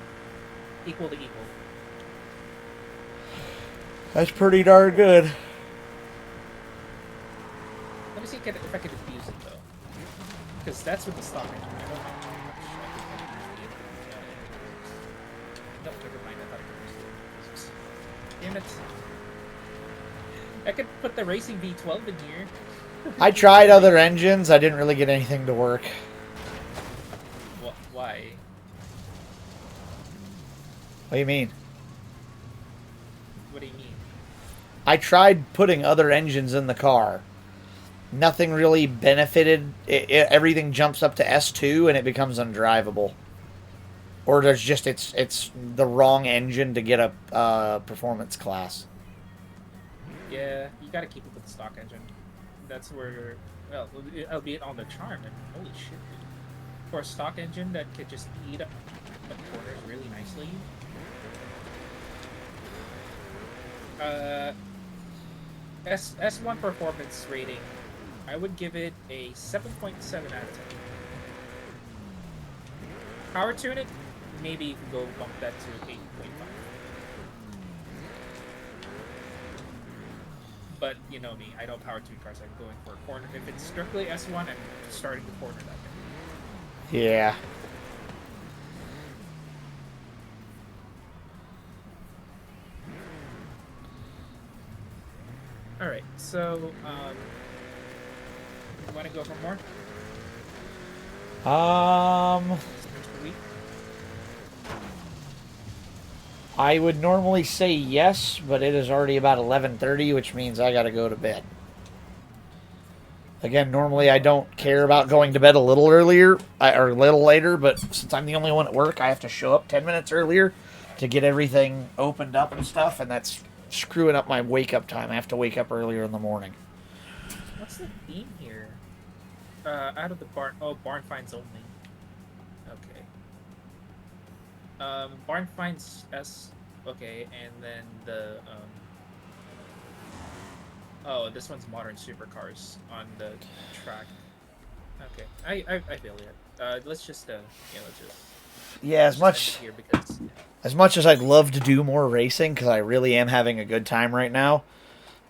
Equal to equal.
That's pretty darn good.
Let me see if I can defuse it though, because that's with the stock engine. I don't know how much I can defuse it. No, never mind. I thought I could defuse it. Damn it! I could put the racing V12 in here.
I tried other engines. I didn't really get anything to work.
Why?
What do you mean?
What do you mean?
I tried putting other engines in the car. Nothing really benefited. Everything jumps up to S2 and it becomes undrivable. Or there's just it's the wrong engine to get a performance class.
Yeah, you gotta keep it with the stock engine. That's where, well, albeit on the charm, and holy shit, dude. For a stock engine that could just eat up the corners really nicely. S1 performance rating, I would give it a 7.7 out of 10. Power tune it, maybe you can go bump that to 8.5. But you know me, I don't power tune cars. I'm going for a corner. If it's strictly S1, I'm starting to corner that thing.
Yeah.
All right, so you want to go for more?
I would normally say yes, but it is already about 11:30, which means I got to go to bed. Again, normally I don't care about going to bed a little earlier or a little later, but since I'm the only one at work, I have to show up 10 minutes earlier to get everything opened up and stuff, and that's screwing up my wake-up time. I have to wake up earlier in the morning.
What's the theme here? Out of the barn. Oh, barn finds only. Okay. Barn finds S. Okay, and then the oh, this one's modern supercars on the track. Okay, I feel it. Let's just let's just.
Yeah, as much as I'd love to do more racing, because I really am having a good time right now.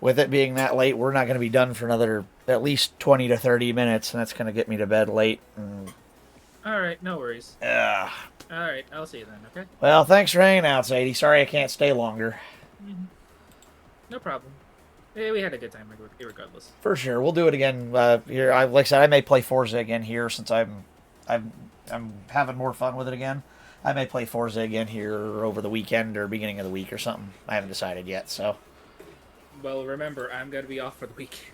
With it being that late, we're not going to be done for another at least 20 to 30 minutes, and that's going to get me to bed late.
All right, no worries.
Yeah.
All right, I'll see you then. Okay.
Well, thanks for hanging out, Sadie. Sorry I can't stay longer.
No problem. Yeah, we had a good time regardless.
For sure, we'll do it again. Here, like I said, I may play Forza again here since I'm having more fun with it again. I may play Forza again here over the weekend or beginning of the week or something. I haven't decided yet, so.
Well, remember, I'm going to be off for the weekend.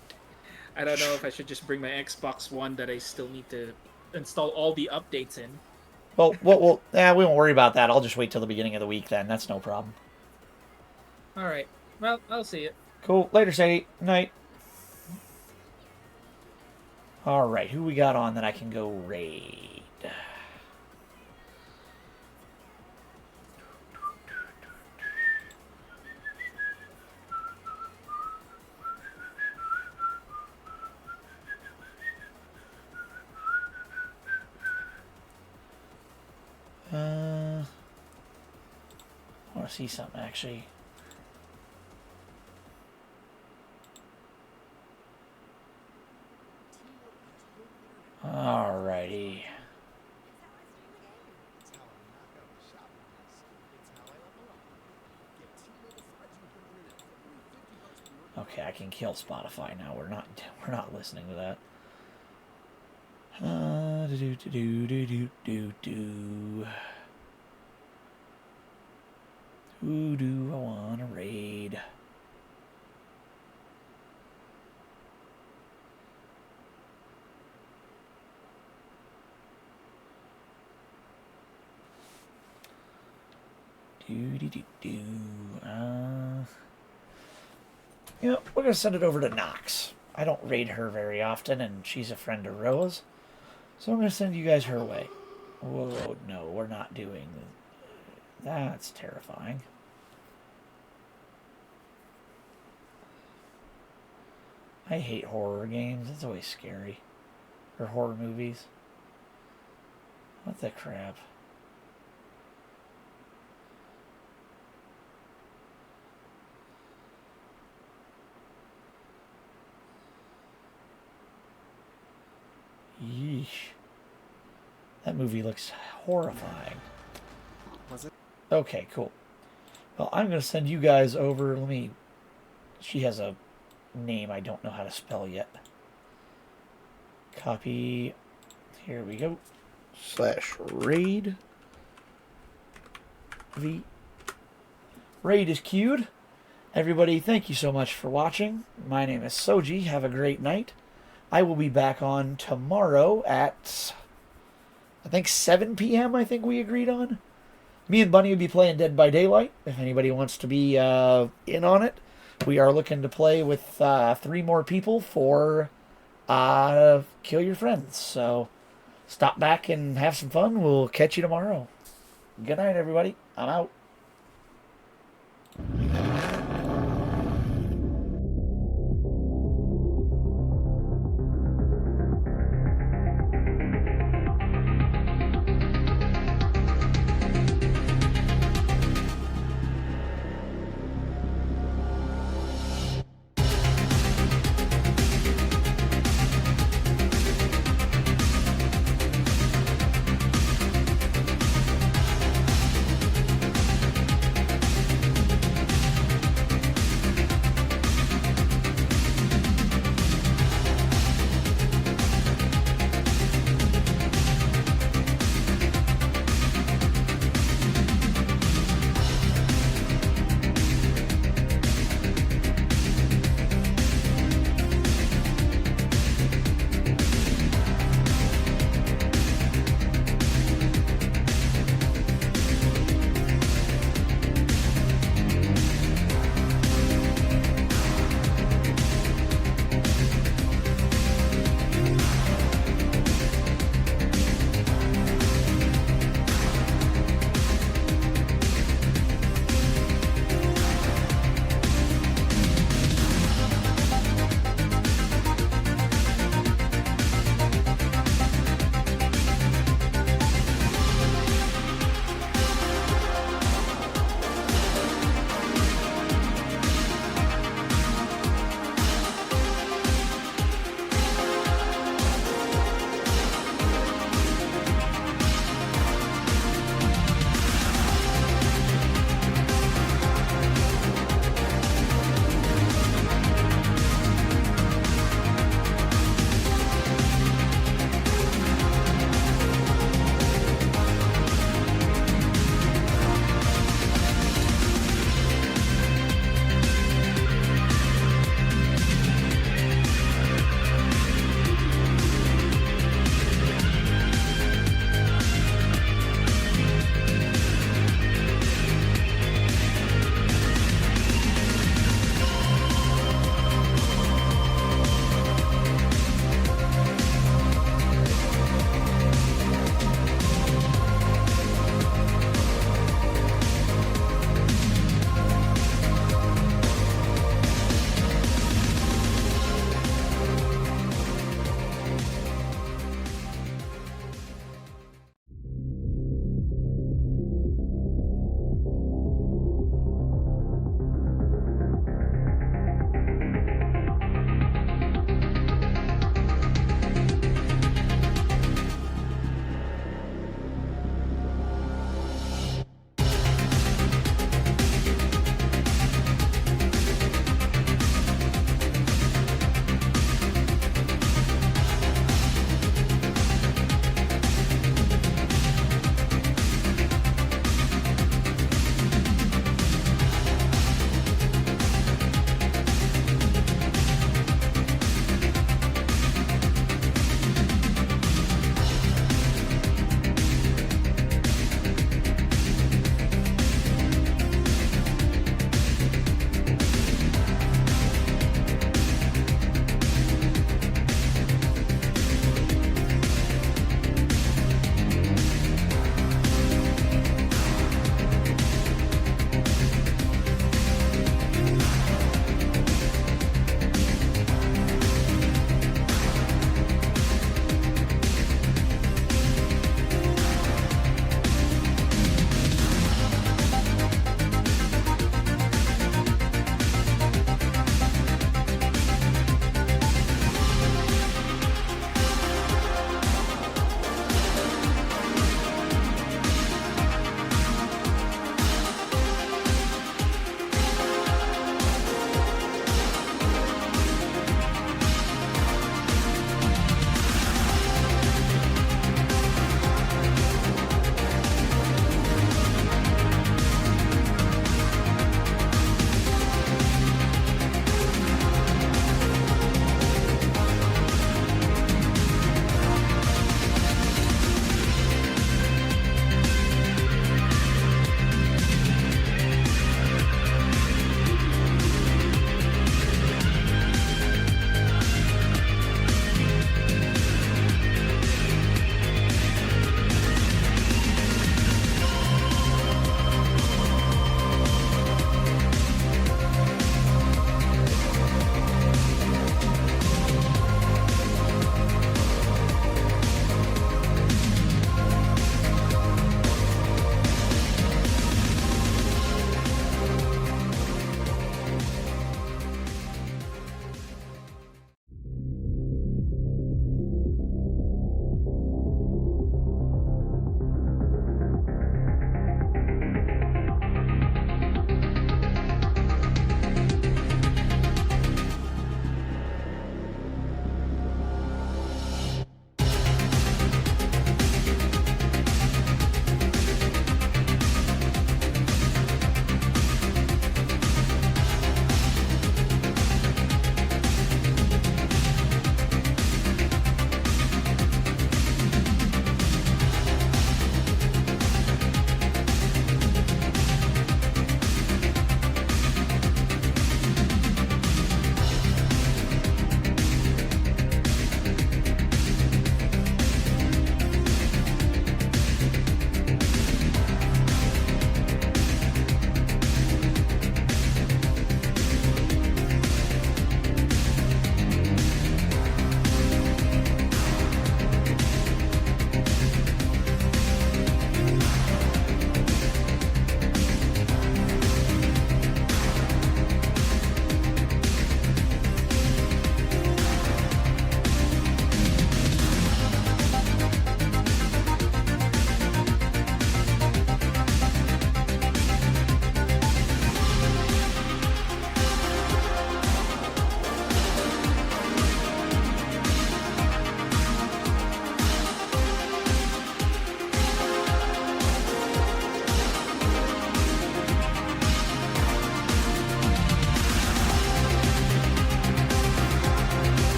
I don't know if I should just bring my Xbox One that I still need to install all the updates in.
Well, we won't worry about that. I'll just wait till the beginning of the week then. That's no problem.
All right. Well, I'll see you.
Cool. Later, Sadie. Night. All right. Who we got on that I can go raid? see something, actually. Alrighty. Okay, I can kill Spotify now. We're not listening to that. Who do I want to raid? You know, we're going to send it over to Nox. I don't raid her very often, and she's a friend of Roa's. So I'm going to send you guys her way. Whoa, no, we're not doing that. That's terrifying. I hate horror games. It's always scary. Or horror movies. What the crap? Yeesh. That movie looks horrifying.
Was it?
Okay, cool. Well, I'm going to send you guys over. She has a name I don't know how to spell yet. Copy. Here we go. /raid. Raid is queued. Everybody, thank you so much for watching. My name is Soji. Have a great night. I will be back on tomorrow at, I think, 7 p.m. I think we agreed on. Me and Bunny will be playing Dead by Daylight. If anybody wants to be in on it, we are looking to play with 3 more people for Kill Your Friends. So stop back and have some fun. We'll catch you tomorrow. Good night, everybody. I'm out.